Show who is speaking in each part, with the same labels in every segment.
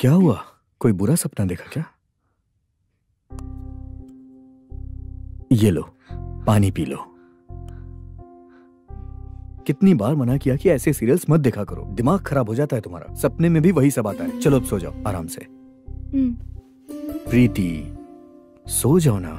Speaker 1: क्या हुआ? कोई बुरा सपना देखा क्या? ये लो, पानी पी लो। कितनी बार मना किया कि ऐसे सीरियल्स मत देखा करो, दिमाग खराब हो जाता है तुम्हारा। सपने में भी वही सब आता है। चलो अब सो जाओ आराम से। प्रीति, सो जाओ ना।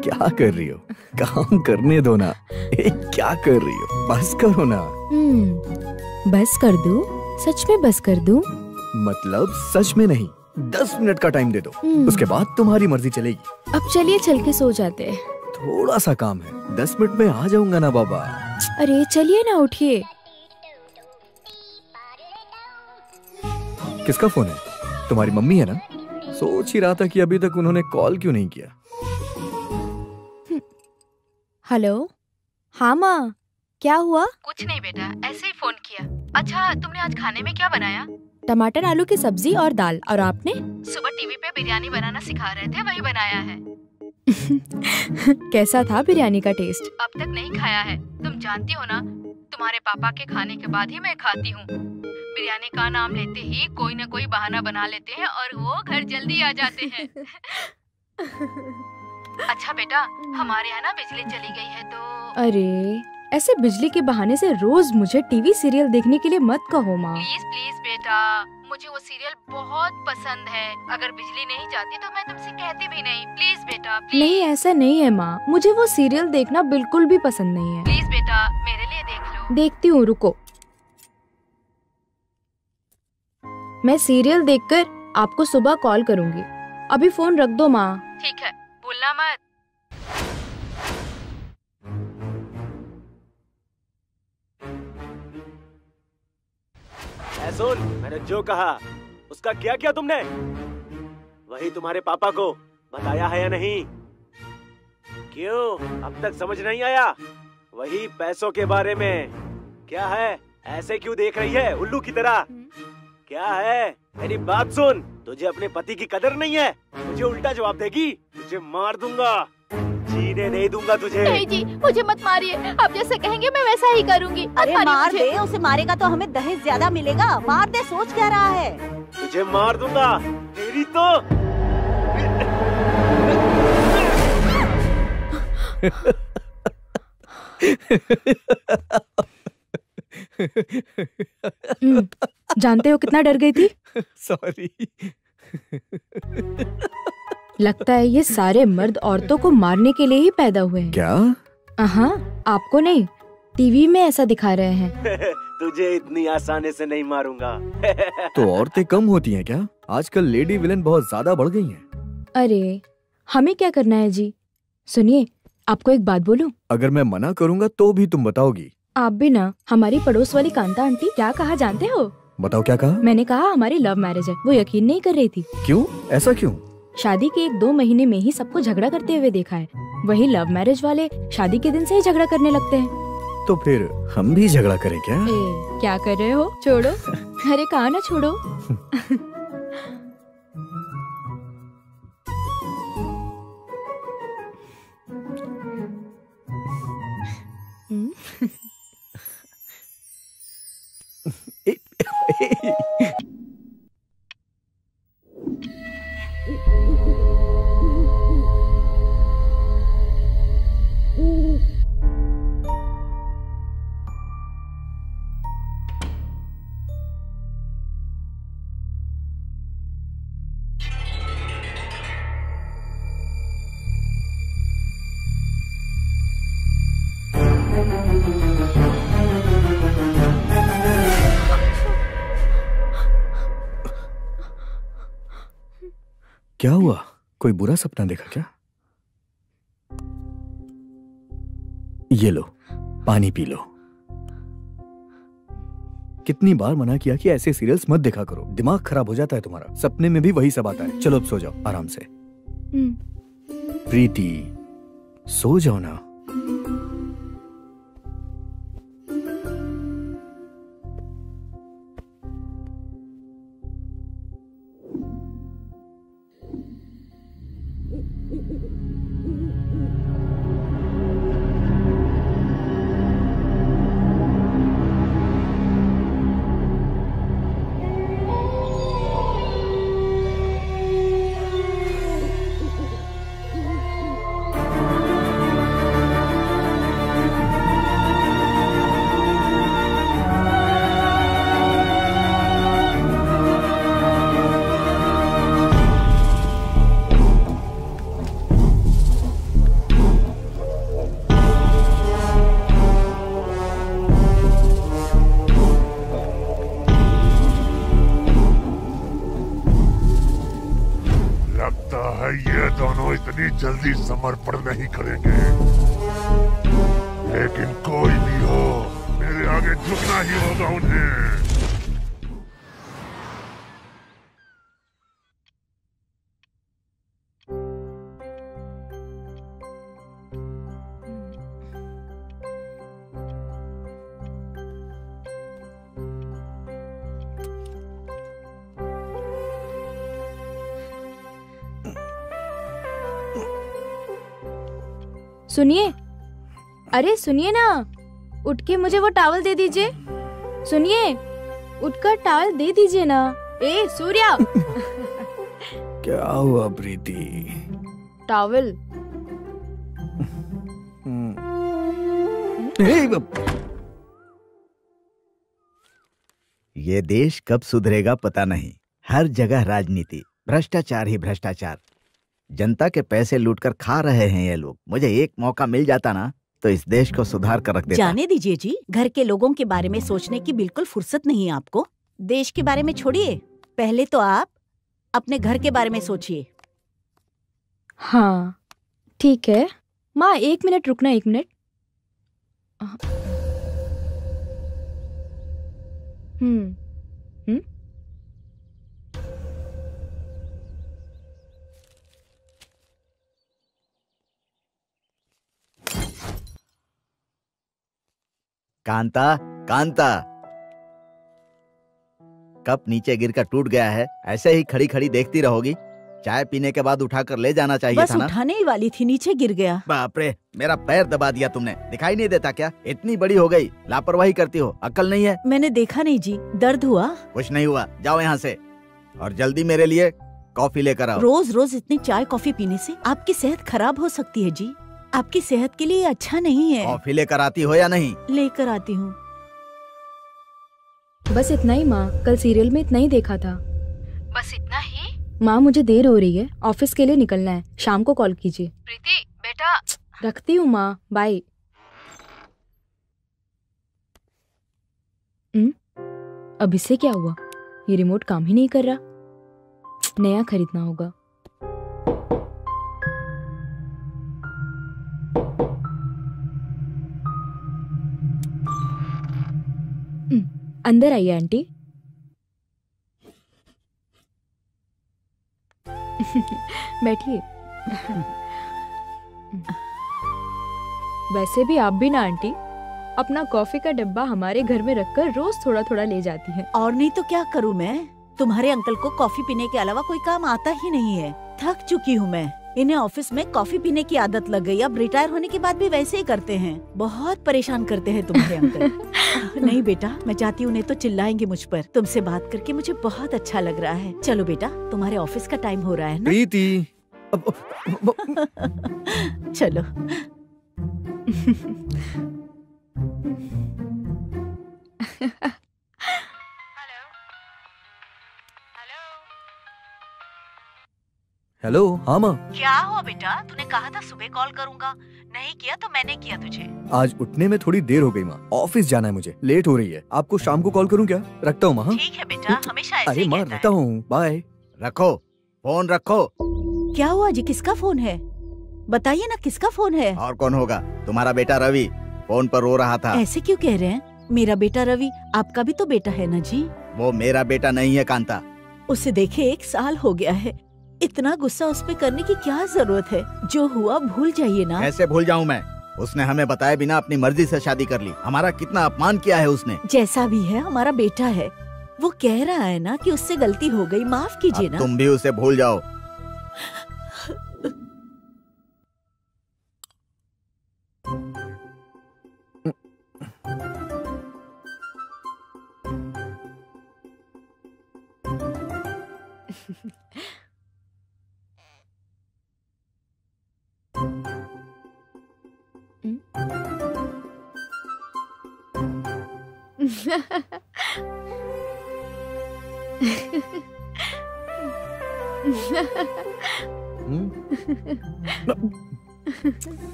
Speaker 1: क्या कर रही हो? काम करने दो ना। क्या कर रही हो? बस करो ना।
Speaker 2: बस कर दूं? सच में बस कर दूं?
Speaker 1: मतलब सच में नहीं, 10 मिनट का टाइम दे दो, उसके बाद तुम्हारी मर्जी चलेगी।
Speaker 2: अब चलिए चल के सो जाते हैं।
Speaker 1: थोड़ा सा काम है, 10 मिनट में आ जाऊंगा ना बाबा।
Speaker 2: अरे चलिए ना, उठिए।
Speaker 1: किसका फोन है? तुम्हारी मम्मी है ना? सोच ही रहा था कि अभी तक उन्होंने कॉल क्यों नहीं किया।
Speaker 2: हेलो। हाँ माँ, क्या हुआ?
Speaker 3: कुछ नहीं बेटा, ऐसे ही फोन किया। अच्छा, तुमने आज खाने में क्या बनाया?
Speaker 2: टमाटर आलू की सब्जी और दाल। और आपने?
Speaker 3: सुबह टीवी पे बिरयानी बनाना सिखा रहे थे, वही बनाया है।
Speaker 2: कैसा था बिरयानी का टेस्ट?
Speaker 3: अब तक नहीं खाया है। तुम जानती हो ना, तुम्हारे पापा के खाने के बाद ही मैं खाती हूँ। बिरयानी का नाम लेते ही कोई न कोई बहाना बना लेते हैं और वो घर जल्दी आ जाते हैं। अच्छा बेटा, हमारे यहाँ ना बिजली चली गई है तो।
Speaker 2: अरे, ऐसे बिजली के बहाने से रोज मुझे टीवी सीरियल देखने के लिए मत कहो माँ।
Speaker 3: प्लीज प्लीज बेटा, मुझे वो सीरियल बहुत पसंद है। अगर बिजली नहीं जाती तो मैं तुमसे कहती भी नहीं। प्लीज बेटा प्लीज।
Speaker 2: नहीं, ऐसा नहीं है माँ, मुझे वो सीरियल देखना बिल्कुल भी पसंद नहीं है।
Speaker 3: प्लीज बेटा, मेरे लिए देख लो।
Speaker 2: देखती हूँ, रुको। मैं सीरियल देखकर आपको सुबह कॉल करूँगी। अभी फोन रख दो माँ।
Speaker 3: ठीक है, भूलना मत।
Speaker 4: सुन, मैंने जो कहा उसका क्या किया तुमने? वही तुम्हारे पापा को बताया है या नहीं? क्यों अब तक समझ नहीं आया? वही पैसों के बारे में। क्या है, ऐसे क्यों देख रही है उल्लू की तरह? क्या है? मेरी बात सुन, तुझे अपने पति की कदर नहीं है? मुझे उल्टा जवाब देगी, तुझे मार दूंगा, जीने नहीं दूंगा तुझे।
Speaker 3: नहीं जी, मुझे मत मारिए, आप जैसे कहेंगे मैं वैसा ही करूंगी।
Speaker 5: अरे मार दे, उसे मारेगा तो हमें दहेज ज्यादा मिलेगा। मार दे, सोच क्या रहा है?
Speaker 4: तुझे मार दूंगा, तेरी तो।
Speaker 2: जानते हो कितना डर गई थी?
Speaker 1: सॉरी।
Speaker 2: लगता है ये सारे मर्द औरतों को मारने के लिए ही पैदा हुए हैं।
Speaker 1: क्या?
Speaker 2: हाँ, आपको नहीं, टीवी में ऐसा दिखा रहे हैं।
Speaker 4: तुझे इतनी आसानी से नहीं मारूंगा।
Speaker 1: तो औरतें कम होती हैं क्या? आजकल लेडी विलेन बहुत ज्यादा बढ़ गई हैं।
Speaker 2: अरे, हमें क्या करना है जी? सुनिए, आपको एक बात बोलूं?
Speaker 1: अगर मैं मना करूंगा तो भी तुम बताओगी?
Speaker 2: आप भी ना। हमारी पड़ोस वाली कांता आंटी क्या कहा जानते हो?
Speaker 1: बताओ क्या कहा?
Speaker 2: मैंने कहा हमारी लव मैरिज है। वो यकीन नहीं कर रही थी।
Speaker 1: क्यों? ऐसा क्यों?
Speaker 2: शादी के 1-2 महीने में ही सबको झगड़ा करते हुए देखा है। वही लव मैरिज वाले शादी के दिन से ही झगड़ा करने लगते हैं।
Speaker 1: तो फिर हम भी झगड़ा करें क्या?
Speaker 2: क्या कर रहे हो? छोड़ो। अरे कहा ना छोड़ो।
Speaker 1: क्या हुआ? कोई बुरा सपना देखा क्या? ये लो, पानी पी लो। कितनी बार मना किया कि ऐसे सीरियल्स मत देखा करो, दिमाग खराब हो जाता है तुम्हारा। सपने में भी वही सब आता है। चलो अब सो जाओ आराम से। प्रीति, सो जाओ ना।
Speaker 6: जल्दी समर्पण नहीं करेंगे, लेकिन कोई भी हो मेरे आगे झुकना ही होगा उन्हें।
Speaker 2: सुनिए, अरे सुनिए ना, उठ के मुझे वो टॉवल दे दीजिए। सुनिए, उठकर टॉवल दे दीजिए ना। ए सूर्या।
Speaker 1: क्या हुआ प्रीति?
Speaker 2: टॉवल।
Speaker 7: ये देश कब सुधरेगा पता नहीं। हर जगह राजनीति, भ्रष्टाचार ही भ्रष्टाचार। जनता के पैसे लूटकर खा रहे हैं ये लोग। मुझे एक मौका मिल जाता ना तो इस देश को सुधार कर रख देता।
Speaker 5: जाने दीजिए जी, घर के लोगों के बारे में सोचने की बिल्कुल फुर्सत नहीं है आपको। देश के बारे में छोड़िए, पहले तो आप अपने घर के बारे में सोचिए।
Speaker 2: हाँ ठीक है माँ, 1 मिनट रुकना, 1 मिनट।
Speaker 7: कांता, कांता, कप नीचे गिरकर टूट गया है, ऐसे ही खड़ी खड़ी देखती रहोगी? चाय पीने के बाद उठाकर ले जाना चाहिए
Speaker 5: बस
Speaker 7: था ना।
Speaker 5: उठाने ही वाली थी, नीचे गिर गया।
Speaker 7: बाप रे, मेरा पैर दबा दिया तुमने। दिखाई नहीं देता क्या? इतनी बड़ी हो गई, लापरवाही करती हो, अक्ल नहीं है?
Speaker 5: मैंने देखा नहीं जी। दर्द हुआ?
Speaker 7: कुछ नहीं हुआ, जाओ यहाँ से और जल्दी मेरे लिए कॉफी लेकर आओ।
Speaker 5: रोज रोज इतनी चाय कॉफी पीने से आपकी सेहत खराब हो सकती है जी। आपकी सेहत के लिए अच्छा नहीं है।
Speaker 7: कॉफी लेकर आती हो या नहीं?
Speaker 5: लेकर आती हूँ।
Speaker 2: बस इतना ही माँ, कल सीरियल में इतना ही देखा था।
Speaker 3: बस इतना ही?
Speaker 2: माँ मुझे देर हो रही है, ऑफिस के लिए निकलना है, शाम को कॉल कीजिए।
Speaker 3: प्रीति बेटा।
Speaker 2: रखती हूँ माँ, बाय। अब इससे क्या हुआ? ये रिमोट काम ही नहीं कर रहा, नया खरीदना होगा। अंदर आइए आंटी। बैठिए। वैसे भी आप भी ना आंटी, अपना कॉफी का डब्बा हमारे घर में रखकर रोज थोड़ा थोड़ा ले जाती हैं।
Speaker 5: और नहीं तो क्या करूँ मैं? तुम्हारे अंकल को कॉफी पीने के अलावा कोई काम आता ही नहीं है। थक चुकी हूँ मैं। इन्हें ऑफिस में कॉफी पीने की आदत लग गई। अब रिटायर होने के बाद भी वैसे ही करते हैं। बहुत परेशान करते हैं तुम्हारे अंकल। नहीं बेटा, मैं चाहती हूँ, नहीं तो चिल्लाएंगे मुझ पर। तुमसे बात करके मुझे बहुत अच्छा लग रहा है। चलो बेटा, तुम्हारे ऑफिस का टाइम हो रहा है ना।
Speaker 1: प्रीति,
Speaker 5: चलो।
Speaker 1: हेलो। हाँ माँ।
Speaker 5: क्या हुआ बेटा? तूने कहा था सुबह कॉल करूंगा, नहीं किया तो मैंने किया तुझे। आज
Speaker 1: उठने में थोड़ी देर हो गई माँ, ऑफिस जाना है मुझे, लेट हो रही है। आपको शाम को कॉल करूँ क्या? रखता हूँ माँ।
Speaker 5: ठीक है बेटा, हमेशा ऐसे
Speaker 1: अरे
Speaker 5: ही
Speaker 1: माँ
Speaker 5: कहता है।
Speaker 1: रखता हूँ, बाय।
Speaker 7: रखो फोन रखो।
Speaker 5: क्या हुआ जी? किसका फोन है? बताइए ना, किसका फोन है?
Speaker 7: और कौन होगा? तुम्हारा बेटा रवि फोन पर रो रहा था।
Speaker 5: ऐसे क्यों कह रहे हैं? मेरा बेटा रवि आपका भी तो बेटा है ना जी।
Speaker 7: वो मेरा बेटा नहीं है कांता।
Speaker 5: उसे देखे 1 साल हो गया है। इतना गुस्सा उस पे करने की क्या जरूरत है? जो हुआ भूल जाइए ना।
Speaker 7: कैसे भूल जाऊं मैं? उसने हमें बताए बिना अपनी मर्जी से शादी कर ली। हमारा कितना अपमान किया है उसने।
Speaker 5: जैसा भी है हमारा बेटा है। वो कह रहा है ना कि उससे गलती हो गई, माफ कीजिए ना।
Speaker 7: तुम भी उसे भूल जाओ।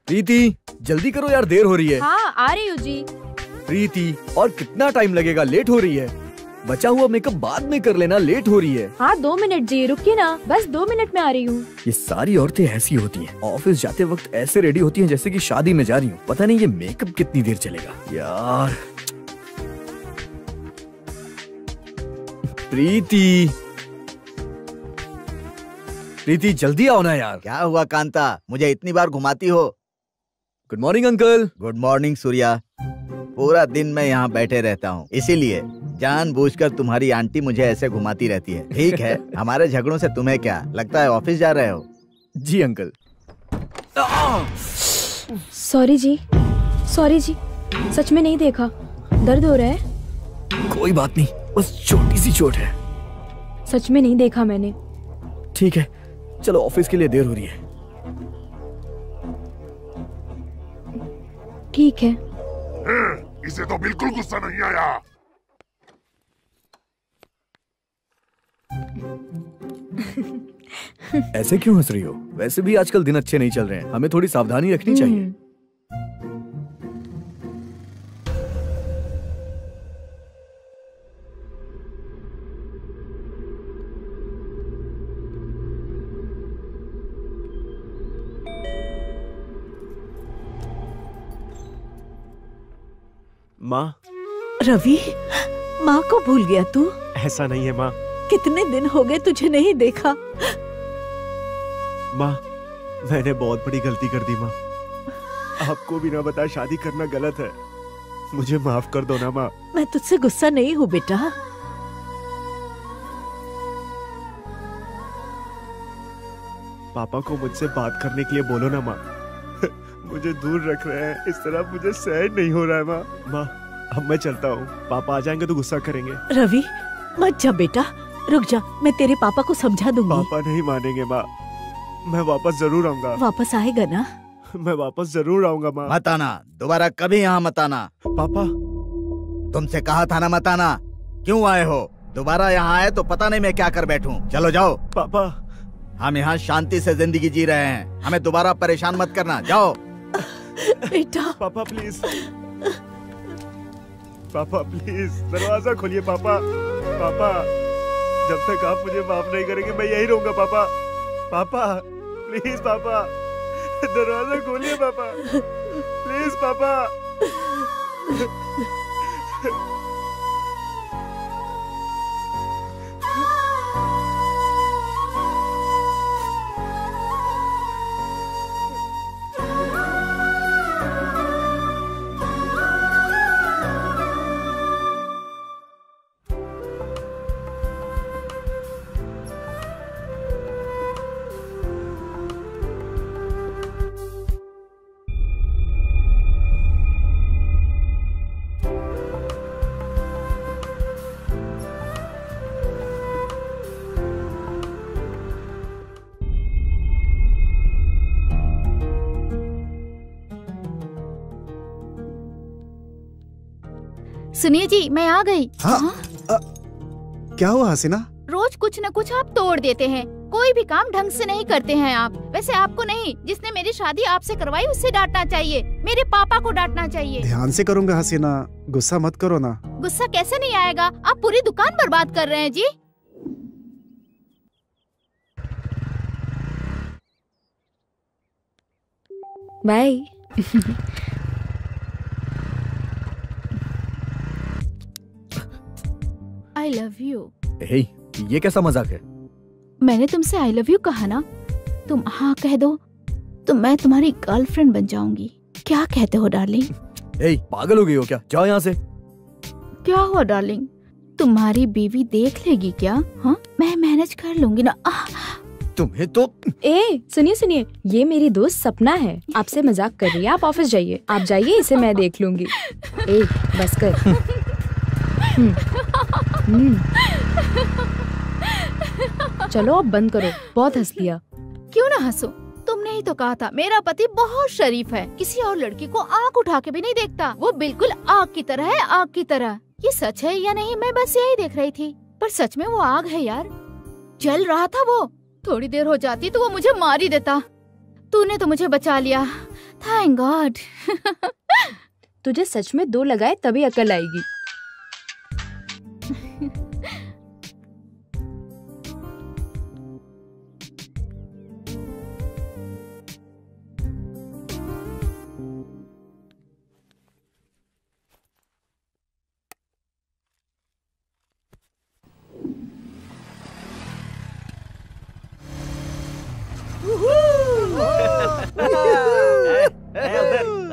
Speaker 1: प्रीति जल्दी करो यार, देर हो रही है।
Speaker 2: हाँ आ रही हूँ जी।
Speaker 1: प्रीति और कितना टाइम लगेगा? लेट हो रही है। बचा हुआ मेकअप बाद में कर लेना, लेट हो रही है।
Speaker 2: हाँ 2 मिनट जी, रुकिए ना, बस 2 मिनट में आ रही हूँ।
Speaker 1: ये सारी औरतें ऐसी होती हैं। ऑफिस जाते वक्त ऐसे रेडी होती हैं जैसे कि शादी में जा रही हूँ। पता नहीं ये मेकअप कितनी देर चलेगा यार। प्रीति प्रीति जल्दी आओ ना यार।
Speaker 7: क्या हुआ कांता? मुझे इतनी बार घुमाती हो।
Speaker 1: Good morning uncle.
Speaker 7: Good morning Surya. पूरा दिन मैं यहाँ बैठे रहता हूँ, इसीलिए जानबूझकर तुम्हारी आंटी मुझे ऐसे घुमाती रहती है। ठीक है, हमारे झगड़ों से तुम्हें क्या लगता है? ऑफिस जा रहे हो?
Speaker 1: जी अंकल।
Speaker 2: सॉरी जी, सॉरी जी, सच में नहीं देखा। दर्द हो रहा है?
Speaker 1: कोई बात नहीं, बस छोटी सी चोट है।
Speaker 2: सच में नहीं देखा मैंने।
Speaker 1: ठीक है, चलो ऑफिस के लिए देर हो रही है।
Speaker 2: ठीक है।
Speaker 6: इसे तो बिल्कुल गुस्सा नहीं आया।
Speaker 1: ऐसे क्यों हंस रही हो? वैसे भी आजकल दिन अच्छे नहीं चल रहे हैं, हमें थोड़ी सावधानी रखनी चाहिए।
Speaker 4: माँ।
Speaker 5: रवि, माँ को भूल गया तू?
Speaker 4: ऐसा नहीं है माँ।
Speaker 5: कितने दिन हो गए तुझे नहीं देखा।
Speaker 4: माँ मैंने बहुत बड़ी गलती कर दी माँ। आपको बिना बताए शादी करना गलत है। मुझे माफ कर दो ना माँ।
Speaker 5: मैं तुझसे गुस्सा नहीं हूँ बेटा।
Speaker 4: पापा को मुझसे बात करने के लिए बोलो ना माँ। मुझे दूर रख रहे हैं, इस तरह मुझे सहन नहीं हो रहा है माँ। माँ अब मैं चलता हूँ, पापा आ जाएंगे तो गुस्सा करेंगे।
Speaker 5: रवि मत जा बेटा, रुक जा, मैं तेरे पापा को समझा दूंगी।
Speaker 4: पापा नहीं मानेंगे माँ, मैं वापस जरूर आऊंगा।
Speaker 5: वापस आएगा ना?
Speaker 4: मैं वापस जरूर आऊंगा माँ।
Speaker 7: मत आना, दोबारा कभी यहाँ मत आना।
Speaker 4: पापा
Speaker 7: तुमसे कहा था ना मत आना, क्यों आए हो? दोबारा यहाँ आए तो पता नहीं मैं क्या कर बैठूं। चलो जाओ।
Speaker 4: पापा
Speaker 7: हम यहाँ शांति से जिंदगी जी रहे हैं, हमें दोबारा परेशान मत करना। जाओ
Speaker 5: बेटा।
Speaker 4: पापा प्लीज, पापा प्लीज दरवाजा खोलिए पापा। पापा जब तक आप मुझे माफ नहीं करेंगे मैं यही रहूंगा पापा। पापा प्लीज पापा दरवाजा खोलिए पापा, प्लीज पापा।
Speaker 3: सुनिए जी, मैं आ गई।
Speaker 7: हाँ?
Speaker 8: क्या हुआ हसीना?
Speaker 3: रोज कुछ न कुछ आप तोड़ देते हैं, कोई भी काम ढंग से नहीं करते हैं आप। वैसे आपको नहीं, जिसने मेरी शादी आपसे करवाई उससे डांटना चाहिए, मेरे पापा को डांटना चाहिए।
Speaker 8: ध्यान से करूँगा हसीना, गुस्सा मत करो ना।
Speaker 3: गुस्सा कैसे नहीं आएगा, आप पूरी दुकान बर्बाद कर रहे हैं जी।
Speaker 2: Bye.
Speaker 3: I love you.
Speaker 1: Hey, ये कैसा मजाक है?
Speaker 3: मैंने तुमसे आई लव यू कहा ना, तुम हाँ कह दो तो मैं तुम्हारी गर्लफ्रेंड बन जाऊंगी। क्या कहते हो डार्लिंग?
Speaker 1: हे, पागल हो गई हो क्या? जाओ यहाँ से।
Speaker 3: क्या हुआ डार्लिंग, तुम्हारी बीवी देख लेगी क्या? हाँ, मैं मैनेज कर लूंगी ना।
Speaker 1: तुम्हें तो।
Speaker 2: सुनिए सुनिए, ये मेरी दोस्त सपना है, आपसे मजाक कर रही है। आप ऑफिस जाइए, आप जाइए, इसे मैं देख लूंगी। बस कर। चलो अब बंद करो, बहुत हंस लिया।
Speaker 3: क्यों ना हंसो, तुमने ही तो कहा था मेरा पति बहुत शरीफ है, किसी और लड़की को आंख उठा के भी नहीं देखता, वो बिल्कुल आग की तरह है, आग की तरह। ये सच है या नहीं मैं बस यही देख रही थी, पर सच में वो आग है यार, जल रहा था वो। थोड़ी देर हो जाती तो वो मुझे मार ही देता। तूने तो मुझे बचा लिया, थैंक गॉड।
Speaker 2: तुझे सच में 2 लगाए तभी अकल आएगी।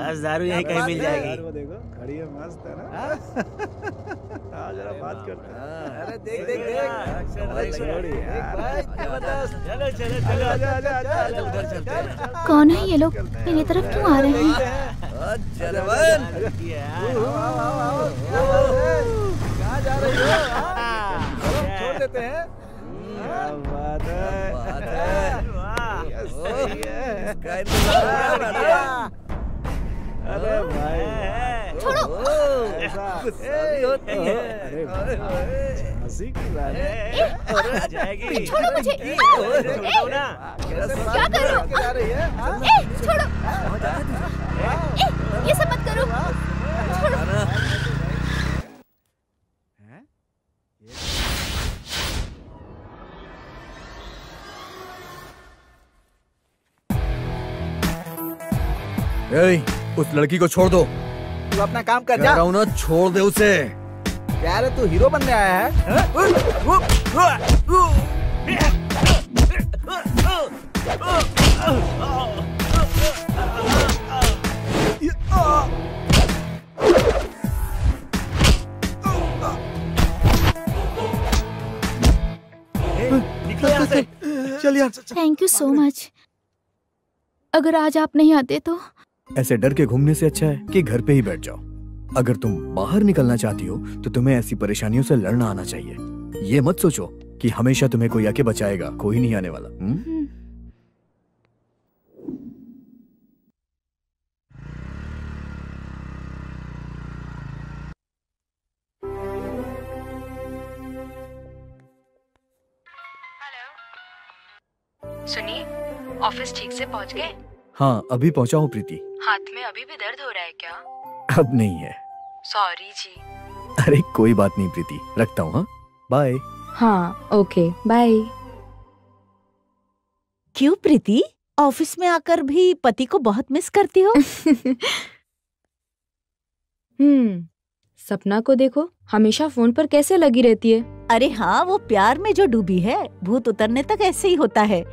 Speaker 4: बस दारू यहीं कहीं मिल जाएगी।
Speaker 8: वो देखो खड़ी है, मस्त है ना। आ जरा बात करते हैं।
Speaker 1: अरे देख देख देख,
Speaker 8: छोड़ी यार।
Speaker 4: चलो चलो चलो,
Speaker 8: आजा आजा आजा,
Speaker 1: उधर चलते हैं।
Speaker 3: कौन है ये लोग, मेरी तरफ क्यों आ रहे हैं?
Speaker 1: चलवन,
Speaker 8: कहाँ जा रही हो? छोड़ देते हैं। क्या बात है,
Speaker 1: बात है।
Speaker 8: सही है।
Speaker 4: अरे भाई
Speaker 3: छोड़ो।
Speaker 8: अरे हंसी की बात है।
Speaker 4: जाएगी।
Speaker 3: छोड़ो मुझे।
Speaker 4: छोड़ो ना।
Speaker 3: क्या कर रहे हो? छोड़ो। ये सब मत करो। छोड़ो।
Speaker 1: उस लड़की को छोड़ दो।
Speaker 7: तू अपना काम कर
Speaker 1: कह
Speaker 7: जा।
Speaker 1: रहा हूं ना, छोड़ दे उसे।
Speaker 7: क्या रे, तू हीरो बनने आया है?
Speaker 4: निकलो यहाँ से।
Speaker 1: चल यार।
Speaker 3: Thank you so much. अगर आज आप नहीं आते तो।
Speaker 1: ऐसे डर के घूमने से अच्छा है कि घर पे ही बैठ जाओ। अगर तुम बाहर निकलना चाहती हो तो तुम्हें ऐसी परेशानियों से लड़ना आना चाहिए। ये मत सोचो कि हमेशा तुम्हें कोई आके बचाएगा, कोई नहीं आने वाला।
Speaker 3: सुनिए, ऑफिस ठीक से पहुंच गए?
Speaker 1: हाँ, अभी पहुंचा हूँ प्रीति।
Speaker 3: हाथ में अभी भी दर्द हो रहा है क्या?
Speaker 1: अब नहीं है।
Speaker 3: सॉरी जी।
Speaker 1: अरे कोई बात नहीं प्रीति, रखता हूँ। हाँ, बाय।
Speaker 2: हाँ ओके बाय।
Speaker 5: क्यों प्रीति, ऑफिस में आकर भी पति को बहुत मिस करती हो?
Speaker 2: सपना को देखो, हमेशा फोन पर कैसे लगी रहती है।
Speaker 5: अरे हाँ, वो प्यार में जो डूबी है, भूत उतरने तक ऐसे ही होता है।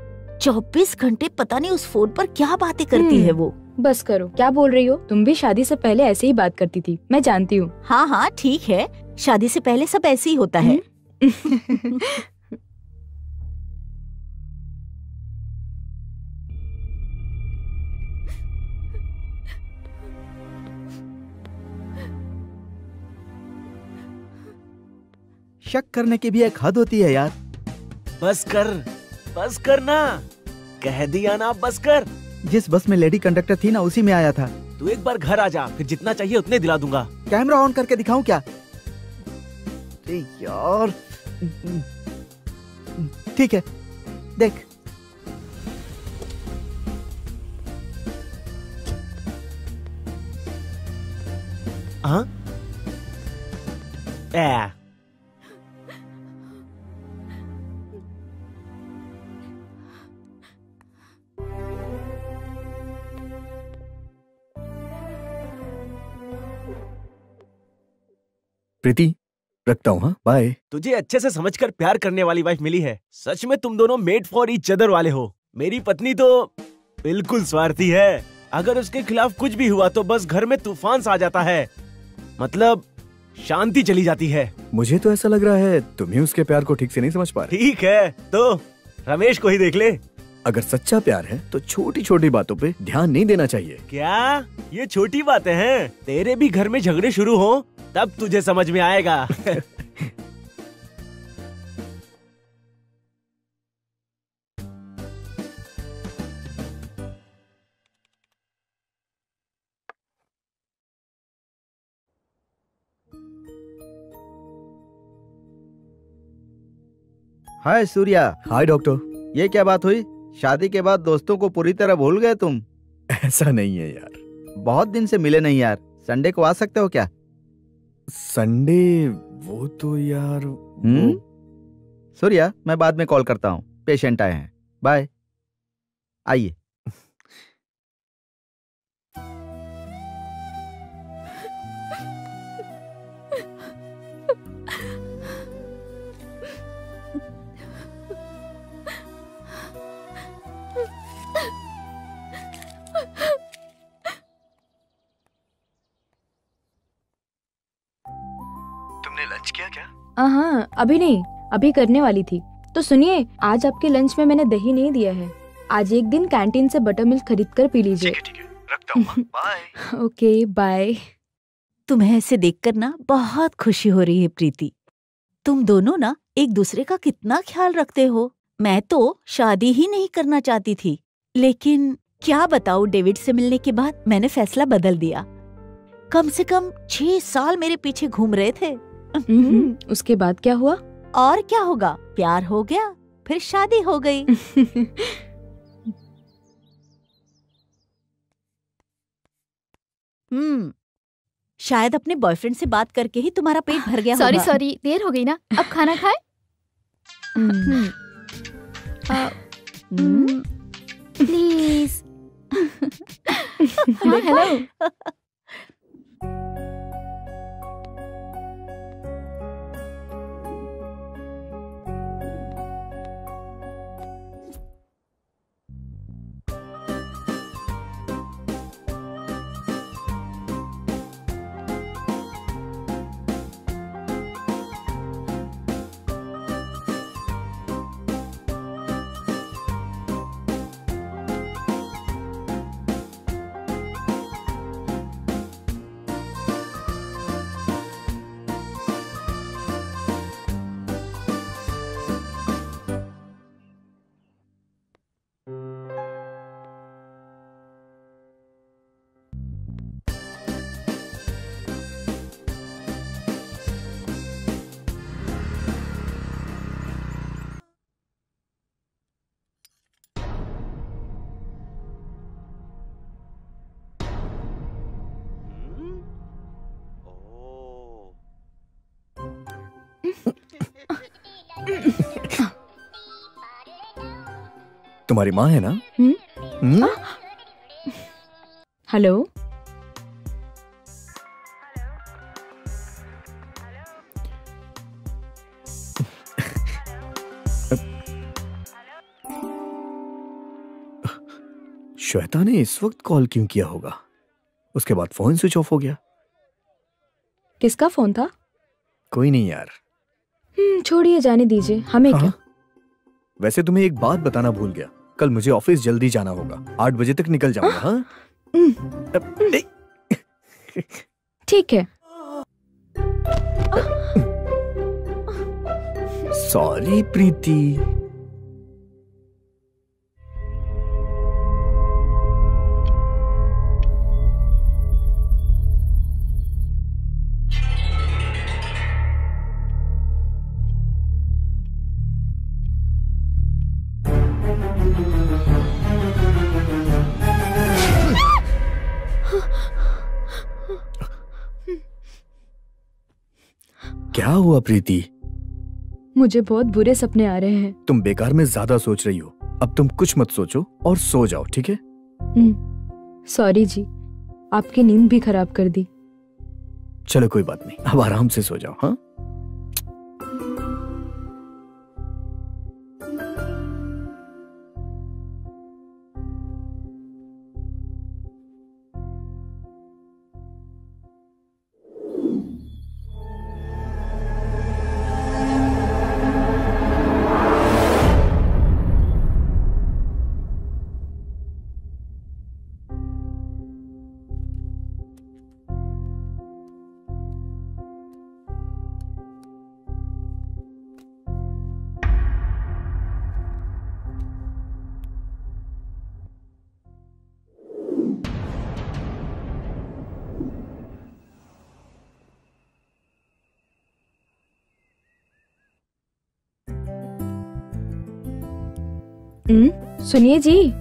Speaker 5: 24 घंटे पता नहीं उस फोन पर क्या बातें करती है वो।
Speaker 2: बस करो, क्या बोल रही हो? तुम भी शादी से पहले ऐसे ही बात करती थी, मैं जानती हूँ।
Speaker 5: हाँ हाँ ठीक है, शादी से पहले सब ऐसे ही होता है।
Speaker 7: शक करने की भी एक हद होती है यार।
Speaker 4: बस कर ना, कह दिया ना, बस कर।
Speaker 7: जिस बस में लेडी कंडक्टर थी ना, उसी में आया था।
Speaker 4: तू एक बार घर आ जा, फिर जितना चाहिए उतने दिला दूंगा।
Speaker 7: कैमरा ऑन करके दिखाऊं क्या? अरे यार, ठीक है, देख।
Speaker 4: हाँ?
Speaker 1: प्रीति, रखता हूँ। हाँ, बाय।
Speaker 4: तुझे अच्छे से समझकर प्यार करने वाली वाइफ मिली है। सच में तुम दोनों मेड फॉर ईच अदर वाले हो। मेरी पत्नी तो बिल्कुल स्वार्थी है। अगर उसके खिलाफ कुछ भी हुआ तो बस घर में तूफान सा आ जाता है, मतलब शांति चली जाती है।
Speaker 1: मुझे तो ऐसा लग रहा है तुम ही उसके प्यार को ठीक से नहीं समझ पा रहे।
Speaker 4: ठीक है, तो रमेश को ही देख ले।
Speaker 1: अगर सच्चा प्यार है तो छोटी छोटी बातों पे ध्यान नहीं देना चाहिए।
Speaker 4: क्या ये छोटी बातें हैं? तेरे भी घर में झगड़े शुरू हो तब तुझे समझ में आएगा।
Speaker 7: हाय सूर्या।
Speaker 1: Hi doctor.
Speaker 7: ये क्या बात हुई? शादी के बाद दोस्तों को पूरी तरह भूल गए तुम?
Speaker 1: ऐसा नहीं है यार।
Speaker 7: बहुत दिन से मिले नहीं यार। संडे को आ सकते हो क्या?
Speaker 1: संडे? वो तो यार
Speaker 7: सूर्या, मैं बाद में कॉल करता हूँ, पेशेंट आए हैं। बाय। आइए।
Speaker 1: तुमने लंच किया क्या?
Speaker 2: हाँ, अभी नहीं, अभी करने वाली थी। तो सुनिए, आज आपके लंच में मैंने दही नहीं दिया है। आज एक दिन कैंटीन से बटर मिल्क खरीद कर पी लीजिए।
Speaker 1: ठीक है, रखता हूँ। बाय।
Speaker 2: Okay, bye.
Speaker 5: तुम्हें ऐसे देखकर ना बहुत खुशी हो रही है प्रीति। तुम दोनों ना एक दूसरे का कितना ख्याल रखते हो। मैं तो शादी ही नहीं करना चाहती थी, लेकिन क्या बताऊं, डेविड से मिलने के बाद मैंने फैसला बदल दिया। कम से कम 6 साल मेरे पीछे घूम रहे थे।
Speaker 2: उसके बाद क्या हुआ?
Speaker 5: और क्या होगा, प्यार हो गया, फिर शादी हो गई। शायद अपने बॉयफ्रेंड से बात करके ही तुम्हारा पेट भर गया होगा।
Speaker 3: सॉरी, देर हो गई ना। अब खाना खाए? प्लीज। हाँ, हेलो।
Speaker 1: तुम्हारी माँ है ना?
Speaker 2: हेलो।
Speaker 1: श्वेता ने इस वक्त कॉल क्यों किया होगा? उसके बाद फोन स्विच ऑफ हो गया।
Speaker 2: किसका फोन था?
Speaker 1: कोई नहीं यार।
Speaker 2: छोड़िए, जाने दीजिए। हमें क्या?
Speaker 1: वैसे तुम्हें एक बात बताना भूल गया, कल मुझे ऑफिस जल्दी जाना होगा। 8 बजे तक निकल जाऊंगा। हाँ,
Speaker 2: ठीक है।
Speaker 1: सॉरी प्रीति। क्या हुआ प्रीति?
Speaker 2: मुझे बहुत बुरे सपने आ रहे हैं।
Speaker 1: तुम बेकार में ज्यादा सोच रही हो। अब तुम कुछ मत सोचो और सो जाओ, ठीक है?
Speaker 2: सॉरी जी, आपकी नींद भी खराब कर दी।
Speaker 1: चलो कोई बात नहीं, अब आराम से सो जाओ। हाँ,
Speaker 2: सुनिए जी।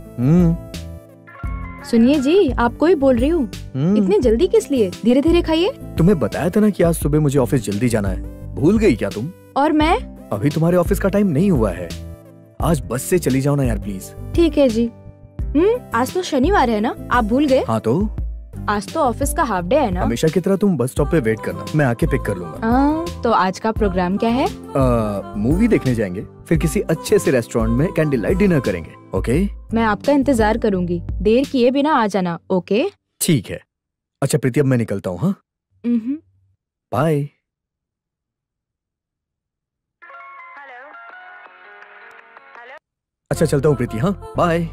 Speaker 2: सुनिए जी, आपको ही बोल रही हूँ। इतनी जल्दी किस लिए? धीरे धीरे खाइए।
Speaker 1: तुम्हें बताया था ना कि आज सुबह मुझे ऑफिस जल्दी जाना है। भूल गई क्या तुम?
Speaker 2: और मैं?
Speaker 1: अभी तुम्हारे ऑफिस का टाइम नहीं हुआ है। आज बस से चली जाओ ना यार प्लीज।
Speaker 2: ठीक है जी। आज तो शनिवार है ना, आप भूल गए?
Speaker 1: हाँ तो
Speaker 2: आज तो ऑफिस का हाफ डे है ना।
Speaker 1: हमेशा की तरह तुम बस स्टॉप पे वेट करना, मैं आके पिक कर लूंगा।
Speaker 2: तो आज का प्रोग्राम क्या है?
Speaker 1: मूवी देखने जाएंगे, फिर किसी अच्छे से रेस्टोरेंट में कैंडल लाइट डिनर करेंगे। ओके?
Speaker 2: मैं आपका इंतजार करूंगी, देर किए बिना आ जाना। ओके?
Speaker 1: ठीक है। अच्छा प्रीति, अब मैं निकलता हूँ। हाँ, बाय। अच्छा चलता हूँ प्रीति। हाँ, बाय।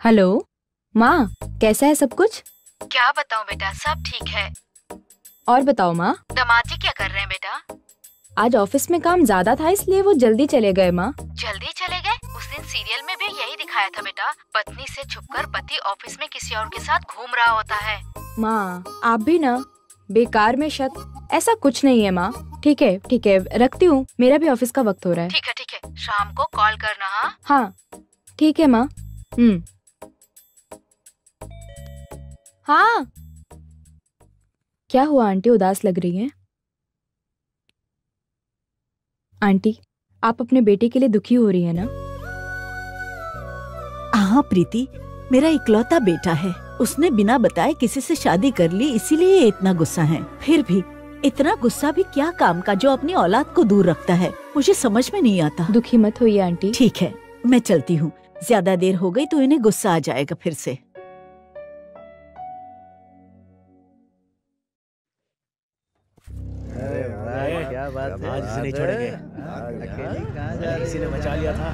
Speaker 2: हेलो माँ, कैसा है सब कुछ?
Speaker 3: क्या बताऊं बेटा, सब ठीक है।
Speaker 2: और बताओ माँ।
Speaker 3: दामाद जी क्या कर रहे हैं बेटा?
Speaker 2: आज ऑफिस में काम ज्यादा था इसलिए वो जल्दी चले गए माँ।
Speaker 3: जल्दी चले गए? उस दिन सीरियल में भी यही दिखाया था बेटा, पत्नी से छुपकर पति ऑफिस में किसी और के साथ घूम रहा होता है।
Speaker 2: माँ आप भी ना, बेकार में शक, ऐसा कुछ नहीं है माँ। ठीक है ठीक है, रखती हूँ, मेरा भी ऑफिस का वक्त हो रहा है।
Speaker 3: ठीक है, शाम को कॉल करना। हाँ
Speaker 2: हाँ ठीक है माँ। हाँ। क्या हुआ आंटी, उदास लग रही हैं? आंटी, आप अपने बेटे के लिए दुखी हो रही हैं ना?
Speaker 5: हाँ प्रीति, मेरा इकलौता बेटा है। उसने बिना बताए किसी से शादी कर ली, इसीलिए इतना गुस्सा है। फिर भी इतना गुस्सा भी क्या काम का जो अपनी औलाद को दूर रखता है, मुझे समझ में नहीं आता।
Speaker 2: दुखी मत होइए आंटी।
Speaker 5: ठीक है, मैं चलती हूँ। ज्यादा देर हो गई तो इन्हें गुस्सा आ जाएगा फिर से।
Speaker 8: क्या बात है,
Speaker 4: आज इसे नहीं छोड़ेंगे। किसी ने बचा लिया था,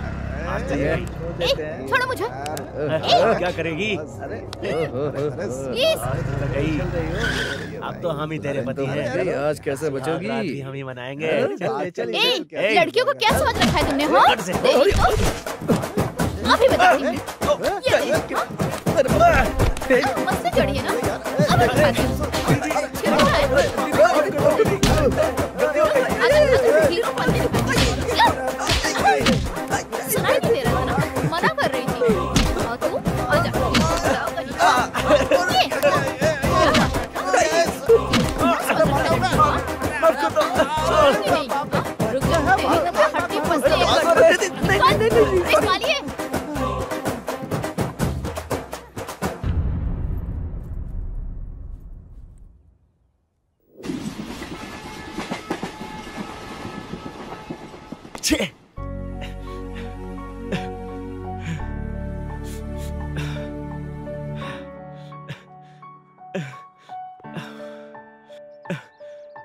Speaker 4: आज तो नहीं।
Speaker 3: छोड़ो मुझे।
Speaker 4: क्या करेगी? अब तो हम ही तेरे पति हैं।
Speaker 8: आज कैसे बचोगी?
Speaker 4: रात भी हम ही मनाएंगे।
Speaker 3: लड़कियों को क्या समझ रखा है तुमने? हाँ? अभी बताती हूँ। मत से जड़िए ना। अब बताती हूँ। सुनाई नहीं दे रहा था ना, मना कर रही थी। और तू आजा। रुक जा, हड्डी फंसती है।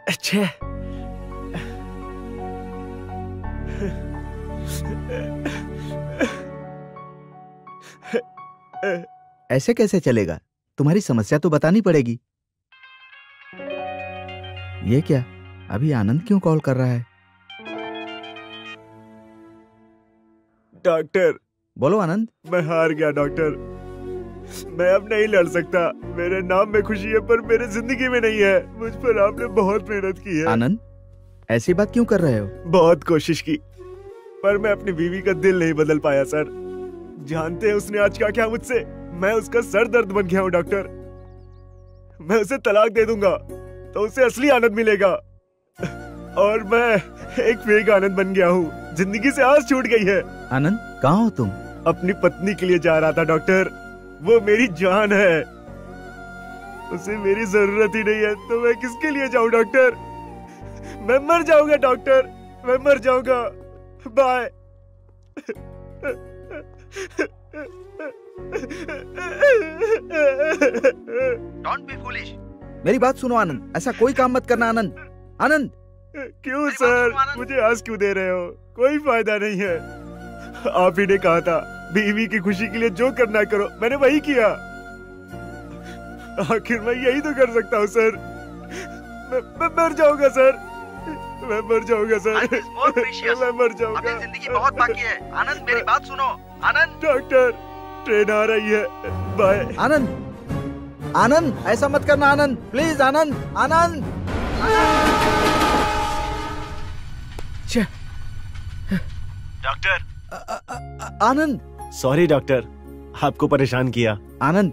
Speaker 4: अच्छे।
Speaker 7: ऐसे कैसे चलेगा? तुम्हारी समस्या तो बतानी पड़ेगी। ये क्या, अभी आनंद क्यों कॉल कर रहा है?
Speaker 4: डॉक्टर।
Speaker 7: बोलो आनंद।
Speaker 4: मैं हार गया डॉक्टर, मैं अब नहीं लड़ सकता। मेरे नाम में खुशी है पर मेरे जिंदगी में नहीं है। मुझ पर आपने बहुत मेहनत की है।
Speaker 7: आनंद, ऐसी बात क्यों कर रहे हो?
Speaker 4: बहुत कोशिश की पर मैं अपनी बीवी का दिल नहीं बदल पाया सर। जानते हैं उसने आज क्या किया मुझसे? मैं उसका सर दर्द बन गया हूँ डॉक्टर। मैं उसे तलाक दे दूंगा तो उसे असली आनंद मिलेगा और मैं एक फेक आनंद बन गया हूँ। जिंदगी से आस छूट गई है।
Speaker 7: आनंद, कहाँ हो तुम?
Speaker 4: अपनी पत्नी के लिए जा रहा था डॉक्टर। वो मेरी जान है, उसे मेरी जरूरत ही नहीं है तो मैं किसके लिए जाऊं डॉक्टर? मैं मर जाऊंगा डॉक्टर, मैं मर जाऊंगा। बाय।
Speaker 7: Don't be foolish. मेरी बात सुनो आनंद, ऐसा कोई काम मत करना आनंद। आनंद,
Speaker 4: क्यों सर मुझे आस क्यों दे रहे हो? कोई फायदा नहीं है। आप ही ने कहा था बीवी की खुशी के लिए जो करना करो, मैंने वही किया। आखिर मैं यही तो कर सकता हूँ सर। मैं मर जाऊंगा सर, मैं मर जाऊंगा सर। मैं मर जाऊंगा।
Speaker 7: अभी जिंदगी बहुत बाकी है। आनंद, मेरी बात सुनो। आनंद,
Speaker 4: डॉक्टर ट्रेन आ रही है, बाय।
Speaker 7: आनंद, आनंद, ऐसा मत करना Anand, please Anand, Anand.
Speaker 4: Doctor
Speaker 7: Anand,
Speaker 4: sorry doctor, आपको परेशान किया।
Speaker 7: आनंद,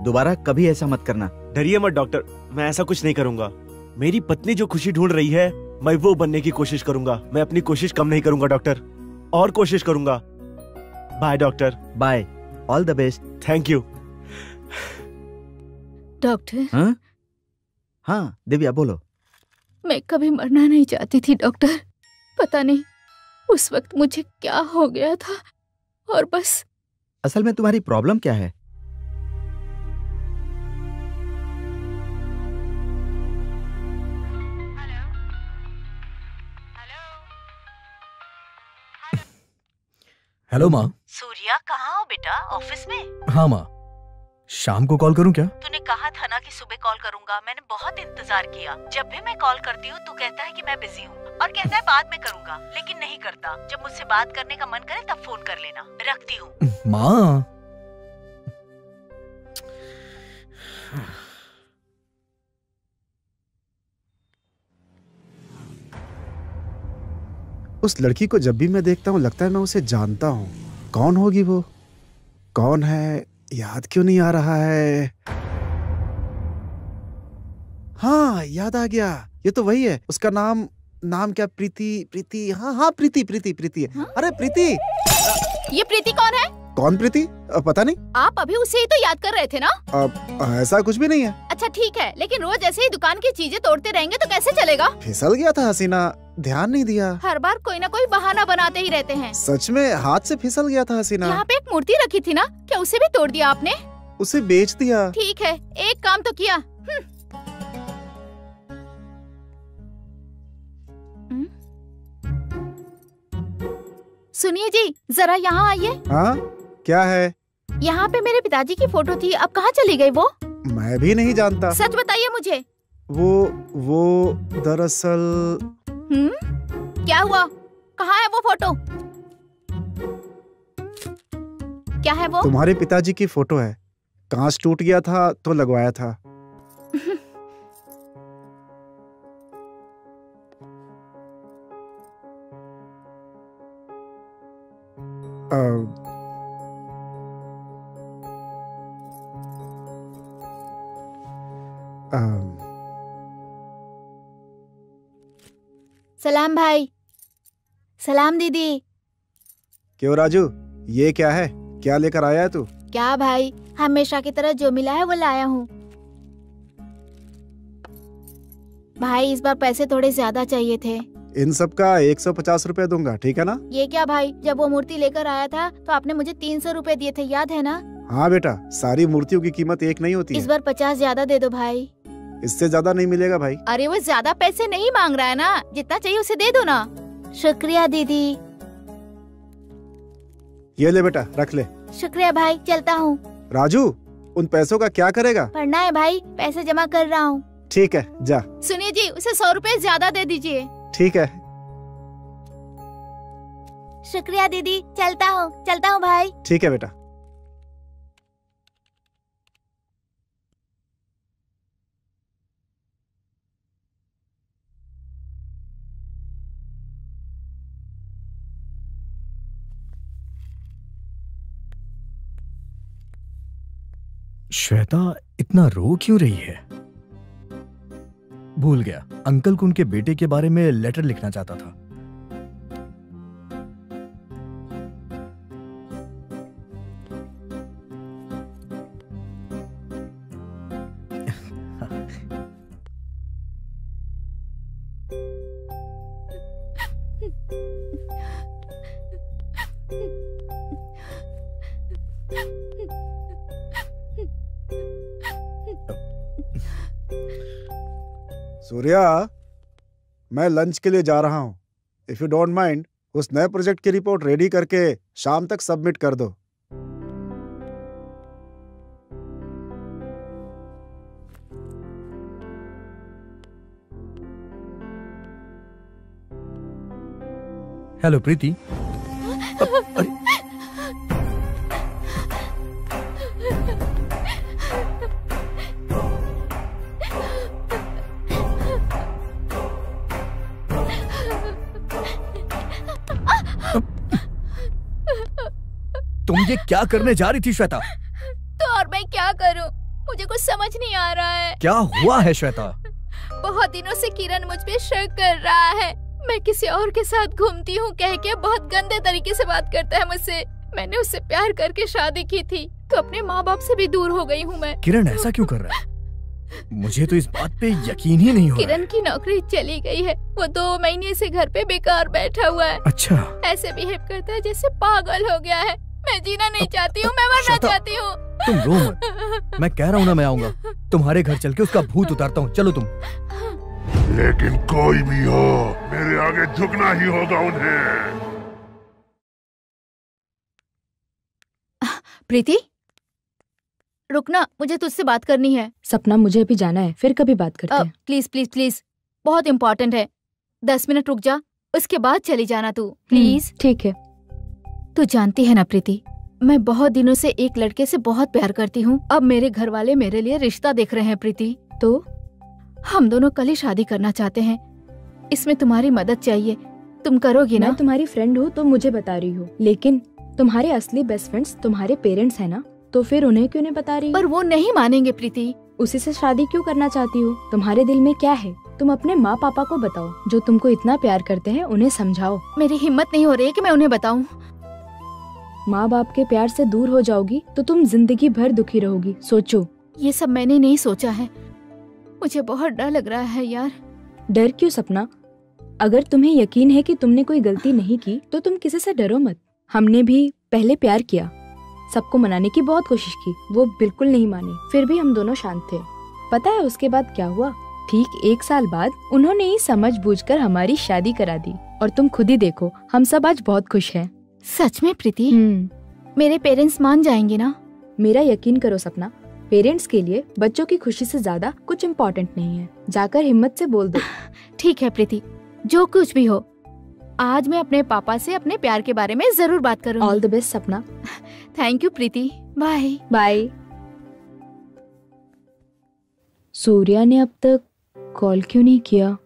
Speaker 7: दोबारा कभी ऐसा मत करना।
Speaker 4: डरिए मत डॉक्टर, मैं ऐसा कुछ नहीं करूंगा। मेरी पत्नी जो खुशी ढूंढ रही है मैं वो बनने की कोशिश करूंगा। मैं अपनी कोशिश कम नहीं करूंगा डॉक्टर, और कोशिश करूंगा। Bye doctor.
Speaker 7: Bye, all the best.
Speaker 4: Thank you.
Speaker 3: Doctor,
Speaker 7: हाँ हाँ दिव्या बोलो।
Speaker 3: मैं कभी मरना नहीं चाहती थी डॉक्टर। पता नहीं उस वक्त मुझे क्या हो गया था और बस।
Speaker 7: असल में तुम्हारी प्रॉब्लम क्या है?
Speaker 1: हेलो माँ।
Speaker 5: सूर्या, कहाँ हो बेटा? ऑफिस में?
Speaker 1: हाँ माँ, शाम को कॉल करूँ क्या?
Speaker 5: तूने कहा था ना कि सुबह कॉल करूंगा। मैंने बहुत इंतजार किया। जब भी मैं कॉल करती हूँ तू कहता है कि मैं बिजी हूँ और कहता है बाद में करूंगा, लेकिन नहीं करता। जब मुझसे बात करने का मन करे तब फोन कर लेना। रखती हूँ।
Speaker 1: माँ,
Speaker 9: उस लड़की को जब भी मैं देखता हूँ लगता है मैं उसे जानता हूँ। कौन होगी वो? कौन है? याद क्यों नहीं आ रहा है? हाँ, याद आ गया। ये तो वही है। उसका नाम क्या? प्रीति। हाँ हाँ, प्रीति है। अरे प्रीति।
Speaker 3: ये प्रीति कौन है?
Speaker 9: कौन प्रीति? पता नहीं।
Speaker 3: आप अभी उसे ही तो याद कर रहे थे ना?
Speaker 9: ऐसा कुछ भी नहीं है।
Speaker 3: अच्छा ठीक है, लेकिन रोज ऐसे ही दुकान की चीजें तोड़ते रहेंगे तो कैसे चलेगा?
Speaker 9: फिसल गया था हसीना, ध्यान नहीं दिया।
Speaker 3: हर बार कोई ना कोई बहाना बनाते ही रहते हैं।
Speaker 9: सच में हाथ से फिसल गया था हसीना।
Speaker 3: यहाँ पे एक मूर्ति रखी थी ना, क्या उसे भी तोड़ दिया आपने?
Speaker 9: उसे बेच दिया।
Speaker 3: ठीक है, एक काम तो किया। सुनिए जी, जरा यहाँ आइए।
Speaker 9: हाँ, क्या है?
Speaker 3: यहाँ पे मेरे पिताजी की फोटो थी, अब कहाँ चली गई वो?
Speaker 9: मैं भी नहीं जानता।
Speaker 3: सच बताइए मुझे।
Speaker 9: वो दरअसल।
Speaker 3: क्या हुआ? कहाँ है वो फोटो? क्या है वो?
Speaker 9: तुम्हारे पिताजी की फोटो है। कांच टूट गया था तो लगवाया था।
Speaker 3: सलाम भाई। सलाम दीदी।
Speaker 9: क्यों राजू, ये क्या है? क्या लेकर आया है तू?
Speaker 3: क्या भाई, हमेशा की तरह जो मिला है वो लाया हूँ। भाई इस बार पैसे थोड़े ज्यादा चाहिए थे।
Speaker 9: इन सब का 150 रुपए दूंगा, ठीक है ना?
Speaker 3: ये क्या भाई, जब वो मूर्ति लेकर आया था तो आपने मुझे 300 रुपए दिए थे, याद है ना?
Speaker 9: हाँ बेटा, सारी मूर्तियों की कीमत एक नहीं होती
Speaker 3: इस
Speaker 9: है।
Speaker 3: बार 50 ज्यादा दे दो भाई।
Speaker 9: इससे ज्यादा नहीं मिलेगा भाई।
Speaker 3: अरे वो ज्यादा पैसे नहीं मांग रहा है ना, जितना चाहिए उसे दे दो ना। शुक्रिया दीदी।
Speaker 9: ये ले बेटा, रख ले।
Speaker 3: शुक्रिया भाई, चलता हूँ।
Speaker 9: राजू, उन पैसों का क्या करेगा?
Speaker 3: पढ़ना है भाई, पैसे जमा कर रहा हूँ।
Speaker 9: ठीक है, जा।
Speaker 3: सुनिए जी, उसे 100 रुपए ज्यादा दे दीजिए।
Speaker 9: ठीक है।
Speaker 3: शुक्रिया दीदी, चलता हूँ भाई।
Speaker 9: ठीक है बेटा।
Speaker 1: श्वेता इतना रो क्यों रही है? भूल गया, अंकल को उनके बेटे के बारे में लेटर लिखना चाहता था।
Speaker 9: सूर्या, मैं लंच के लिए जा रहा हूँ। इफ यू डोंट माइंड, उस नए प्रोजेक्ट की रिपोर्ट रेडी करके शाम तक सबमिट कर दो।
Speaker 1: हेलो प्रीति। अरे तुम ये क्या करने जा रही थी श्वेता?
Speaker 3: तो और मैं क्या करूं? मुझे कुछ समझ नहीं आ रहा है।
Speaker 1: क्या हुआ है श्वेता?
Speaker 3: बहुत दिनों से किरण मुझ पे शक कर रहा है। मैं किसी और के साथ घूमती हूँ कह के बहुत गंदे तरीके से बात करता है मुझसे। मैंने उससे प्यार करके शादी की थी, तो अपने माँ बाप से भी दूर हो गई हूँ मैं।
Speaker 1: किरण ऐसा क्यों कर रहा है? मुझे तो इस बात पे यकीन ही नहीं हो रहा है।
Speaker 3: किरण की नौकरी चली गई है। वो 2 महीने से घर पे बेकार बैठा हुआ है।
Speaker 1: अच्छा।
Speaker 3: ऐसे बिहेव करता है जैसे पागल हो गया है। मैं जीना नहीं चाहती हूँ, मैं मरना चाहती हूँ।
Speaker 1: तुम रो मत, मैं कह रहा हूँ ना, मैं आऊंगा तुम्हारे घर चल के उसका भूत उतारता हूँ। चलो तुम।
Speaker 6: लेकिन कोई भी हो, मेरे आगे झुकना ही होगा उन्हें।
Speaker 3: प्रीति, रुकना, मुझे तुझसे बात करनी है।
Speaker 2: सपना, मुझे अभी जाना है, फिर कभी बात करते हैं।
Speaker 3: प्लीज प्लीज प्लीज, बहुत इम्पोर्टेंट है। 10 मिनट रुक जा, उसके बाद चली जाना तू, प्लीज।
Speaker 2: ठीक है।
Speaker 3: तू जानती है ना प्रीति, मैं बहुत दिनों से एक लड़के से बहुत प्यार करती हूँ। अब मेरे घर वाले मेरे लिए रिश्ता देख रहे हैं प्रीति।
Speaker 2: तो
Speaker 3: हम दोनों कल ही शादी करना चाहते हैं। इसमें तुम्हारी मदद चाहिए, तुम करोगी ना?
Speaker 2: मैं तुम्हारी फ्रेंड हूँ तो मुझे बता रही हो, लेकिन तुम्हारे असली बेस्ट फ्रेंड्स तुम्हारे पेरेंट्स है ना, तो फिर उन्हें क्यों नहीं बता रही?
Speaker 3: पर वो नहीं मानेंगे प्रीति।
Speaker 2: उसी से शादी क्यों करना चाहती हो? तुम्हारे दिल में क्या है? तुम अपने माँ पापा को बताओ, जो तुमको इतना प्यार करते हैं, उन्हें समझाओ।
Speaker 3: मेरी हिम्मत नहीं हो रही है कि मैं उन्हें बताऊं।
Speaker 2: माँ बाप के प्यार से दूर हो जाओगी तो तुम जिंदगी भर दुखी रहोगी। सोचो।
Speaker 3: ये सब मैंने नहीं सोचा है। मुझे बहुत डर लग रहा है यार।
Speaker 2: डर क्यों सपना? अगर तुम्हें यकीन है कि तुमने कोई गलती नहीं की तो तुम किसी से डरो मत। हमने भी पहले प्यार किया, सबको मनाने की बहुत कोशिश की, वो बिल्कुल नहीं माने, फिर भी हम दोनों शांत थे। पता है उसके बाद क्या हुआ? ठीक 1 साल बाद उन्होंने ही समझ बूझकर हमारी शादी करा दी, और तुम खुद ही देखो, हम सब आज बहुत खुश हैं।
Speaker 3: सच में प्रीति? मेरे पेरेंट्स मान जाएंगे ना?
Speaker 2: मेरा यकीन करो सपना, पेरेंट्स के लिए बच्चों की खुशी से ज्यादा कुछ इम्पोर्टेंट नहीं है। जाकर हिम्मत से बोल दो।
Speaker 3: ठीक है प्रीति, जो कुछ भी हो, आज मैं अपने पापा से अपने प्यार के बारे में जरूर बात करूंगी।
Speaker 2: All the best Sapna.
Speaker 3: Thank you Preeti, bye
Speaker 2: bye. Surya ने अब तक कॉल क्यों नहीं किया?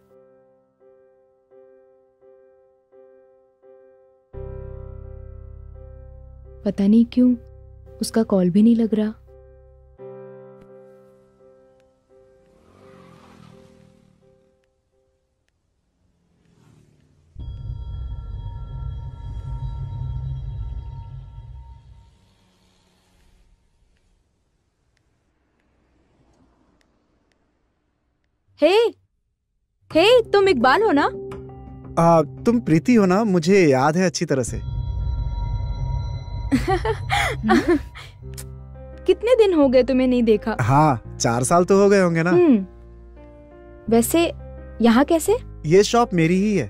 Speaker 2: पता नहीं क्यों उसका कॉल भी नहीं लग रहा। हे, तुम इकबाल हो ना?
Speaker 9: तुम प्रीति हो ना? मुझे याद है अच्छी तरह से।
Speaker 2: कितने दिन हो गए तुम्हें नहीं देखा?
Speaker 9: हाँ, 4 साल तो हो गए होंगे ना।
Speaker 2: वैसे यहाँ कैसे?
Speaker 9: ये शॉप मेरी ही है।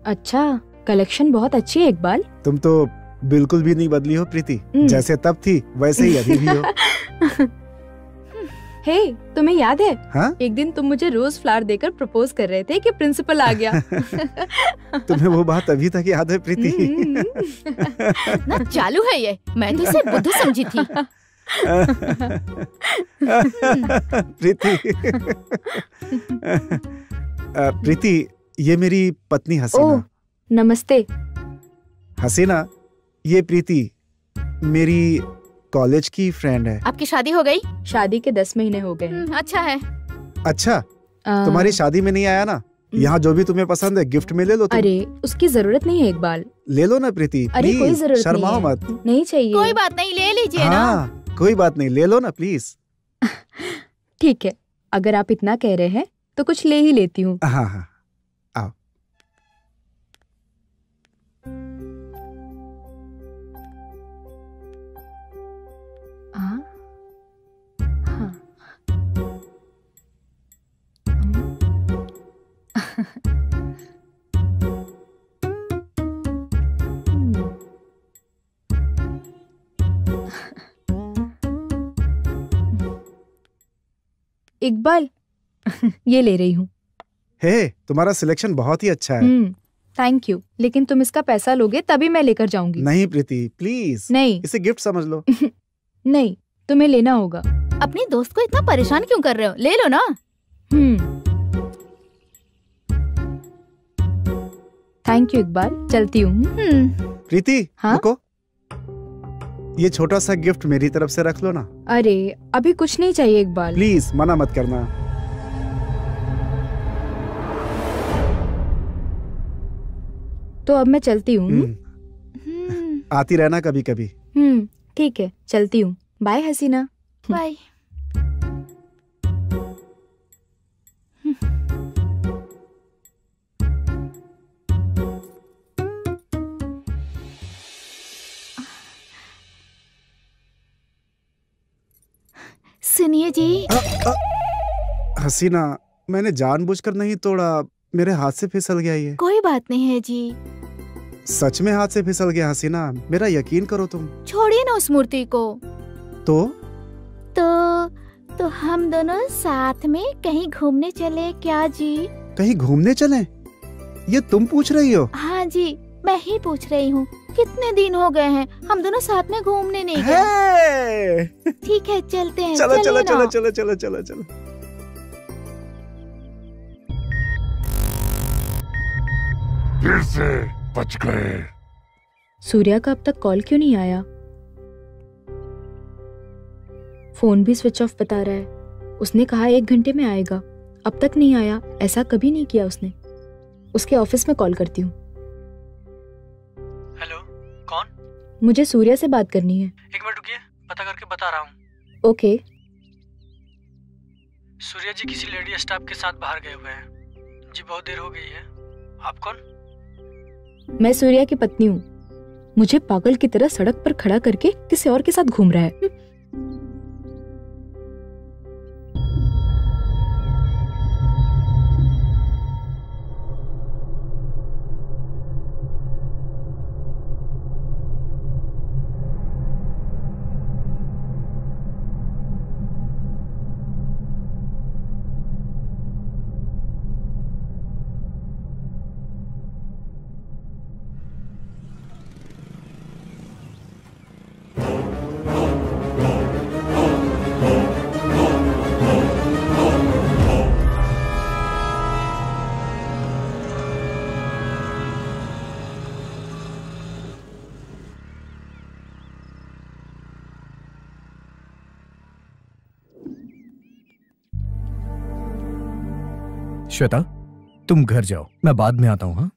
Speaker 2: अच्छा, कलेक्शन बहुत अच्छी है इकबाल।
Speaker 9: तुम तो बिल्कुल भी नहीं बदली हो प्रीति, जैसे तब थी वैसे ही अभी भी हो।
Speaker 2: हे, तुम्हें याद है?
Speaker 9: हाँ?
Speaker 2: एक दिन तुम मुझे रोज फ्लावर देकर प्रपोज कर रहे थे कि प्रिंसिपल आ गया।
Speaker 9: तुम्हें वो बात अभी तक याद है प्रीति?
Speaker 3: ना चालू है ये, मैं तो इसे बुद्धू समझी थी।
Speaker 9: प्रीति, प्रीति, ये मेरी पत्नी हसीना।
Speaker 2: ओह, नमस्ते।
Speaker 9: हसीना, ये प्रीति मेरी कॉलेज की फ्रेंड है।
Speaker 3: आपकी शादी हो गई?
Speaker 2: शादी के 10 महीने हो गए हैं।
Speaker 3: अच्छा है।
Speaker 9: अच्छा, तुम्हारी शादी में नहीं आया ना? यहाँ जो भी तुम्हें पसंद है गिफ्ट में ले लो तुम।
Speaker 2: अरे उसकी जरूरत नहीं है इकबाल।
Speaker 9: ले लो ना प्रीति,
Speaker 2: अरे कोई
Speaker 9: प्लीज
Speaker 2: जरूरत
Speaker 9: शर्माओ
Speaker 2: नहीं है।
Speaker 9: मत।
Speaker 2: नहीं चाहिए।
Speaker 3: कोई बात नहीं, ले लीजिए ना।
Speaker 9: हाँ, कोई बात नहीं, ले लो ना प्लीज।
Speaker 2: ठीक है, अगर आप इतना कह रहे हैं तो कुछ ले ही लेती हूँ।
Speaker 9: हाँ हाँ, आओ।
Speaker 2: हाँ हाँ। इकबाल ये ले रही हूँ।
Speaker 9: हे, तुम्हारा सिलेक्शन बहुत ही अच्छा है।
Speaker 2: थैंक यू, लेकिन तुम इसका पैसा लोगे तभी मैं लेकर जाऊंगी।
Speaker 9: नहीं प्रीति, प्लीज।
Speaker 2: नहीं।
Speaker 9: इसे गिफ्ट समझ लो।
Speaker 2: नहीं, तुम्हें लेना होगा।
Speaker 3: अपनी दोस्त को इतना परेशान क्यों कर रहे हो? ले लो ना।
Speaker 2: थैंक यू इकबाल, चलती हूँ।
Speaker 9: प्रीति,
Speaker 2: हाँ?
Speaker 9: रुको। ये छोटा सा गिफ्ट मेरी तरफ से रख लो ना।
Speaker 2: अरे अभी कुछ नहीं चाहिए इकबाल।
Speaker 9: प्लीज मना मत करना।
Speaker 2: तो अब मैं चलती हूँ।
Speaker 9: आती रहना कभी कभी।
Speaker 2: ठीक है, चलती हूँ। बाय हसीना।
Speaker 3: बाय। सुनिए जी।
Speaker 9: हसीना, मैंने जानबूझकर नहीं तोड़ा, मेरे हाथ से फिसल गया ये।
Speaker 3: कोई बात नहीं है जी।
Speaker 9: सच में हाथ से फिसल गया हसीना, मेरा यकीन करो तुम।
Speaker 3: छोड़िए ना उस मूर्ति को।
Speaker 9: तो
Speaker 3: हम दोनों साथ में कहीं घूमने चले क्या जी?
Speaker 9: कहीं घूमने चले? ये तुम पूछ रही हो?
Speaker 3: हाँ जी, मैं ही पूछ रही हूँ। कितने दिन हो गए हैं हम दोनों साथ में घूमने नहीं गए। ठीक है, चलते हैं।
Speaker 9: चलो चलो चलो चलो चलो चलो चलो।
Speaker 6: फिर से बच गए।
Speaker 2: सूर्या का अब तक कॉल क्यों नहीं आया? फोन भी स्विच ऑफ बता रहा है। उसने कहा 1 घंटे में आएगा, अब तक नहीं आया। ऐसा कभी नहीं किया उसने। उसके ऑफिस में कॉल करती हूँ।
Speaker 10: हेलो, कौन?
Speaker 2: मुझे सूर्या से बात करनी है।
Speaker 10: 1 मिनट रुकिए, पता करके बता रहा हूँ।
Speaker 2: ओके।
Speaker 10: सूर्या जी किसी लेडी स्टाफ के साथ बाहर गए हुए हैं जी, बहुत देर हो गई है। आप कौन?
Speaker 2: मैं सूर्या की पत्नी हूँ। मुझे पागल की तरह सड़क पर खड़ा करके किसी और के साथ घूम रहा है।
Speaker 1: श्वेता, तुम घर जाओ, मैं बाद में आता हूँ। हाँ,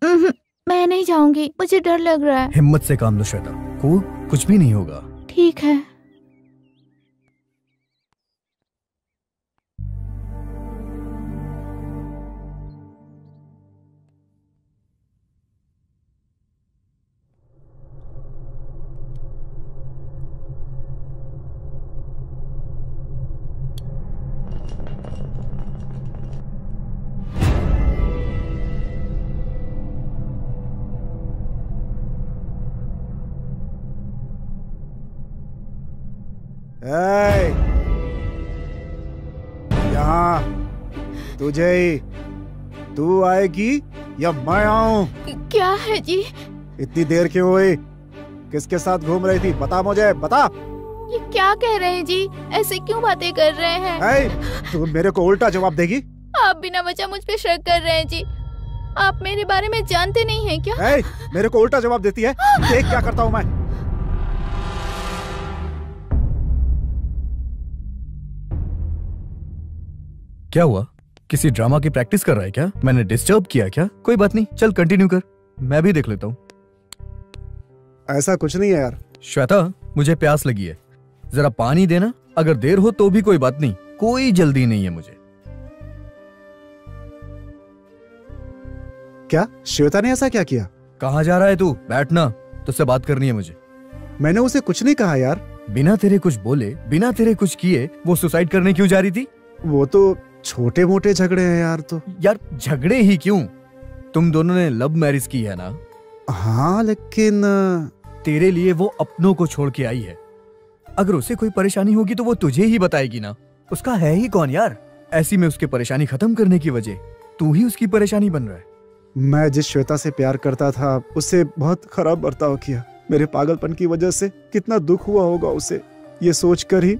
Speaker 3: मैं नहीं जाऊंगी, मुझे डर लग रहा है।
Speaker 1: हिम्मत से काम लो श्वेता, कुछ भी नहीं होगा।
Speaker 3: ठीक है।
Speaker 9: यहाँ तुझे ही, तू आएगी या मैं आऊं?
Speaker 3: क्या है जी?
Speaker 9: इतनी देर क्यों हुई? किसके साथ घूम रही थी? बता मुझे, बता।
Speaker 3: ये क्या कह रहे हैं जी? ऐसे क्यों बातें कर रहे हैं?
Speaker 9: तू मेरे को उल्टा जवाब देगी?
Speaker 3: आप बिना वजह मुझ पे शक कर रहे हैं जी। आप मेरे बारे में जानते नहीं हैं क्या?
Speaker 9: मेरे को उल्टा जवाब देती है। देख क्या करता हूँ मैं।
Speaker 1: क्या हुआ? किसी ड्रामा की प्रैक्टिस कर रहा है क्या? मैंने डिस्टर्ब किया क्या? कोई बात नहीं, चल कंटिन्यू कर, मैं भी देख लेता हूँ।
Speaker 9: ऐसा कुछ नहीं है यार।
Speaker 1: श्वेता, मुझे प्यास लगी है, जरा पानी देना। अगर देर हो तो भी कोई बात नहीं, कोई जल्दी नहीं है मुझे।
Speaker 9: क्या श्वेता ने ऐसा क्या किया?
Speaker 1: कहाँ जा रहा है तू? बैठना, तुझसे बात करनी है मुझे।
Speaker 9: मैंने उसे कुछ नहीं कहा यार।
Speaker 1: बिना तेरे कुछ बोले, बिना तेरे कुछ किए वो सुसाइड करने क्यों जा रही थी?
Speaker 9: वो तो छोटे मोटे झगड़े हैं यार। तो
Speaker 1: यार झगड़े ही क्यों? तुम दोनों ने लव मैरिज की है ना?
Speaker 9: हाँ, लेकिन
Speaker 1: तेरे लिए वो अपनों को छोड़ के आई है। अगर उसे कोई परेशानी होगी तो वो तुझे ही बताएगी ना। उसका है ही कौन यार? ऐसी में उसकी परेशानी खत्म करने की वजह तू ही उसकी परेशानी बन रहा है।
Speaker 9: मैं जिस श्वेता से प्यार करता था उससे बहुत खराब बर्ताव किया। मेरे पागलपन की वजह से कितना दुख हुआ होगा उसे, ये सोचकर ही।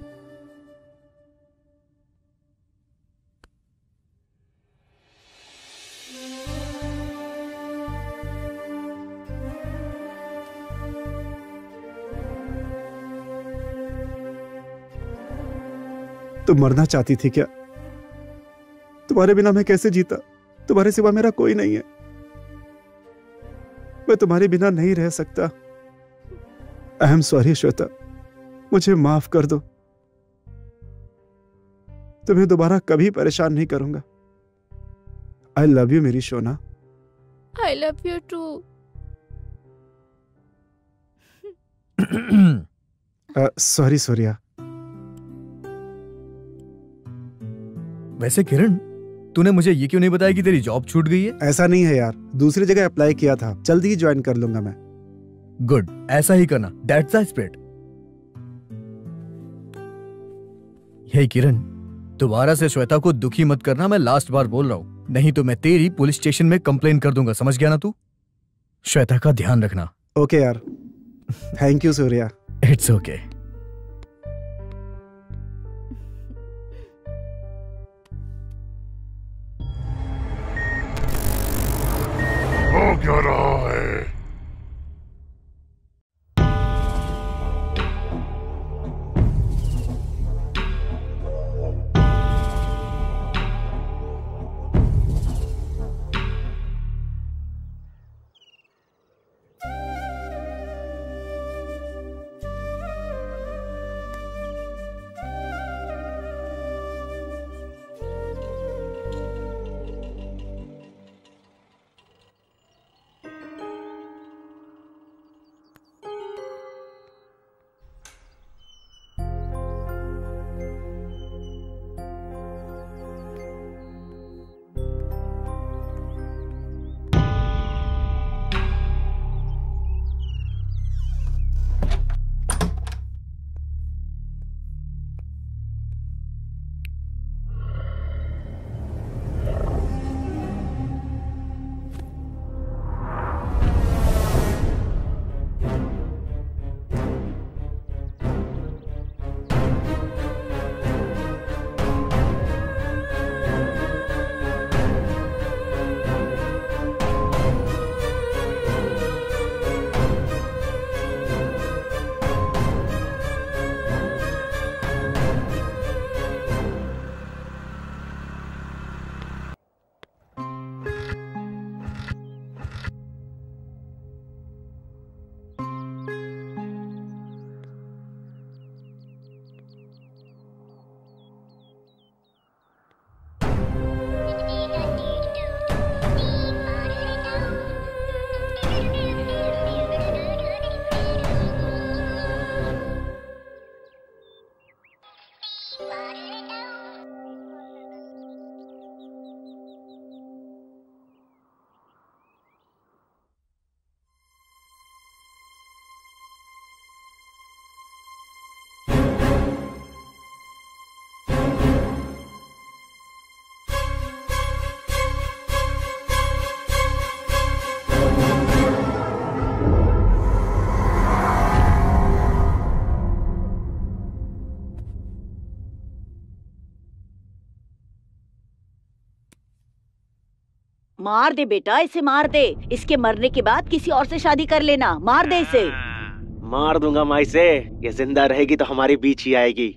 Speaker 9: तुम मरना चाहती थी क्या? तुम्हारे बिना मैं कैसे जीता? तुम्हारे सिवा मेरा कोई नहीं है। मैं तुम्हारे बिना नहीं रह सकता। आई एम सॉरी श्वेता, मुझे माफ कर दो। तुम्हें दोबारा कभी परेशान नहीं करूंगा। आई लव यू मेरी सोना।
Speaker 3: I love you too.
Speaker 9: Sorry Surya.
Speaker 1: वैसे किरण, तूने मुझे ये क्यों नहीं बताया कि तेरी जॉब छूट गई है?
Speaker 9: ऐसा नहीं है यार, दूसरी जगह अप्लाई किया था, जल्दी ही ज्वाइन कर लूंगा मैं।
Speaker 1: गुड, ऐसा ही करना, दैट्स द स्पिरिट। हे किरण, दोबारा से श्वेता को दुखी मत करना, मैं लास्ट बार बोल रहा हूँ, नहीं तो मैं तेरी पुलिस स्टेशन में कंप्लेन कर दूंगा, समझ गया ना तू? श्वेता का ध्यान रखना।
Speaker 9: ओके यार, thank you Surya.
Speaker 1: It's okay.
Speaker 6: हो क्या रहा है?
Speaker 5: मार दे बेटा, इसे मार दे। इसके मरने के बाद किसी और से शादी कर लेना। मार दे इसे।
Speaker 4: मार दूंगा माई से, ये जिंदा रहेगी तो हमारे बीच ही आएगी।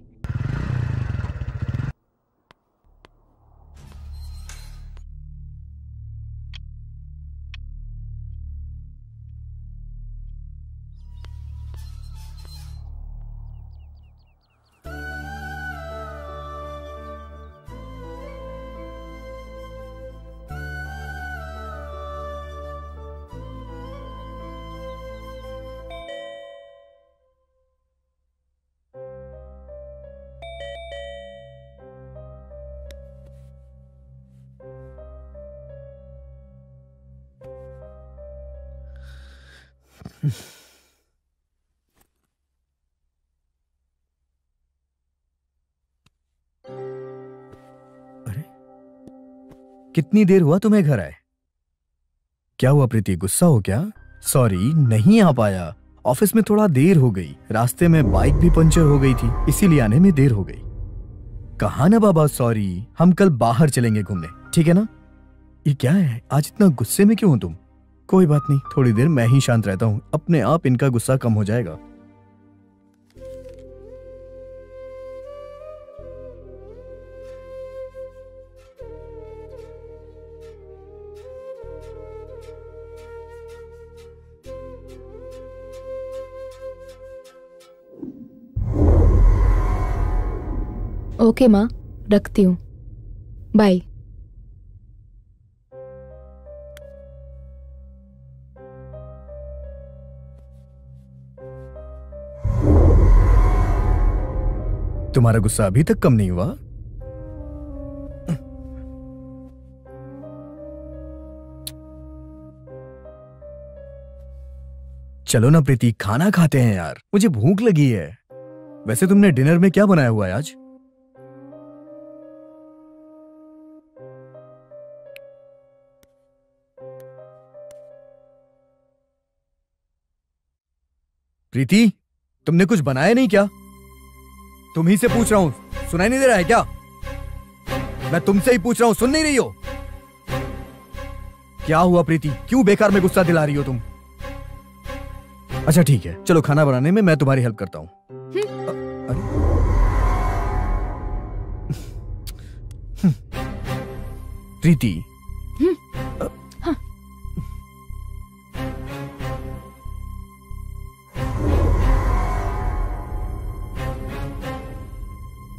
Speaker 1: अरे कितनी देर हुआ तुम्हें घर आए? क्या हुआ प्रीति, गुस्सा हो क्या? सॉरी नहीं आ पाया, ऑफिस में थोड़ा देर हो गई, रास्ते में बाइक भी पंचर हो गई थी, इसीलिए आने में देर हो गई। कहा ना बाबा सॉरी, हम कल बाहर चलेंगे घूमने, ठीक है ना? ये क्या है, आज इतना गुस्से में क्यों हो तुम? कोई बात नहीं, थोड़ी देर मैं ही शांत रहता हूँ, अपने आप इनका गुस्सा कम हो जाएगा।
Speaker 2: ओके माँ, रखती हूँ, बाय।
Speaker 1: तुम्हारा गुस्सा अभी तक कम नहीं हुआ? चलो ना प्रीति, खाना खाते हैं यार, मुझे भूख लगी है। वैसे तुमने डिनर में क्या बनाया हुआ है आज? प्रीति, तुमने कुछ बनाया नहीं क्या? तुम ही से पूछ रहा हूं, सुनाई नहीं दे रहा है क्या? मैं तुमसे ही पूछ रहा हूं, सुन नहीं रही हो? क्या हुआ प्रीति, क्यों बेकार में गुस्सा दिला रही हो तुम? अच्छा ठीक है, चलो खाना बनाने में मैं तुम्हारी हेल्प करता हूं। प्रीति,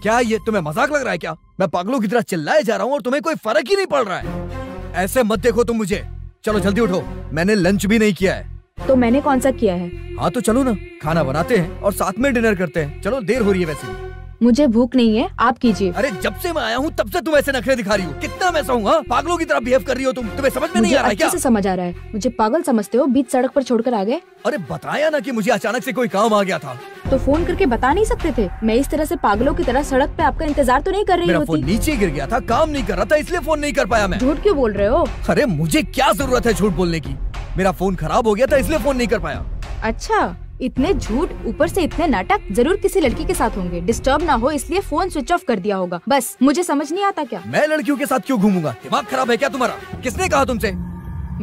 Speaker 1: क्या ये तुम्हें मजाक लग रहा है क्या? मैं पागलों की तरह चिल्लाए जा रहा हूँ और तुम्हें कोई फर्क ही नहीं पड़ रहा है। ऐसे मत देखो तुम मुझे। चलो जल्दी उठो, मैंने लंच भी नहीं किया है।
Speaker 2: तो मैंने कौन सा किया है?
Speaker 1: हाँ तो चलो ना, खाना बनाते हैं और साथ में डिनर करते हैं। चलो देर हो रही है वैसे भी।
Speaker 2: मुझे भूख नहीं है, आप कीजिए।
Speaker 1: अरे जब से मैं आया हूँ तब से तुम ऐसे नखरे दिखा रही हो। कितना मैं ऐसा हूँ, हाँ? पागलों की तरह बिहेव कर रही हो तुम। तुम्हें समझ में नहीं आ रहा है क्या?
Speaker 2: अच्छे से समझ आ रहा है। मुझे पागल समझते हो, बीच सड़क पर छोड़कर आ गए।
Speaker 1: अरे बताया ना कि मुझे अचानक से कोई काम आ गया था।
Speaker 2: तो फोन करके बता नहीं सकते थे? मैं इस तरह से पागलों की तरह सड़क पे आपका इंतजार तो नहीं कर रही
Speaker 1: मेरा
Speaker 2: होती।
Speaker 1: फोन नीचे गिर गया था, काम नहीं कर रहा था, इसलिए फोन नहीं कर पाया मैं।
Speaker 2: झूठ क्यों बोल रहे हो?
Speaker 1: अरे मुझे क्या जरूरत है झूठ बोलने की? मेरा फोन खराब हो गया था इसलिए फोन नहीं कर पाया।
Speaker 2: अच्छा, इतने झूठ, ऊपर से इतने नाटक। जरूर किसी लड़की के साथ होंगे, डिस्टर्ब ना हो इसलिए फोन स्विच ऑफ कर दिया होगा। बस मुझे समझ नहीं आता क्या?
Speaker 1: मैं लड़कियों के साथ क्यों घूमूंगा? दिमाग खराब है क्या तुम्हारा? किसने कहा तुमसे?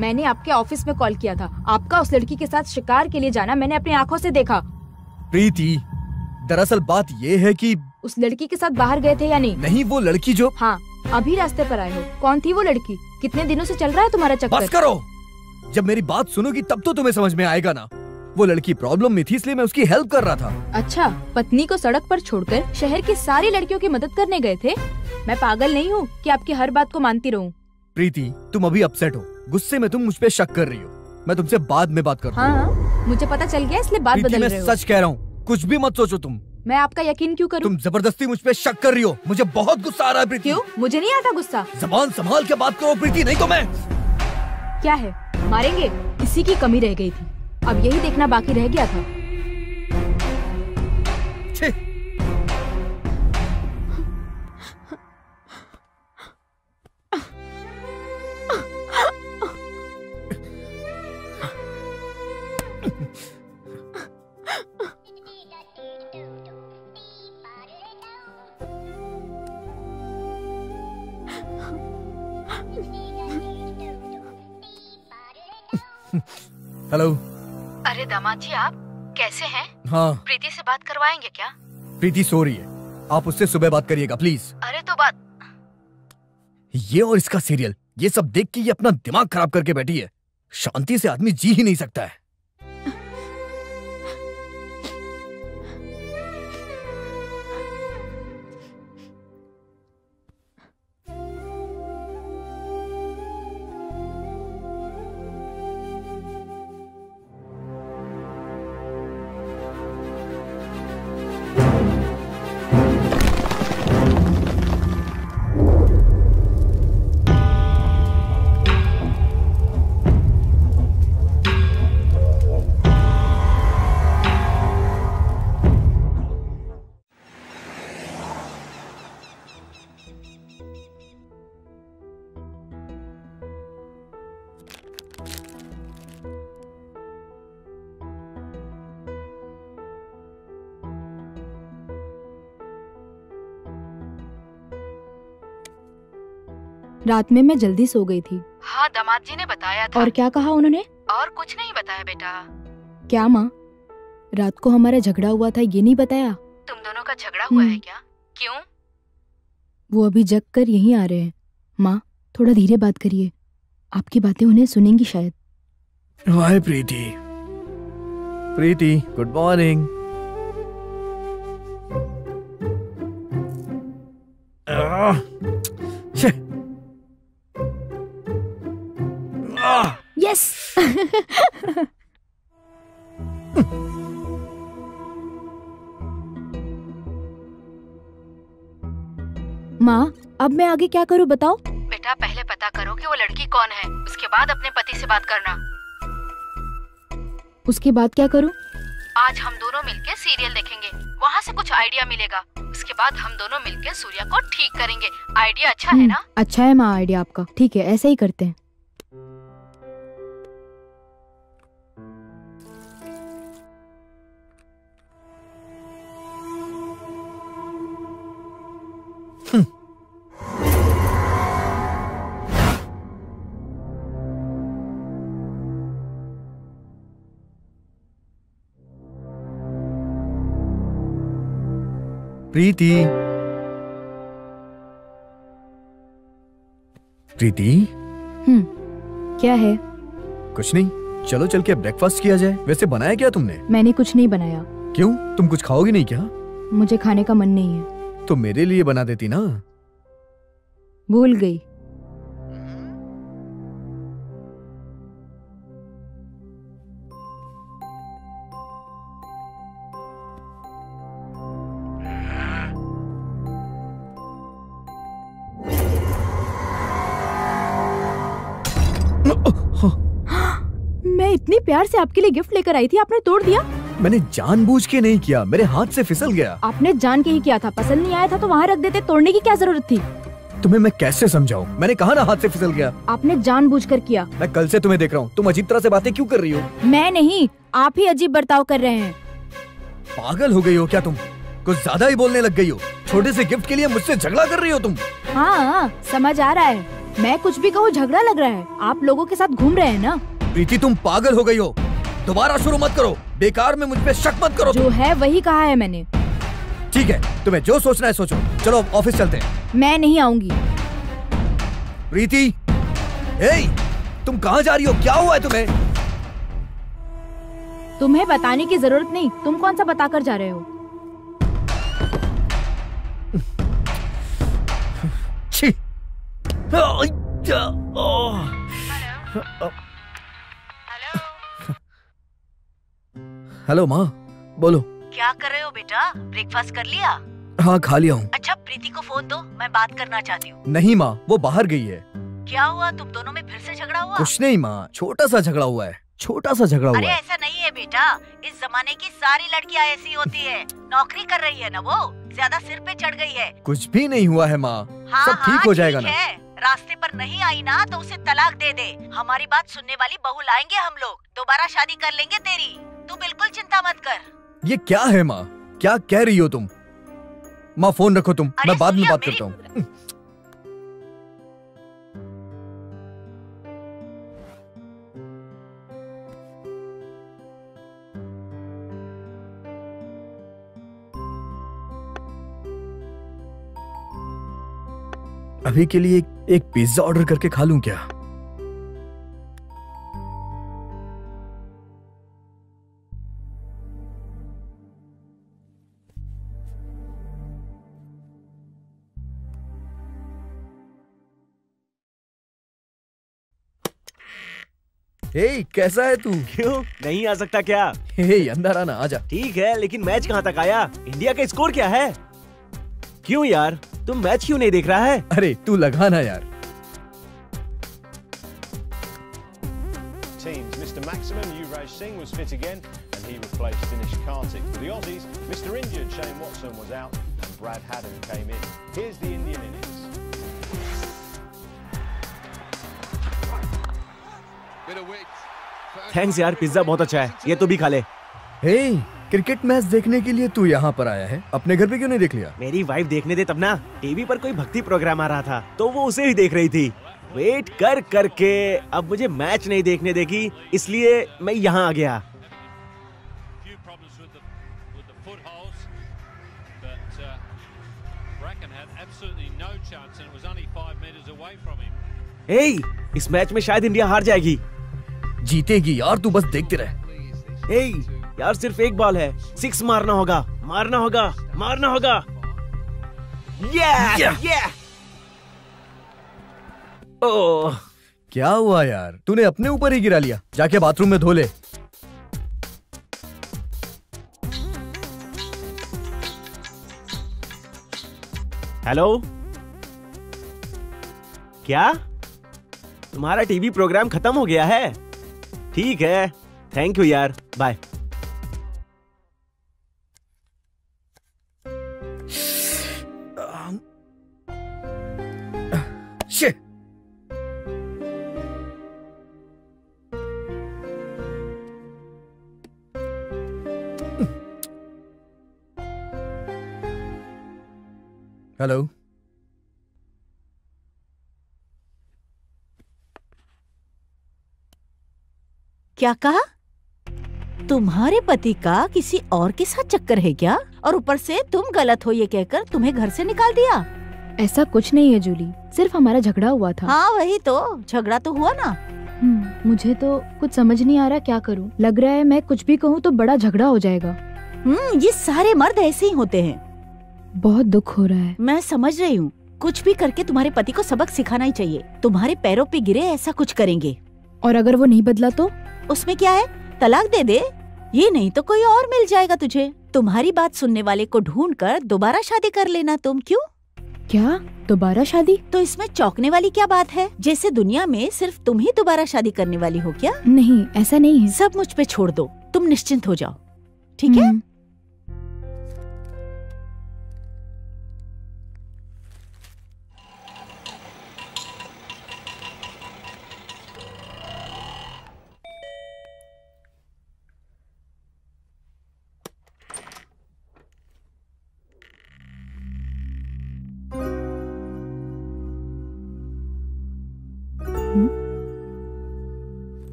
Speaker 2: मैंने आपके ऑफिस में कॉल किया था। आपका उस लड़की के साथ शिकार के लिए जाना मैंने अपनी आंखों से देखा।
Speaker 1: प्रीति, दरअसल बात ये है कि
Speaker 2: उस लड़की के साथ बाहर गए थे या नहीं?
Speaker 1: नहीं, वो लड़की जो...
Speaker 2: हाँ, अभी रास्ते पर आए हो। कौन थी वो लड़की? कितने दिनों से चल रहा है तुम्हारा चक्कर?
Speaker 1: बस करो, जब मेरी बात सुनोगी तब तो तुम्हें समझ में आएगा ना। वो लड़की प्रॉब्लम में थी इसलिए मैं उसकी हेल्प कर रहा था।
Speaker 2: अच्छा, पत्नी को सड़क पर छोड़कर शहर की सारी लड़कियों की मदद करने गए थे? मैं पागल नहीं हूँ कि आपकी हर बात को मानती रहूं।
Speaker 1: प्रीति, तुम अभी अपसेट हो, गुस्से में तुम मुझ पे शक कर रही हो। मैं तुमसे बाद में बात करूंगा।
Speaker 2: हाँ, मुझे पता चल गया इसलिए बात बदल रहे हो।
Speaker 1: मैं सच कह रहा हूँ, कुछ भी मत सोचो तुम।
Speaker 2: मैं आपका यकीन क्यों करूं?
Speaker 1: तुम जबरदस्ती मुझ पे शक कर रही हो। मुझे बहुत गुस्सा आ रहा है प्रीति।
Speaker 2: क्यों? मुझे नहीं आता गुस्सा।
Speaker 1: जबान संभाल के बात करो प्रीति, नहीं तो मैं...
Speaker 2: क्या है, मारेंगे? इसी की कमी रह गई थी, अब यही देखना बाकी रह गया था।
Speaker 1: हेलो।
Speaker 3: अरे दामाद जी, आप कैसे हैं?
Speaker 1: हाँ।
Speaker 3: प्रीति से बात करवाएंगे क्या?
Speaker 1: प्रीति सो रही है, आप उससे सुबह बात करिएगा प्लीज।
Speaker 3: अरे तो बात...
Speaker 1: ये और इसका सीरियल, ये सब देख के ये अपना दिमाग खराब करके बैठी है। शांति से आदमी जी ही नहीं सकता है।
Speaker 2: रात में मैं जल्दी सो गई थी।
Speaker 11: हाँ, दामाद जी ने बताया था।
Speaker 2: और क्या कहा उन्होंने?
Speaker 11: और कुछ नहीं बताया बेटा।
Speaker 2: क्या माँ, रात को हमारा झगड़ा हुआ था ये नहीं बताया?
Speaker 11: तुम दोनों का झगड़ा हुआ है क्या? क्यों?
Speaker 2: वो अभी जग कर यहीं आ रहे हैं। माँ, थोड़ा धीरे बात करिए, आपकी बातें उन्हें सुनेंगी शायद।
Speaker 1: हाय प्रीति। प्रीति, गुड मॉर्निंग।
Speaker 2: यस। माँ, अब मैं आगे क्या करूँ बताओ?
Speaker 11: बेटा, पहले पता करो कि वो लड़की कौन है, उसके बाद अपने पति से बात करना।
Speaker 2: उसके बाद क्या करूँ?
Speaker 11: आज हम दोनों मिलके सीरियल देखेंगे, वहाँ से कुछ आइडिया मिलेगा। उसके बाद हम दोनों मिलके सूर्या को ठीक करेंगे। आइडिया अच्छा है ना?
Speaker 2: अच्छा है माँ आइडिया आपका। ठीक है, ऐसे ही करते हैं।
Speaker 1: प्रीति। प्रीति।
Speaker 2: क्या है?
Speaker 1: कुछ नहीं, चलो चल के ब्रेकफास्ट किया जाए। वैसे बनाया क्या तुमने?
Speaker 2: मैंने कुछ नहीं बनाया।
Speaker 1: क्यों, तुम कुछ खाओगी नहीं क्या?
Speaker 2: मुझे खाने का मन नहीं है।
Speaker 1: तो मेरे लिए बना देती ना।
Speaker 2: भूल गई। मैं इतनी प्यार से आपके लिए गिफ्ट लेकर आई थी, आपने तोड़ दिया।
Speaker 1: मैंने जानबूझ के नहीं किया, मेरे हाथ से फिसल गया।
Speaker 2: आपने जान के ही किया था। पसंद नहीं आया था तो वहाँ रख देते, तोड़ने की क्या जरूरत थी?
Speaker 1: तुम्हें मैं कैसे समझाऊं? मैंने कहा ना हाथ से फिसल गया।
Speaker 2: आपने जानबूझकर किया।
Speaker 1: मैं कल से तुम्हें देख रहा हूँ, तुम अजीब तरह से बातें क्यों कर रही हो?
Speaker 2: मैं नहीं, आप ही अजीब बर्ताव कर रहे हैं।
Speaker 1: पागल हो गई हो क्या तुम? कुछ ज्यादा ही बोलने लग गई हो। छोटे से गिफ्ट के लिए मुझसे झगड़ा कर रही हो तुम।
Speaker 2: हाँ, समझ आ रहा है। मैं कुछ भी कहूँ झगड़ा लग रहा है। आप लोगों के साथ घूम रहे हैं ना।
Speaker 1: प्रीति, तुम पागल हो गई हो। दोबारा शुरू मत करो, बेकार में मुझ पे शक मत करो।
Speaker 2: जो है वही कहा है मैंने।
Speaker 1: ठीक है, तुम्हें जो सोचना है सोचो। चलो ऑफिस चलते हैं।
Speaker 2: मैं नहीं आऊंगी।
Speaker 1: प्रीति, तुम कहाँ जा रही हो? क्या हुआ है तुम्हें?
Speaker 2: तुम्हें बताने की जरूरत नहीं। तुम कौन सा बता कर जा रहे हो?
Speaker 1: छी। हेलो माँ, बोलो।
Speaker 5: क्या कर रहे हो बेटा? ब्रेकफास्ट कर लिया?
Speaker 1: हाँ, खा लिया हूँ।
Speaker 5: अच्छा, प्रीति को फोन दो, मैं बात करना चाहती हूँ।
Speaker 1: नहीं माँ, वो बाहर गई है।
Speaker 5: क्या हुआ, तुम दोनों में फिर से झगड़ा हुआ?
Speaker 1: कुछ नहीं माँ, छोटा सा झगड़ा हुआ है। छोटा सा झगड़ा हुआ
Speaker 5: अरे
Speaker 1: है।
Speaker 5: ऐसा नहीं है बेटा, इस जमाने की सारी लड़कियाँ ऐसी होती है। नौकरी कर रही है ना वो, ज्यादा सिर पे चढ़ गई है।
Speaker 1: कुछ भी नहीं हुआ है माँ।
Speaker 5: हाँ,
Speaker 1: सब ठीक हो जाएगा ना।
Speaker 5: रास्ते पर नहीं आई ना तो उसे तलाक दे दे। हमारी बात सुनने वाली बहू लाएंगे हम लोग। दोबारा शादी कर लेंगे तेरी। तू बिल्कुल चिंता मत कर।
Speaker 1: ये क्या है माँ? क्या कह रही हो तुम? माँ फोन रखो तुम, मैं बाद में बात करता हूँ। अभी के लिए एक पिज्जा ऑर्डर करके खा लूं क्या? कैसा है तू?
Speaker 4: क्यों नहीं आ सकता क्या?
Speaker 1: अंदर आना, आजा।
Speaker 4: ठीक है, लेकिन मैच कहाँ तक आया? इंडिया का स्कोर क्या है? क्यों यार, तुम मैच क्यों नहीं देख रहा है?
Speaker 1: अरे तू लगा ना यार।
Speaker 12: Teams, Mr. Maximum Yuvraj Singh was fit again and he replaced Dinesh Karthik. For the Aussies, Mr. Injured Shane Watson was out and Brad Haddon came in. Here's the Indian innings.
Speaker 4: Thanks यार, pizza बहुत अच्छा है, ये तो भी खा ले।
Speaker 1: Cricket match देखने के लिए तू यहाँ पर आया है, अपने घर पे क्यों नहीं देख लिया?
Speaker 4: मेरी वाइफ देखने दे तब ना। टीवी पर कोई भक्ति प्रोग्राम आ रहा था तो वो उसे ही देख रही थी। वेट कर करके अब मुझे मैच नहीं देखने देगी, इसलिए मैं यहाँ आ गया। इस मैच में शायद इंडिया हार जाएगी।
Speaker 1: जीतेगी यार, तू बस देखते रहे।
Speaker 4: यार सिर्फ एक बॉल है, 6 मारना होगा, मारना होगा, मारना होगा। ओह,
Speaker 1: क्या हुआ यार, तूने अपने ऊपर ही गिरा लिया। जाके बाथरूम में धो ले।
Speaker 4: हेलो, क्या तुम्हारा टीवी प्रोग्राम खत्म हो गया है? ठीक है, थैंक यू यार, बाय।
Speaker 1: हेलो,
Speaker 5: क्या कहा? तुम्हारे पति का किसी और के साथ चक्कर है क्या? और ऊपर से तुम गलत हो ये कहकर तुम्हें घर से निकाल दिया?
Speaker 2: ऐसा कुछ नहीं है जूली, सिर्फ हमारा झगड़ा हुआ था।
Speaker 5: हाँ वही तो, झगड़ा तो हुआ ना।
Speaker 2: मुझे तो कुछ समझ नहीं आ रहा क्या करूं। लग रहा है मैं कुछ भी कहूं तो बड़ा झगड़ा हो जाएगा।
Speaker 5: ये सारे मर्द ऐसे ही होते हैं।
Speaker 2: बहुत दुख हो रहा है।
Speaker 5: मैं समझ रही हूँ, कुछ भी करके तुम्हारे पति को सबक सिखाना ही चाहिए। तुम्हारे पैरों पे गिरे ऐसा कुछ करेंगे।
Speaker 2: और अगर वो नहीं बदला तो?
Speaker 5: उसमें क्या है, तलाक दे दे। ये नहीं तो कोई और मिल जाएगा तुझे। तुम्हारी बात सुनने वाले को ढूंढ कर दोबारा शादी कर लेना। तुम क्यों?
Speaker 2: क्या दोबारा शादी?
Speaker 5: तो इसमें चौंकने वाली क्या बात है? जैसे दुनिया में सिर्फ तुम ही दोबारा शादी करने वाली हो क्या?
Speaker 2: नहीं, ऐसा नहीं है।
Speaker 5: सब मुझ पे छोड़ दो, तुम निश्चिंत हो जाओ, ठीक है?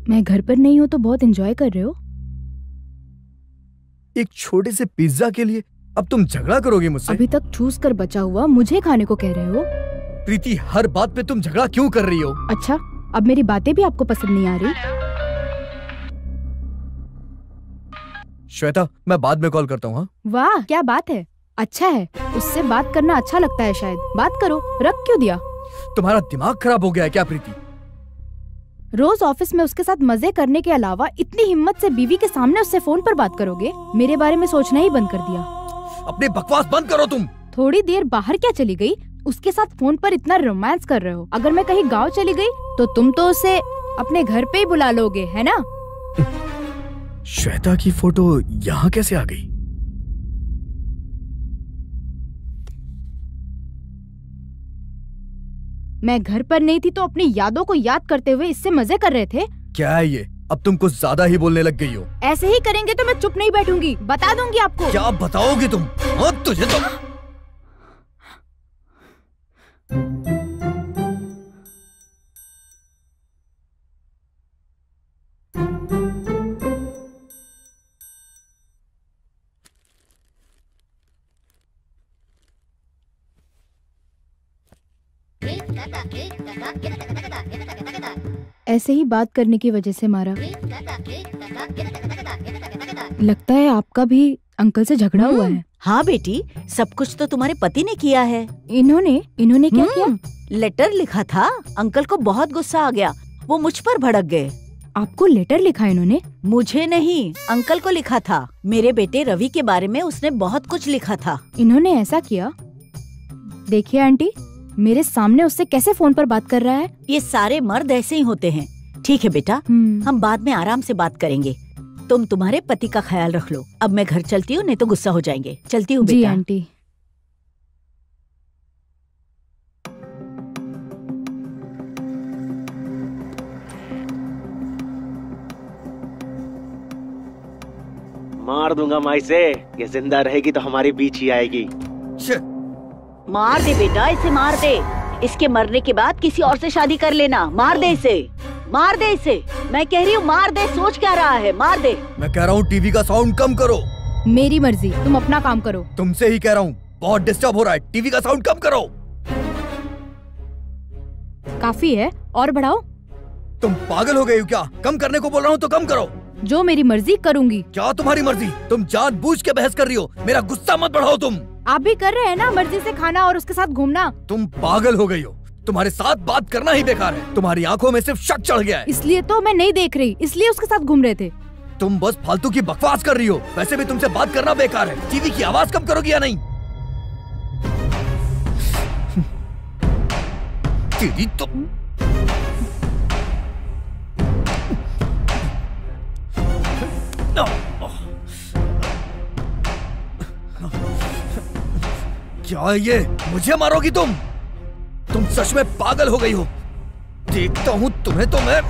Speaker 2: मैं घर पर नहीं हूँ तो बहुत एंजॉय कर रहे हो।
Speaker 1: एक छोटे से पिज्जा के लिए अब तुम झगड़ा करोगे मुझसे?
Speaker 2: अभी तक चूस कर बचा हुआ मुझे खाने को कह रहे हो।
Speaker 1: प्रीति, हर बात पे तुम झगड़ा क्यों कर रही हो?
Speaker 2: अच्छा, अब मेरी बातें भी आपको पसंद नहीं आ रही?
Speaker 1: श्वेता, मैं बाद में कॉल करता हूँ। हाँ?
Speaker 2: वाह, क्या बात है। अच्छा है, उससे बात करना अच्छा लगता है शायद। बात करो, रख क्यों दिया?
Speaker 1: तुम्हारा दिमाग खराब हो गया है क्या प्रीति?
Speaker 2: रोज ऑफिस में उसके साथ मजे करने के अलावा इतनी हिम्मत से बीवी के सामने उससे फोन पर बात करोगे? मेरे बारे में सोचना ही बंद कर दिया।
Speaker 1: अपनी बकवास बंद करो तुम।
Speaker 2: थोड़ी देर बाहर क्या चली गई, उसके साथ फोन पर इतना रोमांस कर रहे हो। अगर मैं कहीं गांव चली गई तो तुम तो उसे अपने घर पे ही बुला लोगे, है ना?
Speaker 1: श्वेता की फोटो यहाँ कैसे आ गई?
Speaker 2: मैं घर पर नहीं थी तो अपनी यादों को याद करते हुए इससे मजे कर रहे थे।
Speaker 1: क्या है ये? अब तुम कुछ ज्यादा ही बोलने लग गई हो।
Speaker 2: ऐसे ही करेंगे तो मैं चुप नहीं बैठूंगी, बता दूंगी आपको।
Speaker 1: क्या बताओगी तुम? हाँ, तुझे तो
Speaker 2: ऐसे ही बात करने की वजह से मारा। लगता है आपका भी अंकल से झगड़ा हुआ है।
Speaker 5: हाँ बेटी, सब कुछ तो तुम्हारे पति ने किया है।
Speaker 2: इन्होंने क्या किया?
Speaker 5: लेटर लिखा था, अंकल को बहुत गुस्सा आ गया, वो मुझ पर भड़क गए।
Speaker 2: आपको लेटर लिखा इन्होंने?
Speaker 5: मुझे नहीं, अंकल को लिखा था। मेरे बेटे रवि के बारे में उसने बहुत कुछ लिखा था।
Speaker 2: इन्होंने ऐसा किया? देखिए आंटी, मेरे सामने उससे कैसे फोन पर बात कर रहा है।
Speaker 5: ये सारे मर्द ऐसे ही होते हैं। ठीक है बेटा, हम बाद में आराम से बात करेंगे। तुम तुम्हारे पति का ख्याल रख लो। अब मैं घर चलती हूँ, नहीं तो गुस्सा हो जाएंगे। चलती हूँ बेटा।
Speaker 2: जी आंटी।
Speaker 4: मार दूंगा माई से। ये जिंदा रहेगी तो हमारे बीच ही आएगी।
Speaker 5: मार दे बेटा, इसे मार दे। इसके मरने के बाद किसी और से शादी कर लेना। मार दे इसे, मार दे इसे। मैं कह रही हूँ मार दे। सोच क्या रहा है? मार दे।
Speaker 1: मैं कह रहा हूँ टीवी का साउंड कम करो।
Speaker 2: मेरी मर्जी, तुम अपना काम करो।
Speaker 1: तुमसे ही कह रहा हूँ, बहुत डिस्टर्ब हो रहा है। टीवी का साउंड कम करो।
Speaker 2: काफी है, और बढ़ाओ।
Speaker 1: तुम पागल हो गई हो क्या? कम करने को बोल रहा हूँ तो कम करो।
Speaker 2: जो मेरी मर्जी करूंगी।
Speaker 1: क्या तुम्हारी मर्जी? तुम जानबूझ के बहस कर रही हो। मेरा गुस्सा मत बढ़ाओ तुम।
Speaker 2: आप भी कर रहे हैं ना मर्जी से खाना और उसके साथ घूमना।
Speaker 1: तुम पागल हो गई हो। तुम्हारे साथ बात करना ही बेकार है। तुम्हारी आंखों में सिर्फ शक चढ़ गया है।
Speaker 2: इसलिए तो मैं नहीं देख रही, इसलिए उसके साथ घूम रहे थे।
Speaker 1: तुम बस फालतू की बकवास कर रही हो। वैसे भी तुमसे बात करना बेकार है। टीवी की आवाज कम करोगी या नहीं? टीवी तो क्या ये? मुझे मारोगी तुम? तुम सच में पागल हो गई हो। देखता हूँ तुम्हें तो मैं।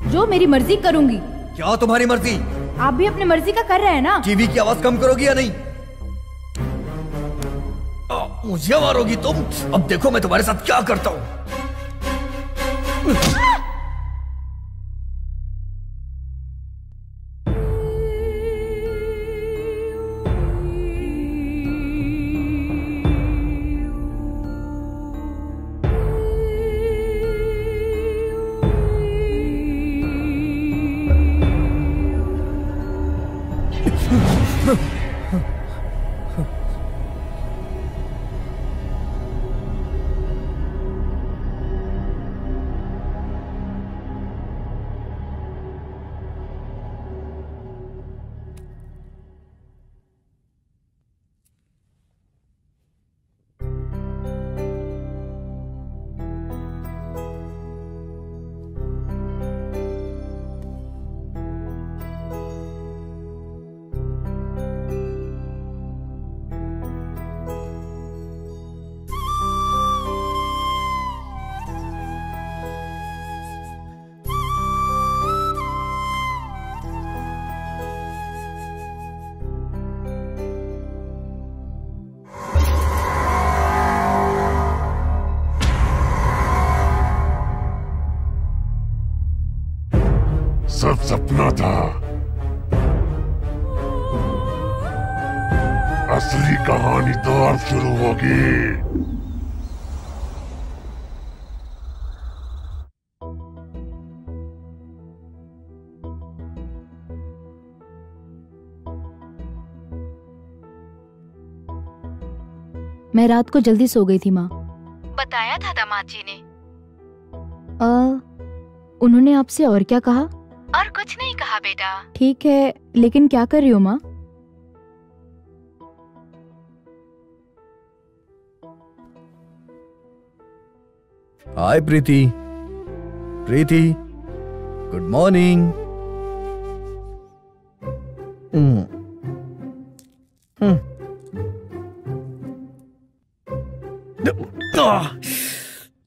Speaker 2: जो मेरी मर्जी करूंगी।
Speaker 1: क्या तुम्हारी मर्जी?
Speaker 2: आप भी अपनी मर्जी का कर रहे हैं ना।
Speaker 1: टीवी की आवाज कम करोगी या नहीं? मुझे मारोगी तुम? अब देखो मैं तुम्हारे साथ क्या करता हूँ।
Speaker 6: सब सपना था। असली कहानी तो अब शुरू होगी।
Speaker 2: मैं रात को जल्दी सो गई थी माँ।
Speaker 11: बताया था दामाद जी ने।
Speaker 2: उन्होंने आपसे और क्या कहा?
Speaker 11: और कुछ नहीं कहा बेटा।
Speaker 2: ठीक है, लेकिन क्या कर रही हो माँ?
Speaker 1: हाय प्रीति। प्रीति, गुड मॉर्निंग।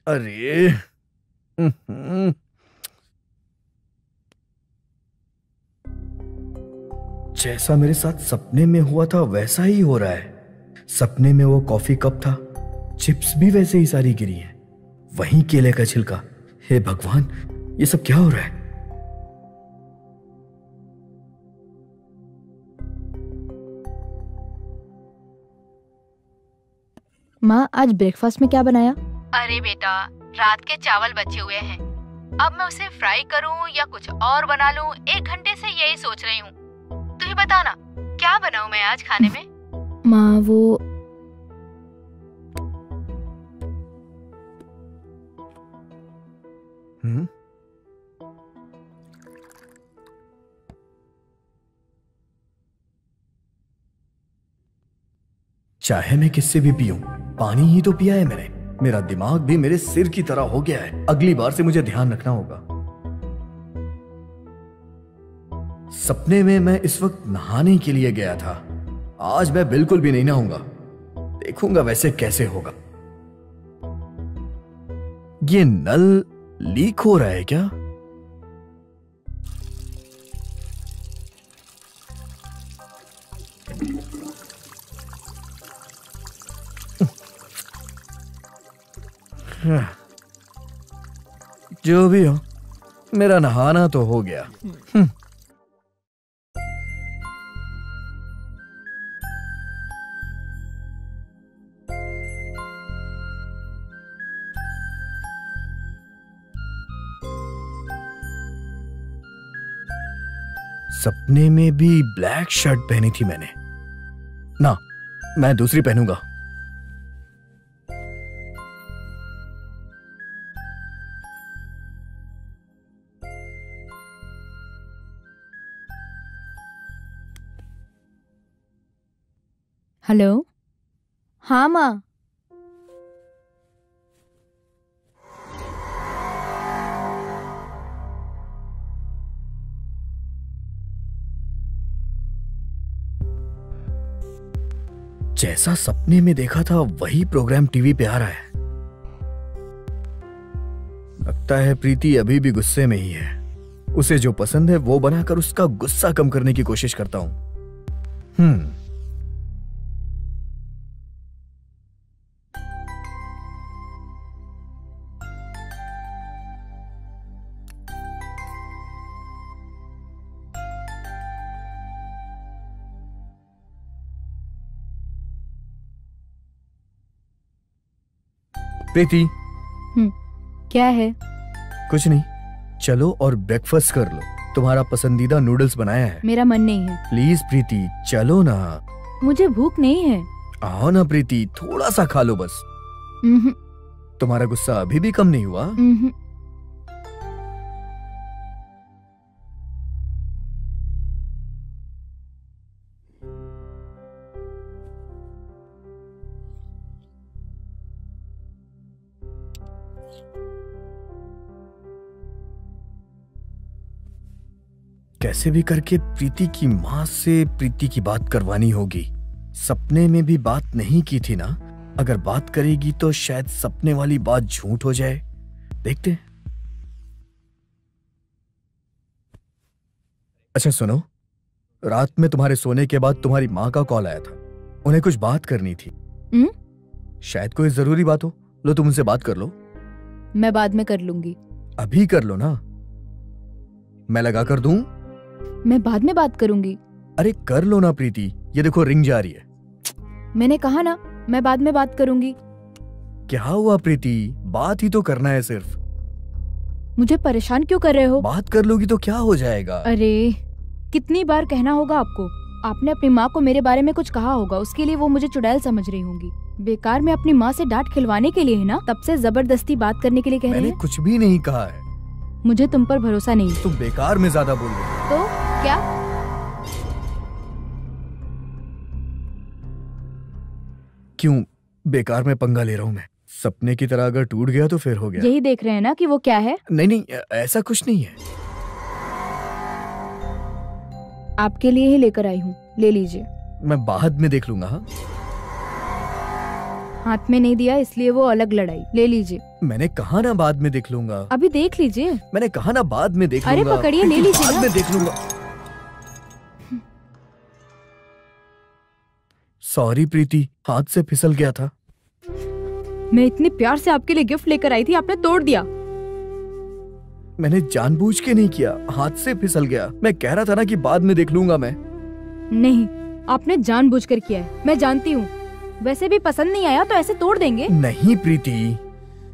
Speaker 1: अरे जैसा मेरे साथ सपने में हुआ था वैसा ही हो रहा है। सपने में वो कॉफी कप था, चिप्स भी वैसे ही सारी गिरी हैं, वहीं केले का छिलका। हे भगवान, ये सब क्या हो रहा है?
Speaker 2: माँ, आज ब्रेकफास्ट में क्या बनाया?
Speaker 11: अरे बेटा, रात के चावल बचे हुए हैं। अब मैं उसे फ्राई करूं या कुछ और बना लूं, 1 घंटे से यही सोच रही हूँ। तू ही बता ना, क्या बनाऊं मैं आज खाने में?
Speaker 2: माँ, वो
Speaker 1: चाहे मैं किससे भी पीऊं, पानी ही तो पिया है मैंने। मेरा दिमाग भी मेरे सिर की तरह हो गया है। अगली बार से मुझे ध्यान रखना होगा। सपने में मैं इस वक्त नहाने के लिए गया था। आज मैं बिल्कुल भी नहीं नहाऊंगा। देखूंगा वैसे कैसे होगा। ये नल लीक हो रहा है क्या? जो भी हो, मेरा नहाना तो हो गया। सपने में भी ब्लैक शर्ट पहनी थी मैंने ना। मैं दूसरी पहनूंगा।
Speaker 2: हेलो। हाँ माँ।
Speaker 1: जैसा सपने में देखा था वही प्रोग्राम टीवी पे आ रहा है। लगता है प्रीति अभी भी गुस्से में ही है। उसे जो पसंद है वो बनाकर उसका गुस्सा कम करने की कोशिश करता हूं। प्रीति।
Speaker 2: क्या है?
Speaker 1: कुछ नहीं, चलो और ब्रेकफास्ट कर लो। तुम्हारा पसंदीदा नूडल्स बनाया है।
Speaker 2: मेरा मन नहीं है।
Speaker 1: प्लीज प्रीति चलो ना।
Speaker 2: मुझे भूख नहीं है।
Speaker 1: आओ ना प्रीति, थोड़ा सा खा लो बस। तुम्हारा गुस्सा अभी भी कम नहीं हुआ? कैसे भी करके प्रीति की माँ से प्रीति की बात करवानी होगी। सपने में भी बात नहीं की थी ना। अगर बात करेगी तो शायद सपने वाली बात झूठ हो जाए। देखते हैं। अच्छा सुनो, रात में तुम्हारे सोने के बाद तुम्हारी माँ का कॉल आया था। उन्हें कुछ बात करनी थी। शायद कोई जरूरी बात हो। लो तुम उनसे बात कर लो।
Speaker 2: मैं बाद में कर लूंगी।
Speaker 1: अभी कर लो ना। मैं लगा कर दूं?
Speaker 2: मैं बाद में बात करूंगी।
Speaker 1: अरे कर लो ना प्रीति, ये देखो रिंग जा रही है।
Speaker 2: मैंने कहा ना मैं बाद में बात करूंगी।
Speaker 1: क्या हुआ प्रीति, बात ही तो करना है सिर्फ।
Speaker 2: मुझे परेशान क्यों कर रहे हो?
Speaker 1: बात कर लोगी तो क्या हो जाएगा?
Speaker 2: अरे कितनी बार कहना होगा आपको। आपने अपनी माँ को मेरे बारे में कुछ कहा होगा, उसके लिए वो मुझे चुड़ैल समझ रही होंगी। बेकार में अपनी माँ से डांट खिलवाने के लिए है ना, तब से जबरदस्ती बात करने के लिए कह रहे हैं।
Speaker 1: मैंने कुछ भी नहीं कहा है।
Speaker 2: मुझे तुम पर भरोसा नहीं।
Speaker 1: तुम बेकार में ज्यादा बोल रहे हो।
Speaker 2: तो क्या?
Speaker 1: क्यों बेकार में पंगा ले रहा हूँ मैं? सपने की तरह अगर टूट गया तो फिर हो गया।
Speaker 2: यही देख रहे हैं ना कि वो क्या है।
Speaker 1: नहीं नहीं, ऐसा कुछ नहीं है।
Speaker 2: आपके लिए ही लेकर आई हूँ, ले लीजिए।
Speaker 1: मैं बाद में देख लूंगा। हाँ?
Speaker 2: हाथ में नहीं दिया इसलिए वो अलग लड़ाई। ले लीजिए।
Speaker 1: मैंने कहा ना बाद में देख लूंगा।
Speaker 2: अभी देख लीजिए।
Speaker 1: मैंने कहा ना बाद में देख लूंगा।
Speaker 2: अरे पकड़िए, ले लीजिए।
Speaker 1: बाद में देख लूंगा। सॉरी प्रीति, हाथ से फिसल गया था।
Speaker 2: मैं इतने प्यार से आपके लिए गिफ्ट लेकर आई थी, आपने तोड़ दिया।
Speaker 1: मैंने जानबूझ के नहीं किया, हाथ से फिसल गया। मैं कह रहा था ना कि बाद में देख लूंगा मैं।
Speaker 2: नहीं, आपने जानबूझकर किया है, मैं जानती हूँ। वैसे भी पसंद नहीं आया तो ऐसे तोड़ देंगे?
Speaker 1: नहीं प्रीति,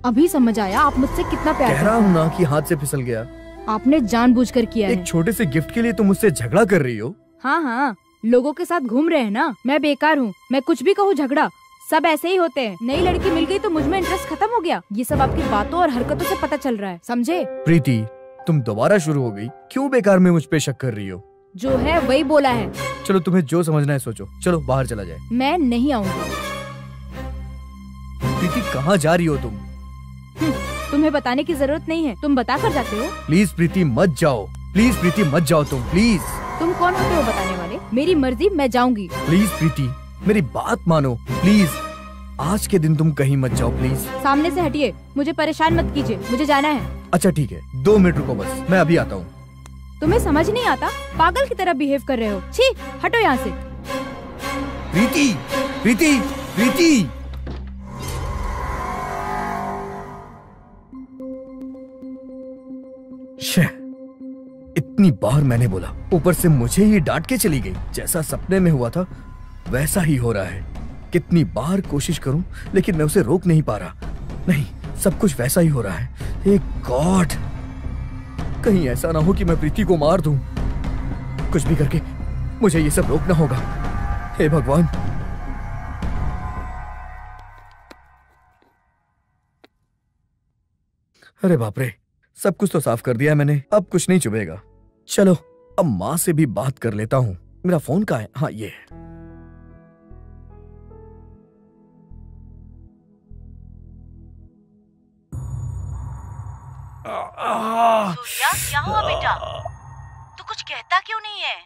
Speaker 2: अभी समझ आया आप मुझसे कितना प्यार
Speaker 1: कह रहा हूँ ना कि हाथ से फिसल गया।
Speaker 2: आपने जानबूझकर किया है।
Speaker 1: एक छोटे से गिफ्ट के लिए तुम मुझसे झगड़ा कर रही हो?
Speaker 2: हाँ हाँ, लोगों के साथ घूम रहे हैं ना। मैं बेकार हूँ, मैं कुछ भी कहूँ झगड़ा। सब ऐसे ही होते हैं। नई लड़की मिल गई तो मुझ में इंटरेस्ट खत्म हो गया। ये सब आपकी बातों और हरकतों से पता चल रहा है, समझे?
Speaker 1: प्रीति, तुम दोबारा शुरू हो गई। क्यों बेकार में मुझ पे शक कर रही हो?
Speaker 2: जो है वही बोला है।
Speaker 1: चलो तुम्हें जो समझना है सोचो, चलो बाहर चला जाए।
Speaker 2: मैं नहीं आऊंगी।
Speaker 1: प्रीति कहाँ जा रही हो तुम?
Speaker 2: तुम्हें बताने की जरूरत नहीं है, तुम बता कर जाते हो।
Speaker 1: प्लीज प्रीति मत जाओ, प्लीज प्रीति मत जाओ तुम, प्लीज।
Speaker 2: तुम कौन होते हो बताने वाले? मेरी मर्जी, मैं जाऊंगी।
Speaker 1: प्लीज प्रीति मेरी बात मानो, प्लीज। आज के दिन तुम कहीं मत जाओ प्लीज।
Speaker 2: सामने से हटिए, मुझे परेशान मत कीजिए, मुझे जाना है।
Speaker 1: अच्छा ठीक है, 2 मिनट रुको बस, मैं अभी आता हूँ।
Speaker 2: तुम्हें समझ नहीं आता? पागल की तरह बिहेव कर रहे हो। छी, हटो यहाँ से।
Speaker 1: प्रीति प्रीति प्रीति। इतनी बार मैंने बोला, ऊपर से मुझे ही डांट के चली गई। जैसा सपने में हुआ था वैसा ही हो रहा है। कितनी बार कोशिश करूं लेकिन मैं उसे रोक नहीं पा रहा। नहीं, सब कुछ वैसा ही हो रहा है। हे गॉड, कहीं ऐसा ना हो कि मैं प्रीति को मार दूं। कुछ भी करके मुझे ये सब रोकना होगा। हे भगवान। अरे बाप रे, सब कुछ तो साफ कर दिया है मैंने, अब कुछ नहीं चुभेगा। चलो अब माँ से भी बात कर लेता हूँ। मेरा फोन कहाँ है? हाँ ये है।
Speaker 5: सूर्या, क्या हुआ बेटा? तू कुछ कहता क्यों नहीं है?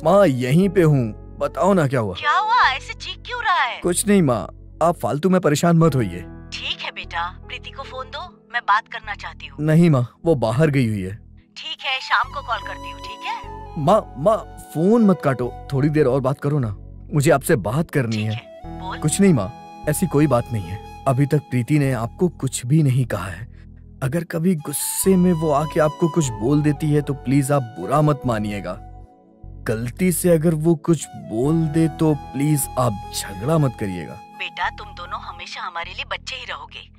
Speaker 1: माँ यहीं पे हूँ, बताओ ना क्या हुआ?
Speaker 5: क्या हुआ? ऐसे चीख क्यों रहा है?
Speaker 1: कुछ नहीं माँ, आप फालतू में परेशान मत होइए।
Speaker 5: ठीक है बेटा, प्रीति को फोन दो, मैं बात करना चाहती हूँ।
Speaker 1: नहीं माँ, वो बाहर गई हुई है।
Speaker 5: ठीक है, शाम को कॉल करती हूँ, ठीक है?
Speaker 1: माँ फोन मत काटो, थोड़ी देर और बात करो ना, मुझे आपसे बात करनी है।
Speaker 5: बोल।
Speaker 1: कुछ नहीं माँ, ऐसी कोई बात नहीं है। अभी तक प्रीति ने आपको कुछ भी नहीं कहा है। अगर कभी गुस्से में वो आके आपको कुछ बोल देती है तो प्लीज आप बुरा मत मानिएगा। गलती से अगर वो कुछ बोल दे तो प्लीज आप झगड़ा मत करिएगा।
Speaker 5: बेटा, तुम दोनों हमेशा हमारे लिए बच्चे ही रहोगे।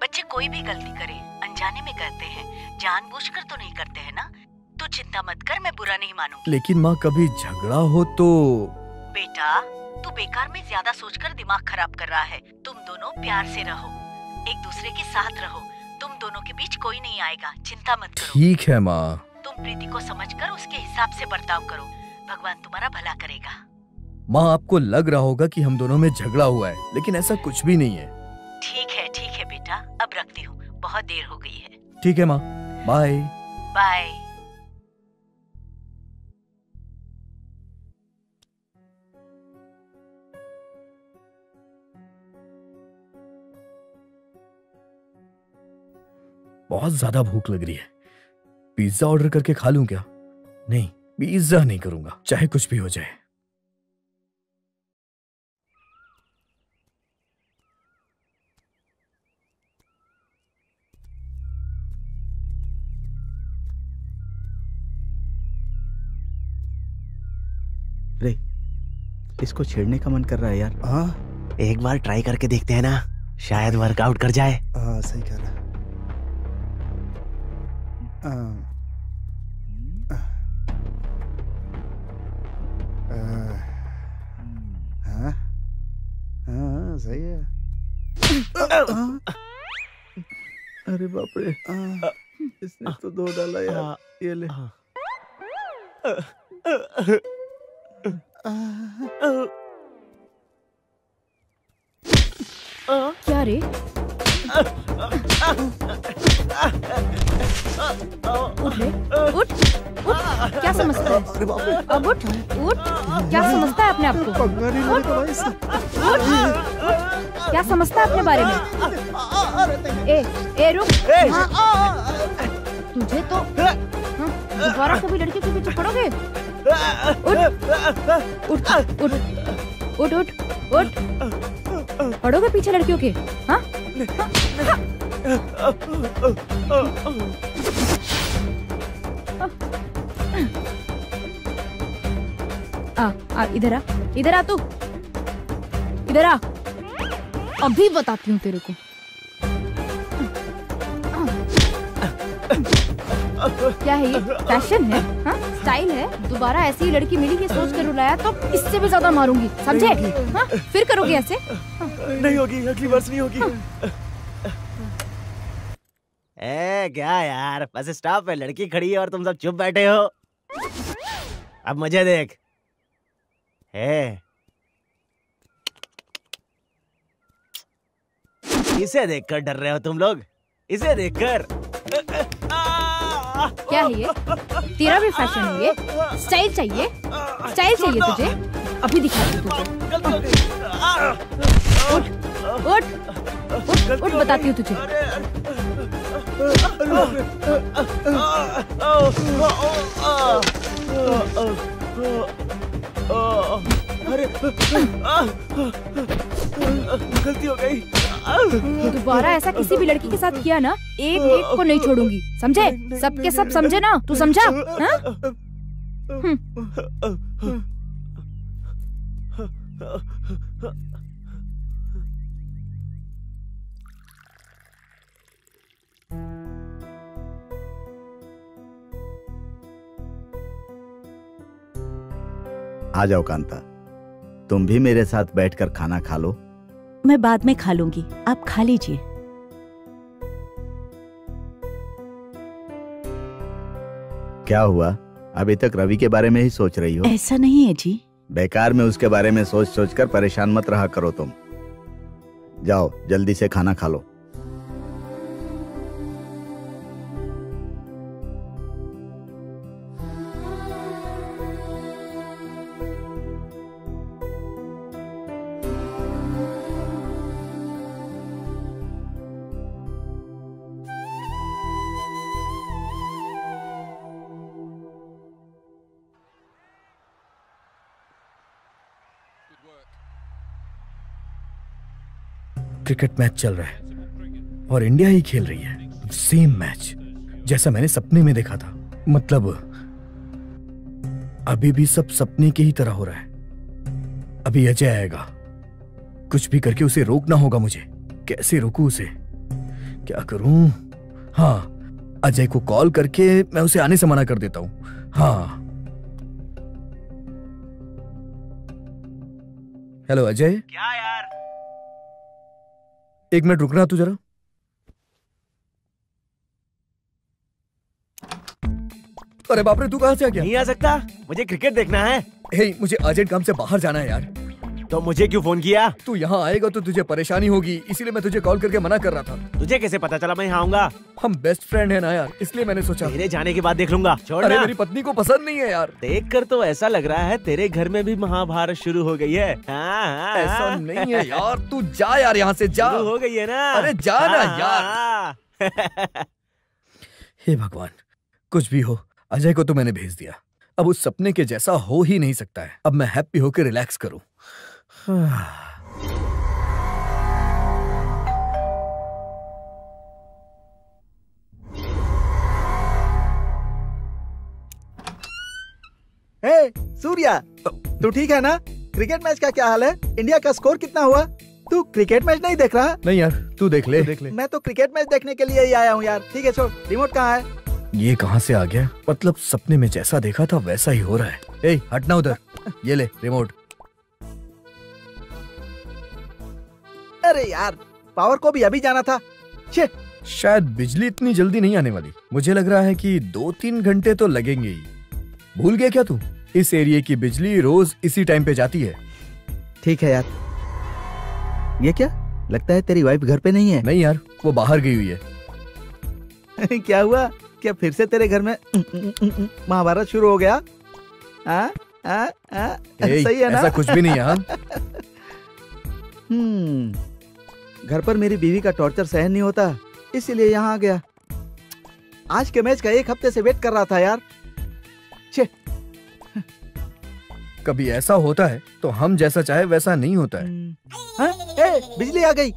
Speaker 5: बच्चे कोई भी गलती करे अनजाने में करते हैं, जानबूझकर तो नहीं करते हैं ना। तू चिंता मत कर, मैं बुरा नहीं मानूंगी।
Speaker 1: लेकिन माँ कभी झगड़ा हो तो।
Speaker 5: बेटा, तू बेकार में ज्यादा सोचकर दिमाग खराब कर रहा है। तुम दोनों प्यार से रहो, एक दूसरे के साथ रहो। तुम दोनों के बीच कोई नहीं आएगा, चिंता मत करो।
Speaker 1: ठीक है माँ।
Speaker 5: तुम प्रीति को समझकर उसके हिसाब से बर्ताव करो, भगवान तुम्हारा भला करेगा।
Speaker 1: माँ आपको लग रहा होगा कि हम दोनों में झगड़ा हुआ है, लेकिन ऐसा कुछ भी नहीं है।
Speaker 5: ठीक है बेटा, अब रखती हूँ, बहुत देर हो गई है।
Speaker 1: ठीक है माँ, बाय
Speaker 5: बाय।
Speaker 1: बहुत ज्यादा भूख लग रही है, पिज्जा ऑर्डर करके खा लूं क्या? नहीं, पिज्जा नहीं करूंगा, चाहे कुछ भी हो जाए।
Speaker 13: रे, इसको छेड़ने का मन कर रहा है यार।
Speaker 4: हाँ, एक बार ट्राई करके देखते हैं ना, शायद वर्कआउट कर जाए।
Speaker 9: हाँ सही कह रहा है। हाँ सही है।
Speaker 13: अरे बाप रे, इसने तो 2 डाला यार। ये ले।
Speaker 2: क्या रे? उठ रे, उठ, उठ। क्या समझता है? अब उठ, उठ। क्या समझता है अपने आप को? उठ, क्या समझता है अपने बारे में? ए रुक। तुझे तो दोबारा कभी लड़की के पीछे पड़ोगे? उठ, उठ, उठ, उठ, उठ, उठ। पड़ोगे पीछे लड़कियों के? हाँ? इधर आ, इधर आ तू, इधर आ। अभी बताती हूँ तेरे को। क्या है ये? फैशन है? हाँ? स्टाइल है? दोबारा ऐसी ही लड़की मिली ये सोच कर रुलाया तो इससे भी ज्यादा मारूंगी, समझे? हाँ? फिर करोगे ऐसे?
Speaker 4: नहीं होगी, अगली बार नहीं होगी। क्या यार, बस स्टॉप पे लड़की खड़ी है और तुम सब चुप बैठे हो। अब मजे देख। है इसे देखकर डर रहे हो तुम लोग? इसे देखकर?
Speaker 2: क्या है ये? तेरा भी फैशन है ये? स्टाइल चाहिए? स्टाइल चाहिए तुझे? अभी दिखाती हूँ तुझे। उठ उठ उठ उठ, बताती हूँ तुझे।
Speaker 4: अरे गलती हो गई।
Speaker 2: दोबारा ऐसा किसी भी लड़की के साथ किया ना, एक एक को नहीं छोड़ूंगी, समझे? सबके सब समझे ना? तू समझा? हाँ?
Speaker 7: आ जाओ कांता, तुम भी मेरे साथ बैठकर खाना खा लो।
Speaker 5: मैं बाद में खा लूंगी, आप खा लीजिए।
Speaker 7: क्या हुआ, अभी तक रवि के बारे में ही सोच रही हो?
Speaker 5: ऐसा नहीं है जी।
Speaker 7: बेकार में उसके बारे में सोच सोच कर परेशान मत रहा करो तुम। जाओ जल्दी से खाना खा लो।
Speaker 1: क्रिकेट मैच चल रहा है और इंडिया ही खेल रही है। सेम मैच जैसा मैंने सपने में देखा था। मतलब अभी भी सब सपने की ही तरह हो रहा है। अभी अजय आएगा, कुछ भी करके उसे रोकना होगा मुझे। कैसे रोकूं उसे, क्या करूं? हाँ, अजय को कॉल करके मैं उसे आने से मना कर देता हूं। हाँ, हेलो अजय।
Speaker 4: क्या यार?
Speaker 1: एक मिनट रुकना तू जरा। अरे बाप रे, तू कहां से आ गया?
Speaker 4: नहीं आ सकता, मुझे क्रिकेट देखना है।
Speaker 1: हे, मुझे अर्जेंट काम से बाहर जाना है यार।
Speaker 4: तो मुझे क्यों फोन किया?
Speaker 1: तू यहाँ आएगा तो तुझे परेशानी होगी, इसीलिए मैं तुझे कॉल करके मना कर रहा था।
Speaker 4: तुझे कैसे पता चला मैं यहाँ आऊंगा?
Speaker 1: हम बेस्ट फ्रेंड है ना यार, इसलिए मैंने सोचा।
Speaker 4: तेरे जाने के बाद देख लूंगा। छोड़
Speaker 1: अरे
Speaker 4: ना।
Speaker 1: मेरी पत्नी को पसंद नहीं है यार।
Speaker 4: देखकर तो ऐसा लग रहा है तेरे घर में भी महाभारत शुरू हो गई है। हाँ,
Speaker 1: ऐसा नहीं है यार, तू जा यार यहाँ से जा।
Speaker 4: शुरू हो गई है ना?
Speaker 1: अरे जा ना यार। हे भगवान, कुछ भी हो, अजय को तो मैंने भेज दिया। अब उस सपने के जैसा हो ही नहीं सकता है। अब मैं हैप्पी होकर रिलैक्स करूं।
Speaker 13: हे सूर्या, तू ठीक है ना? क्रिकेट मैच का क्या हाल है? इंडिया का स्कोर कितना हुआ? तू क्रिकेट मैच नहीं देख रहा?
Speaker 1: नहीं यार, तू देख ले।
Speaker 13: मैं तो क्रिकेट मैच देखने के लिए ही आया हूँ यार। ठीक है छोड़, रिमोट कहाँ है?
Speaker 1: ये कहां से आ गया? मतलब सपने में जैसा देखा था वैसा ही हो रहा है। ए, हटना उधर। ये ले रिमोट।
Speaker 13: अरे यार, पावर को भी अभी जाना था। शिट।
Speaker 1: शायद बिजली इतनी जल्दी नहीं आने वाली। मुझे लग रहा है कि 2-3 घंटे तो लगेंगे ही। भूल गया क्या तू? इस एरिया की बिजली रोज इसी टाइम पे जाती है।
Speaker 13: ठीक है यार। ये क्या लगता है तेरी वाइफ घर पे नहीं है?
Speaker 1: नहीं यार, वो बाहर गई हुई है।
Speaker 13: क्या हुआ? क्या फिर से तेरे घर में महाभारत शुरू हो गया? सही है ना?
Speaker 1: ऐसा कुछ भी नहीं है।
Speaker 13: घर पर मेरी बीवी का टॉर्चर सहन नहीं होता, इसीलिए यहाँ आ गया। आज के मैच का 1 हफ्ते से वेट कर रहा था यार।
Speaker 1: कभी ऐसा होता है तो हम जैसा चाहे वैसा नहीं होता है।
Speaker 13: बिजली आ गई।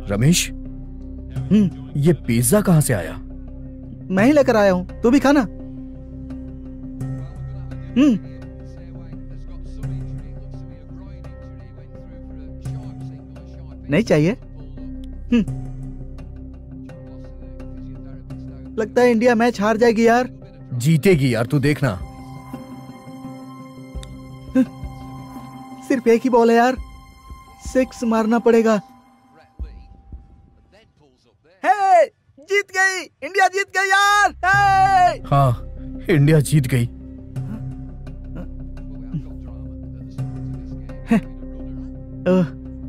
Speaker 1: रमेश, ये पिज्जा कहाँ से आया?
Speaker 13: मैं ही लेकर आया हूँ, तू भी खाना। नहीं चाहिए? लगता है इंडिया मैच हार जाएगी यार।
Speaker 1: जीतेगी यार, तू देखना।
Speaker 13: सिर्फ एक ही बॉल है यार। 6 मारना पड़ेगा। हे, जीत गई, इंडिया जीत गई यार। हे!
Speaker 1: हाँ, इंडिया जीत गई।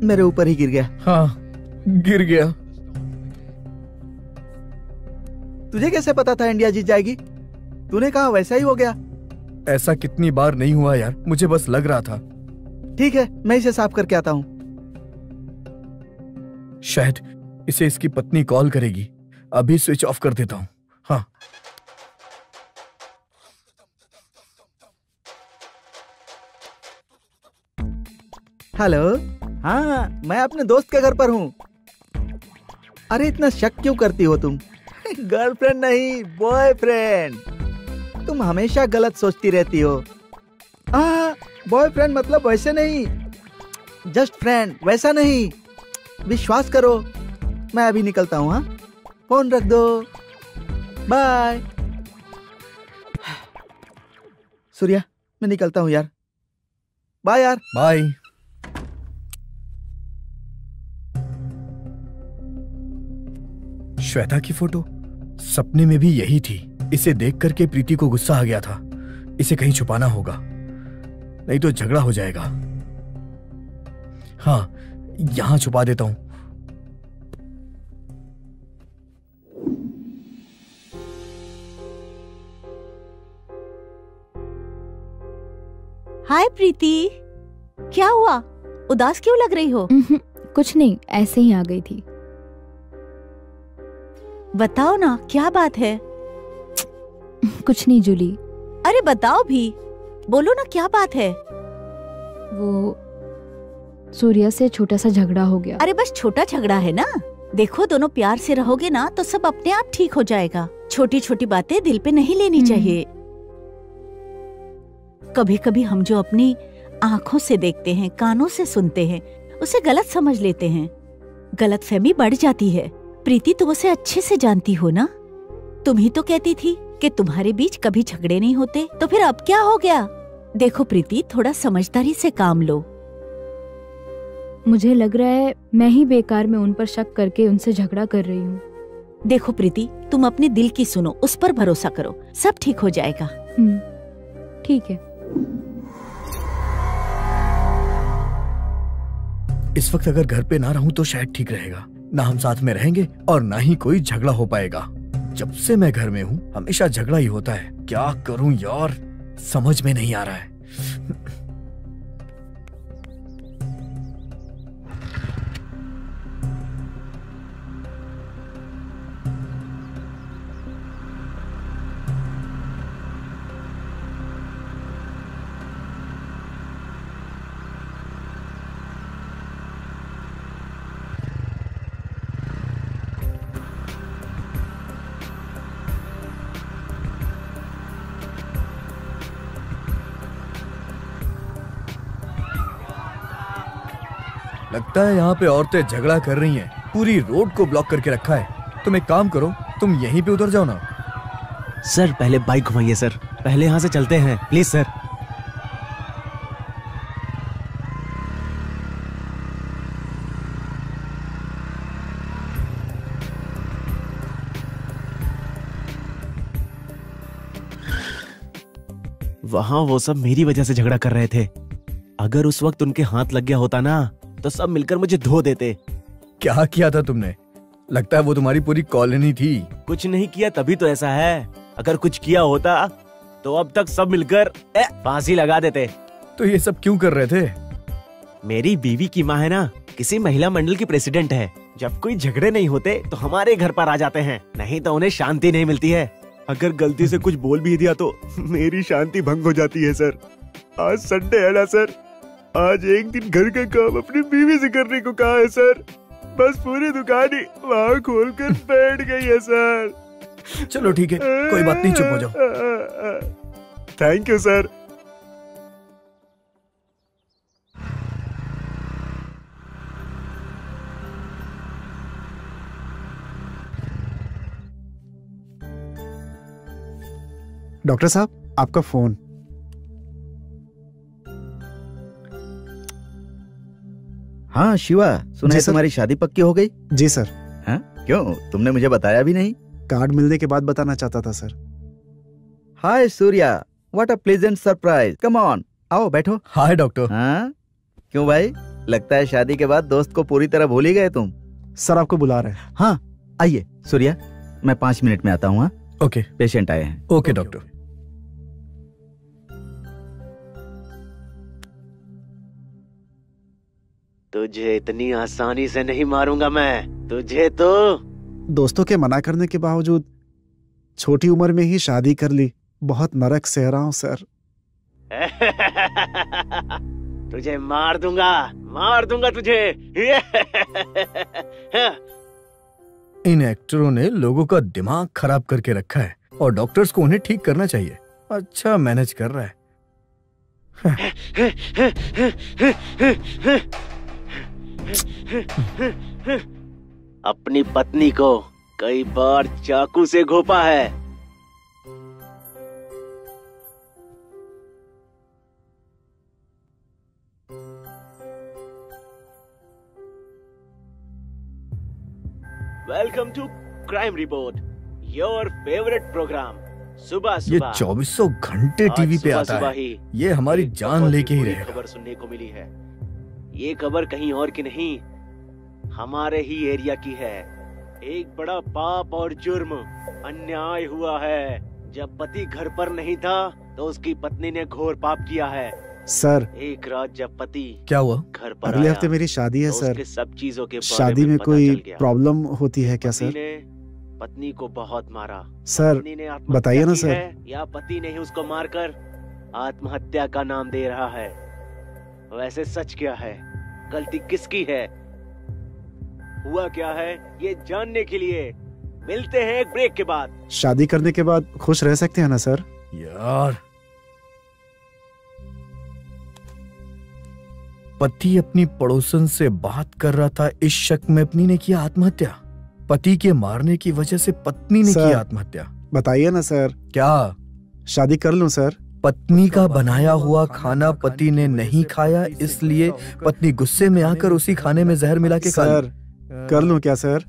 Speaker 13: मेरे ऊपर ही गिर गया।
Speaker 1: हाँ, गिर गया।
Speaker 13: तुझे कैसे पता था इंडिया जीत जाएगी? तूने कहा वैसा ही हो गया।
Speaker 1: ऐसा कितनी बार नहीं हुआ यार, मुझे बस लग रहा था।
Speaker 13: ठीक है, मैं इसे साफ करके आता हूँ।
Speaker 1: शायद इसे इसकी पत्नी कॉल करेगी। अभी स्विच ऑफ कर देता हूँ। हाँ।
Speaker 13: हेलो। हाँ, मैं अपने दोस्त के घर पर हूँ। अरे इतना शक क्यों करती हो तुम? गर्लफ्रेंड नहीं, बॉयफ्रेंड। तुम हमेशा गलत सोचती रहती हो। बॉयफ्रेंड मतलब वैसे नहीं, जस्ट फ्रेंड, वैसा नहीं। विश्वास करो। मैं अभी निकलता हूँ। हाँ, फोन रख दो। बाय। सूर्या, मैं निकलता हूँ यार। बाय यार।
Speaker 1: बाय। श्वेता की फोटो सपने में भी यही थी। इसे देख करके प्रीति को गुस्सा आ गया था। इसे कहीं छुपाना होगा, नहीं तो झगड़ा हो जाएगा। हाँ, यहां छुपा देता हूं।
Speaker 5: हाय प्रीति, क्या हुआ? उदास क्यों लग रही हो?
Speaker 2: कुछ नहीं, ऐसे ही आ गई थी।
Speaker 5: बताओ ना, क्या बात है?
Speaker 2: कुछ नहीं जूली।
Speaker 5: अरे बताओ भी, बोलो ना, क्या बात है?
Speaker 2: वो सूर्या से छोटा सा झगड़ा हो गया।
Speaker 5: अरे बस छोटा झगड़ा है ना। देखो, दोनों प्यार से रहोगे ना तो सब अपने आप ठीक हो जाएगा। छोटी छोटी बातें दिल पे नहीं लेनी चाहिए। कभी कभी हम जो अपनी आंखों से देखते हैं, कानों से सुनते हैं, उसे गलत समझ लेते हैं। गलतफहमी बढ़ जाती है। प्रीति, तुम उसे अच्छे से जानती हो ना। तुम ही तो कहती थी कि तुम्हारे बीच कभी झगड़े नहीं होते, तो फिर अब क्या हो गया? देखो प्रीति, थोड़ा समझदारी से काम लो।
Speaker 2: मुझे लग रहा है मैं ही बेकार में उन पर शक करके उनसे झगड़ा कर रही हूँ।
Speaker 5: देखो प्रीति, तुम अपने दिल की सुनो, उस पर भरोसा करो, सब ठीक हो जाएगा।
Speaker 2: ठीक है।
Speaker 1: इस वक्त अगर घर पे ना रहूं तो शायद ठीक रहेगा। ना हम साथ में रहेंगे और ना ही कोई झगड़ा हो पाएगा। जब से मैं घर में हूं हमेशा झगड़ा ही होता है। क्या करूं यार, समझ में नहीं आ रहा है। लगता है यहाँ पे औरतें झगड़ा कर रही हैं। पूरी रोड को ब्लॉक करके रखा है। तुम एक काम करो, तुम यहीं पे उतर जाओ ना।
Speaker 4: सर पहले बाइक घुमाइए सर, पहले यहाँ से चलते हैं प्लीज सर। वहां वो सब मेरी वजह से झगड़ा कर रहे थे। अगर उस वक्त उनके हाथ लग गया होता ना तो सब मिलकर मुझे धो देते।
Speaker 1: क्या किया था तुमने? लगता है वो तुम्हारी पूरी कॉलोनी थी।
Speaker 4: कुछ नहीं किया तभी तो ऐसा है। अगर कुछ किया होता तो अब तक सब मिलकर फांसी लगा देते।
Speaker 1: तो ये सब क्यों कर रहे थे?
Speaker 4: मेरी बीवी की माँ है ना, किसी महिला मंडल की प्रेसिडेंट है। जब कोई झगड़े नहीं होते तो हमारे घर पर आ जाते हैं, नहीं तो उन्हें शांति नहीं मिलती है। अगर गलती से कुछ बोल भी दिया तो मेरी शांति भंग हो जाती है सर। आज संडे है ना सर, आज एक दिन घर का काम अपनी बीवी से करने को कहा है सर। बस पूरी दुकान ही वहाँ खोल कर बैठ गई है सर।
Speaker 1: चलो ठीक है, कोई बात नहीं, चुप हो जाओ।
Speaker 4: Thank you sir.
Speaker 9: डॉक्टर साहब, आपका फोन।
Speaker 7: हाँ शिवा, सुना है तुम्हारी शादी पक्की हो गई?
Speaker 9: जी सर।
Speaker 7: हाँ क्यों, तुमने मुझे बताया भी नहीं?
Speaker 9: कार्ड मिलने के बाद बताना चाहता था sir.
Speaker 7: Hi Surya, what a pleasant surprise. Come on, आओ बैठो।
Speaker 1: हाय डॉक्टर।
Speaker 7: हाँ क्यों भाई, लगता है शादी के बाद दोस्त को पूरी तरह भूल ही गए तुम।
Speaker 9: सर आपको बुला रहे हैं।
Speaker 7: हाँ आइए सूर्या, मैं 5 मिनट में आता हूँ। हाँ
Speaker 1: ओके।
Speaker 7: पेशेंट आए हैं।
Speaker 1: Okay doctor.
Speaker 4: तुझे इतनी आसानी से नहीं मारूंगा मैं, तुझे तो।
Speaker 9: दोस्तों के मना करने के बावजूद छोटी उम्र में ही शादी कर ली। बहुत नरक सह रहा हूँ सर।
Speaker 4: तुझे मार दूंगा तुझे।
Speaker 1: इन एक्टरों ने लोगों का दिमाग खराब करके रखा है और डॉक्टर्स को उन्हें ठीक करना चाहिए। अच्छा मैनेज कर रहा है।
Speaker 4: अपनी पत्नी को कई बार चाकू से घोंपा है। Welcome to crime report, your favourite programme. सुबह
Speaker 1: ये
Speaker 4: सुबह
Speaker 1: 2400 घंटे टीवी पे आता
Speaker 4: सुबह
Speaker 1: है।
Speaker 4: ही
Speaker 1: ये हमारी
Speaker 4: एक
Speaker 1: जान
Speaker 4: बहुत
Speaker 1: लेके ही
Speaker 4: बुरी
Speaker 1: रहेगा।
Speaker 4: खबर सुनने को मिली है। ये खबर कहीं और की नहीं, हमारे ही एरिया की है। एक बड़ा पाप और जुर्म, अन्याय हुआ है। जब पति घर पर नहीं था तो उसकी पत्नी ने घोर पाप किया है।
Speaker 9: सर
Speaker 4: एक रात जब पति
Speaker 1: क्या हुआ?
Speaker 4: घर पर
Speaker 9: अगले
Speaker 4: आया,
Speaker 9: हफ्ते मेरी शादी है
Speaker 4: तो
Speaker 9: सर।
Speaker 4: उसके सब चीजों के बारे
Speaker 9: शादी में
Speaker 4: पता
Speaker 9: कोई
Speaker 4: चल गया।
Speaker 9: प्रॉब्लम होती है क्या
Speaker 4: पति
Speaker 9: सर?
Speaker 4: ने पत्नी को बहुत मारा।
Speaker 9: सर,
Speaker 4: पत्नी ने आत्महत्या
Speaker 9: बताइए ना
Speaker 4: की
Speaker 9: सर।
Speaker 4: है, या पति ने ही उसको मारकर आत्महत्या का नाम दे रहा है। वैसे सच क्या है, गलती किसकी है, हुआ क्या है, ये जानने के लिए मिलते हैं एक ब्रेक के बाद।
Speaker 9: शादी करने के बाद खुश रह सकते हैं ना सर?
Speaker 1: यार पति अपनी पड़ोसन से बात कर रहा था, इस शक में पत्नी ने किया आत्महत्या। पति के मारने की वजह से पत्नी ने
Speaker 9: सर,
Speaker 1: किया आत्महत्या।
Speaker 9: बताइए ना सर।
Speaker 1: क्या
Speaker 9: शादी कर लूं सर?
Speaker 1: पत्नी का बनाया हुआ खाना पति ने नहीं खाया, इसलिए पत्नी गुस्से में आकर उसी खाने में जहर मिला के खा ली।
Speaker 9: सर कर लूं क्या सर?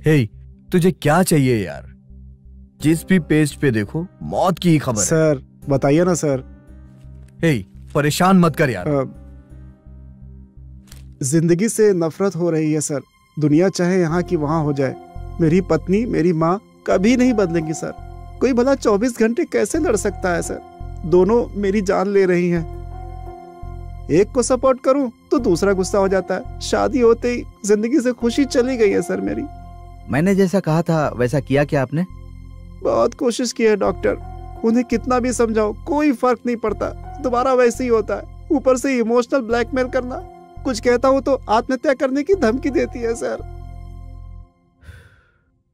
Speaker 1: हे, तुझे क्या चाहिए यार? जिस भी पेज पे देखो मौत की ही खबर है।
Speaker 9: सर बताइए ना सर।
Speaker 1: हे, परेशान मत कर यार।
Speaker 9: जिंदगी से नफरत हो रही है सर। दुनिया चाहे यहाँ की वहाँ हो जाए, मेरी पत्नी मेरी माँ कभी नहीं बदलेंगी सर। कोई भला 24 घंटे कैसे लड़ सकता है सर? दोनों मेरी जान ले रही हैं। एक को सपोर्ट करूं तो दूसरा गुस्सा हो जाता है। शादी होते ही जिंदगी से खुशी चली गई है सर मेरी।
Speaker 7: मैंने जैसा कहा था वैसा किया क्या आपने?
Speaker 9: बहुत कोशिश की है डॉक्टर, उन्हें कितना भी समझाओ कोई फर्क नहीं पड़ता, दोबारा वैसे ही होता है। ऊपर से इमोशनल ब्लैकमेल करना, कुछ कहता हूँ तो आत्महत्या करने की धमकी देती है सर।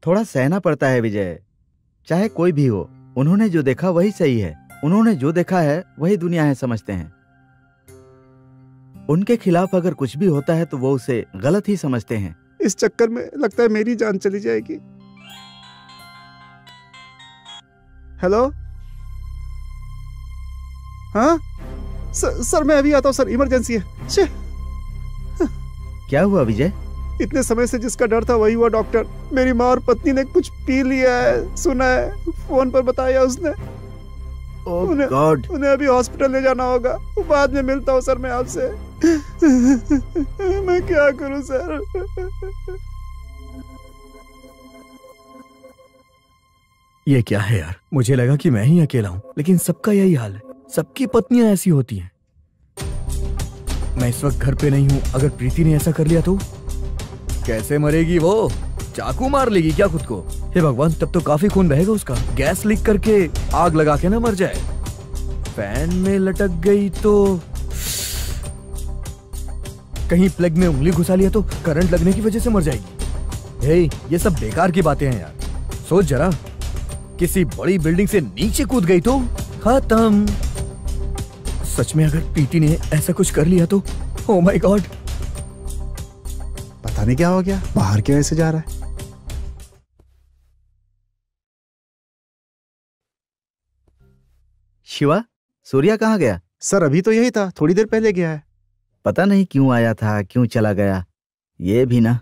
Speaker 7: थोड़ा सहना पड़ता है विजय, चाहे कोई भी हो। उन्होंने जो देखा वही सही है, उन्होंने जो देखा है वही दुनिया है समझते हैं। उनके खिलाफ अगर कुछ भी होता है तो वो उसे गलत ही समझते हैं।
Speaker 9: इस चक्कर में लगता है मेरी जान चली जाएगी। हेलो, हाँ सर मैं अभी आता हूँ सर, इमरजेंसी है।
Speaker 7: क्या हुआ विजय?
Speaker 9: इतने समय से जिसका डर था वही हुआ डॉक्टर। मेरी माँ और पत्नी ने कुछ पी लिया है, सुना है, फोन पर बताया उसने। उन्हें अभी हॉस्पिटल ले जाना होगा। बाद में मिलता हूँ सर मैं आपसे। मैं क्या करूँ सर?
Speaker 1: ये क्या है यार? मुझे लगा कि मैं ही अकेला हूँ, लेकिन सबका यही हाल है। सबकी पत्नियां ऐसी होती हैं। मैं इस वक्त घर पे नहीं हूँ, अगर प्रीति ने ऐसा कर लिया तो कैसे मरेगी वो? चाकू मार लेगी क्या खुद को? हे भगवान, तब तो काफी खून बहेगा उसका। गैस लीक करके आग लगा के ना मर जाए। फैन में लटक गई तो कहीं प्लग में उंगली घुसा लिया तो करंट लगने की वजह से मर जाएगी। हे, ये सब बेकार की बातें हैं यार। सोच जरा, किसी बड़ी बिल्डिंग से नीचे कूद गई तो खत्म। सच में अगर प्रीति ने ऐसा कुछ कर लिया तो ओह माय गॉड।
Speaker 9: पता नहीं क्या हो गया, बाहर क्यों ऐसे जा रहा है?
Speaker 7: शिवा, सूर्या कहाँ गया?
Speaker 9: सर अभी तो यही था, थोड़ी देर पहले गया है।
Speaker 7: पता नहीं क्यों आया था, क्यों चला गया, ये भी ना।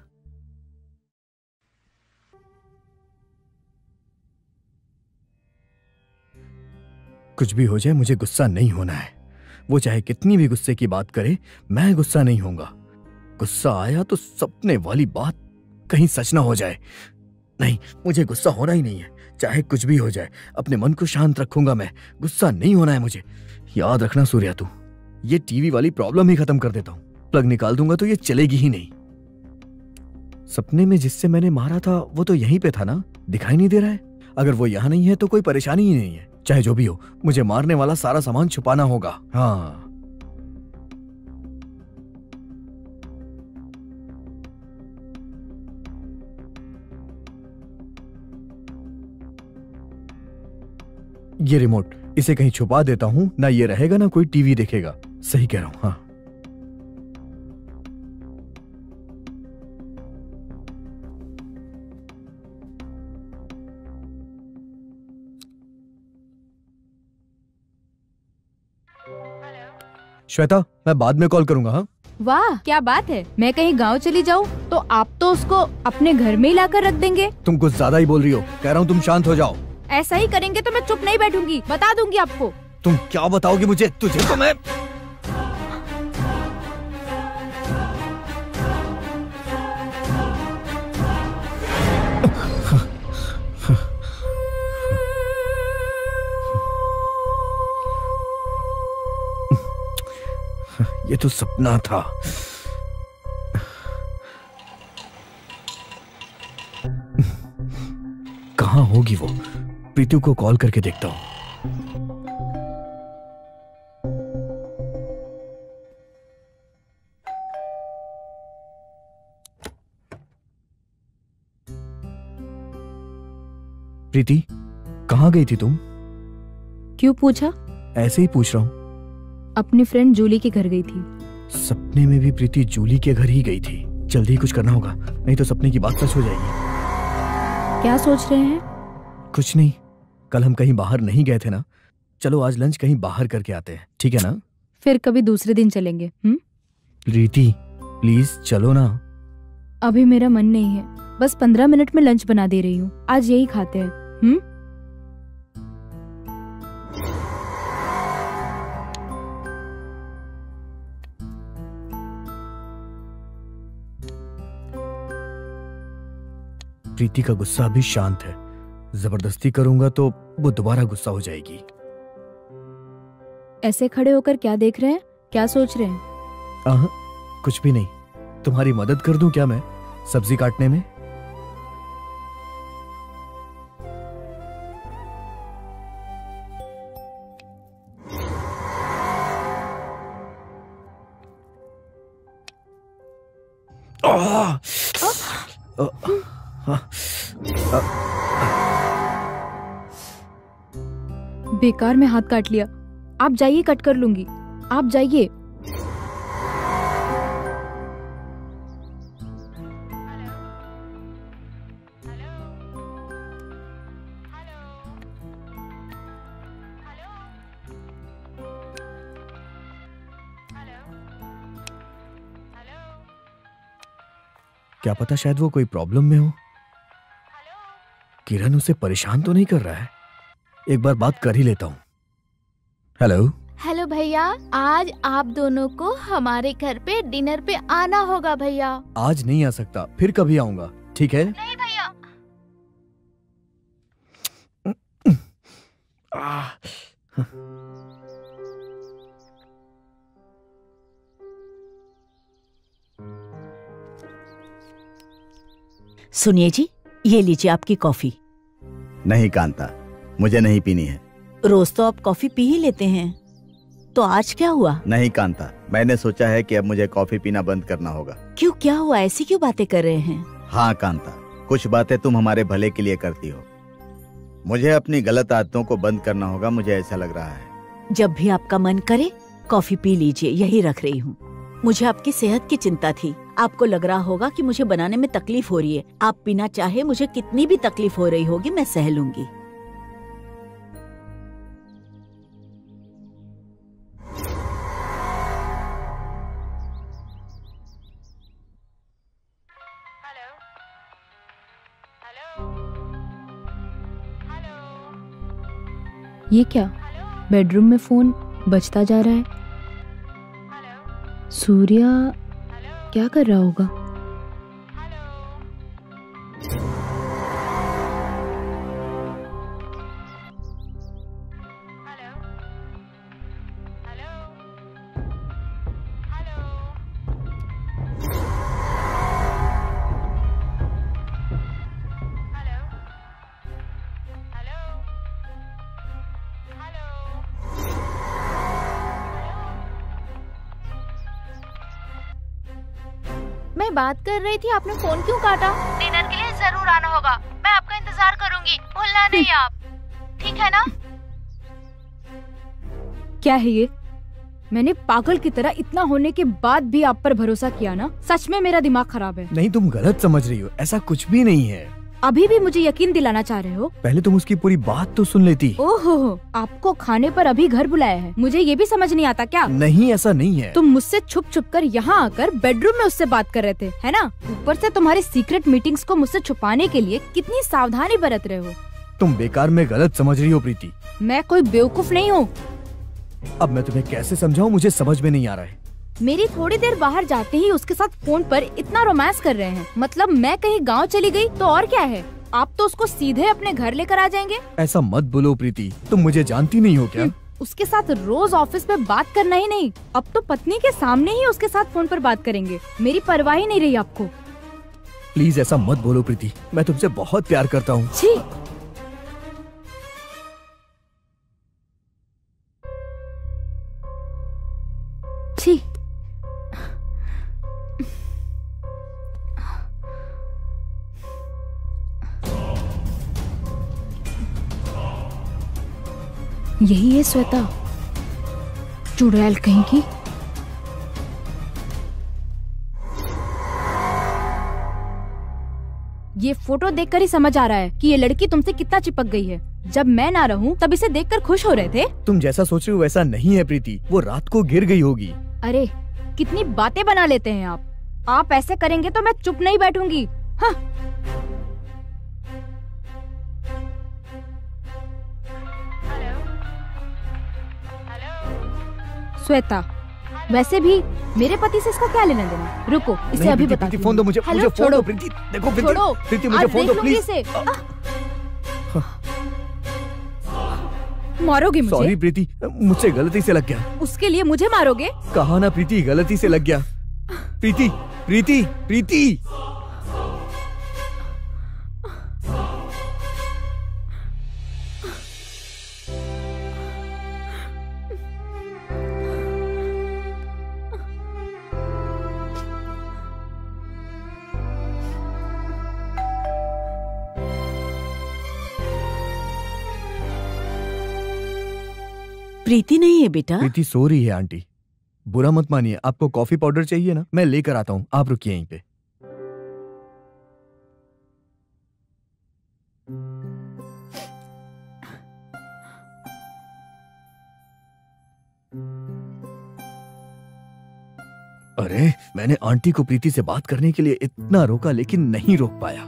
Speaker 1: कुछ भी हो जाए मुझे गुस्सा नहीं होना है। वो चाहे कितनी भी गुस्से की बात करे, मैं गुस्सा नहीं होऊंगा। गुस्सा आया तो सपने वाली बात कहीं सच ना हो जाए। नहीं, मुझे गुस्सा होना ही नहीं है, चाहे कुछ भी हो जाए। अपने मन को शांत रखूंगा मैं, गुस्सा नहीं होना है मुझे। याद रखना सूर्या, तू ये टीवी वाली प्रॉब्लम ही खत्म कर देता हूं। प्लग निकाल दूंगा तो ये चलेगी ही नहीं। सपने में जिससे मैंने मारा था वो तो यहीं पे था ना, दिखाई नहीं दे रहा है। अगर वो यहाँ नहीं है तो कोई परेशानी ही नहीं है। चाहे जो भी हो, मुझे मारने वाला सारा सामान छुपाना होगा। हाँ, ये रिमोट, इसे कहीं छुपा देता हूं, ना ये रहेगा ना कोई टीवी देखेगा। सही कह रहा हूं। हाँ, श्वेता, मैं बाद में कॉल करूंगा। हाँ,
Speaker 2: वाह क्या बात है। मैं कहीं गांव चली जाऊं तो आप तो उसको अपने घर में ही लाकर रख देंगे।
Speaker 1: तुम कुछ ज्यादा ही बोल रही हो। कह रहा हूं तुम शांत हो जाओ।
Speaker 2: ऐसा ही करेंगे तो मैं चुप नहीं बैठूंगी, बता दूंगी आपको।
Speaker 1: तुम क्या बताओगे मुझे? तुझे तो मैं ये तो सपना था। कहाँ होगी वो? प्रीतु को कॉल करके देखता हूं। प्रीति, कहाँ गई थी तुम?
Speaker 2: क्यों पूछा?
Speaker 1: ऐसे ही पूछ रहा हूँ।
Speaker 2: अपनी फ्रेंड जूली के घर गई थी।
Speaker 1: सपने में भी प्रीति जूली के घर ही गई थी। जल्दी ही कुछ करना होगा, नहीं तो सपने की बात सच हो जाएगी।
Speaker 2: क्या सोच रहे हैं?
Speaker 1: कुछ नहीं, कल हम कहीं बाहर नहीं गए थे ना। चलो आज लंच कहीं बाहर करके आते हैं, ठीक है ना?
Speaker 2: फिर कभी दूसरे दिन चलेंगे।
Speaker 1: प्रीति प्लीज चलो ना।
Speaker 2: अभी मेरा मन नहीं है, बस 15 मिनट में लंच बना दे रही हूँ, आज यही खाते हैं।
Speaker 1: प्रीति का गुस्सा अभी शांत है, जबरदस्ती करूंगा तो वो दोबारा गुस्सा हो जाएगी।
Speaker 2: ऐसे खड़े होकर क्या देख रहे हैं? क्या सोच रहे हैं?
Speaker 1: कुछ भी नहीं। तुम्हारी मदद कर दूं क्या मैं सब्जी काटने में?
Speaker 2: बेकार में हाथ काट लिया। आप जाइए, कट कर लूंगी। आप जाइए।
Speaker 1: क्या पता शायद वो कोई प्रॉब्लम में हो। किरण उसे परेशान तो नहीं कर रहा है। एक बार बात कर ही लेता हूँ। हेलो।
Speaker 3: हेलो भैया, आज आप दोनों को हमारे घर पे डिनर पे आना होगा भैया।
Speaker 1: आज नहीं आ सकता, फिर कभी आऊंगा, ठीक है?
Speaker 3: नहीं भैया।
Speaker 5: सुनिए जी, ये लीजिए आपकी कॉफी।
Speaker 7: नहीं कांता, मुझे नहीं पीनी है।
Speaker 5: रोज तो आप कॉफी पी ही लेते हैं, तो आज क्या हुआ?
Speaker 7: नहीं कांता, मैंने सोचा है कि अब मुझे कॉफी पीना बंद करना होगा।
Speaker 5: क्यों, क्या हुआ? ऐसी क्यों बातें कर रहे हैं?
Speaker 7: हाँ कांता, कुछ बातें तुम हमारे भले के लिए करती हो। मुझे अपनी गलत आदतों को बंद करना होगा, मुझे ऐसा लग रहा है।
Speaker 5: जब भी आपका मन करे कॉफी पी लीजिए, यही रख रही हूँ। मुझे आपकी सेहत की चिंता थी। आपको लग रहा होगा कि मुझे बनाने में तकलीफ हो रही है। आप बिना चाहे मुझे कितनी भी तकलीफ हो रही होगी मैं सह लूंगी।
Speaker 2: ये क्या, बेडरूम में फोन बजता जा रहा है। सूर्या क्या कर रहा होगा?
Speaker 3: मैं बात कर रही थी, आपने फोन क्यों काटा?
Speaker 11: डिनर के लिए जरूर आना होगा, मैं आपका इंतजार करूंगी, भूलना नहीं आप, ठीक है ना?
Speaker 2: क्या है ये? मैंने पागल की तरह इतना होने के बाद भी आप पर भरोसा किया ना। सच में मेरा दिमाग खराब है।
Speaker 1: नहीं, तुम गलत समझ रही हो, ऐसा कुछ भी नहीं है।
Speaker 2: अभी भी मुझे यकीन दिलाना चाह रहे हो?
Speaker 1: पहले तुम उसकी पूरी बात तो सुन लेती।
Speaker 2: ओहो, आपको खाने पर अभी घर बुलाया है, मुझे ये भी समझ नहीं आता क्या?
Speaker 1: नहीं, ऐसा नहीं है।
Speaker 2: तुम मुझसे छुप छुप कर यहाँ आकर बेडरूम में उससे बात कर रहे थे, है ना? ऊपर से तुम्हारी सीक्रेट मीटिंग्स को मुझसे छुपाने के लिए कितनी सावधानी बरत रहे हो।
Speaker 1: तुम बेकार में गलत समझ रही हो प्रीति।
Speaker 2: मैं कोई बेवकूफ नहीं हूँ।
Speaker 1: अब मैं तुम्हें कैसे समझाऊं, मुझे समझ में नहीं आ रहा है।
Speaker 2: मेरी थोड़ी देर बाहर जाते ही उसके साथ फोन पर इतना रोमांस कर रहे हैं, मतलब मैं कहीं गांव चली गई तो और क्या है? आप तो उसको सीधे अपने घर लेकर आ जाएंगे।
Speaker 1: ऐसा मत बोलो प्रीति, तुम मुझे जानती नहीं हो क्या?
Speaker 2: उसके साथ रोज ऑफिस में बात करना ही नहीं, अब तो पत्नी के सामने ही उसके साथ फोन पर बात करेंगे। मेरी परवाह ही नहीं रही आपको।
Speaker 1: प्लीज ऐसा मत बोलो प्रीति, मैं तुमसे बहुत प्यार करता हूँ।
Speaker 2: छी, छी। यही है श्वेता, चुड़ैल कहीं की। ये फोटो देखकर ही समझ आ रहा है कि ये लड़की तुमसे कितना चिपक गई है। जब मैं ना रहूं तब इसे देखकर खुश हो रहे थे।
Speaker 1: तुम जैसा सोच रही हो वैसा नहीं है प्रीति, वो रात को गिर गई होगी।
Speaker 2: अरे कितनी बातें बना लेते हैं आप ऐसे करेंगे तो मैं चुप नहीं बैठूंगी। हाँ। श्वेता, वैसे भी मेरे पति से इसका क्या लेना देना? रुको, इसे अभी बता।
Speaker 1: फोन दो मुझे, मुझे फोन दो प्रीति। देखो प्रीति, मुझे फोन दो प्लीज।
Speaker 2: मारोगे मुझे?
Speaker 1: सॉरी प्रीति, मुझसे गलती से लग गया।
Speaker 2: उसके लिए मुझे मारोगे?
Speaker 1: कहा ना प्रीति, गलती से लग गया। प्रीति, प्रीति, प्रीति।
Speaker 5: प्रीति नहीं है बेटा।
Speaker 1: प्रीति सो रही है आंटी, बुरा मत मानिए। आपको कॉफी पाउडर चाहिए ना, मैं लेकर आता हूँ, आप रुकिए यहीं पे। अरे मैंने आंटी को प्रीति से बात करने के लिए इतना रोका लेकिन नहीं रोक पाया।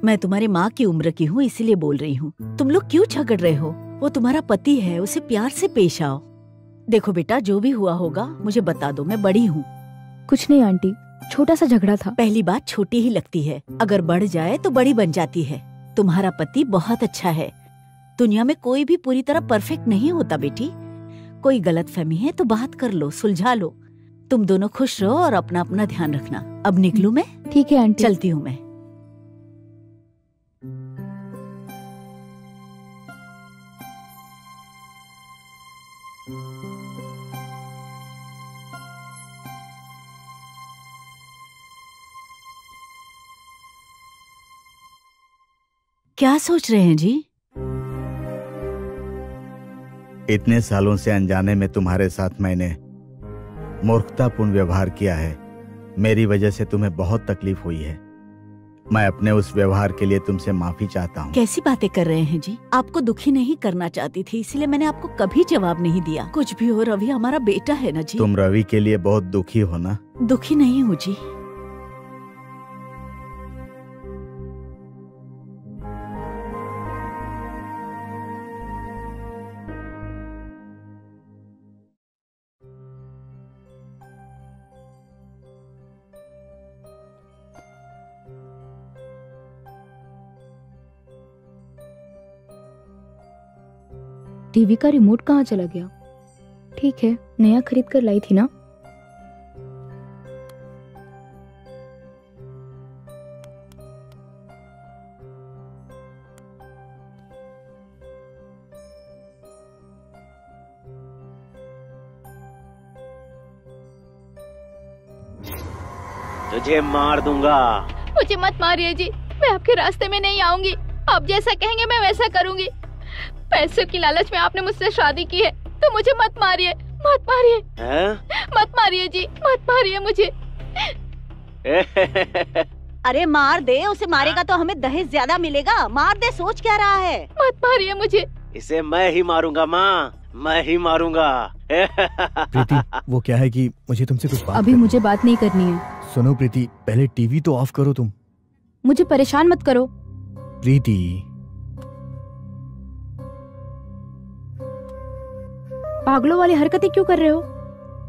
Speaker 5: मैं तुम्हारे माँ की उम्र की हूँ इसीलिए बोल रही हूँ। तुम लोग क्यों झगड़ रहे हो? वो तुम्हारा पति है, उसे प्यार से पेश आओ। देखो बेटा, जो भी हुआ होगा मुझे बता दो, मैं बड़ी हूँ।
Speaker 2: कुछ नहीं आंटी, छोटा सा झगड़ा था।
Speaker 5: पहली बात छोटी ही लगती है, अगर बढ़ जाए तो बड़ी बन जाती है। तुम्हारा पति बहुत अच्छा है। दुनिया में कोई भी पूरी तरह परफेक्ट नहीं होता बेटी। कोई गलतफहमी है तो बात कर लो, सुलझा लो। तुम दोनों खुश रहो और अपना अपना ध्यान रखना। अब निकलूं मैं?
Speaker 2: ठीक है आंटी।
Speaker 5: चलती हूँ मैं। क्या सोच रहे हैं जी?
Speaker 7: इतने सालों से अनजाने में तुम्हारे साथ मैंने मूर्खतापूर्ण व्यवहार किया है। मेरी वजह से तुम्हें बहुत तकलीफ हुई है। मैं अपने उस व्यवहार के लिए तुमसे माफी चाहता हूँ।
Speaker 5: कैसी बातें कर रहे हैं जी? आपको दुखी नहीं करना चाहती थी, इसलिए मैंने आपको कभी जवाब नहीं दिया। कुछ भी हो, रवि हमारा बेटा है ना जी।
Speaker 7: तुम रवि के लिए बहुत दुखी हो ना?
Speaker 5: दुखी नहीं हूँ जी।
Speaker 2: टीवी का रिमोट कहाँ चला गया? ठीक है, नया खरीद कर लाई थी ना।
Speaker 4: तुझे मार दूंगा।
Speaker 3: मुझे मत मारिए जी, मैं आपके रास्ते में नहीं आऊंगी। आप जैसा कहेंगे मैं वैसा करूंगी। पैसों की लालच में आपने मुझसे शादी की है, तो मुझे मत मारिए, मत मारिए, मत मारिए जी, मत मारिए मुझे।
Speaker 5: अरे मार दे उसे, मारेगा तो हमें दहेज ज्यादा मिलेगा। मार दे, सोच क्या रहा है?
Speaker 3: मत मारिए मुझे।
Speaker 4: इसे मैं ही मारूंगा माँ, मैं ही मारूंगा।
Speaker 1: प्रीति, वो क्या है कि मुझे तुमसे कुछ बात
Speaker 2: अभी मुझे बात नहीं करनी है।
Speaker 1: सुनो प्रीति, पहले टीवी तो ऑफ करो तुम।
Speaker 2: मुझे परेशान मत करो।
Speaker 1: प्रीति,
Speaker 2: पागलों वाली हरकतें क्यों कर रहे हो?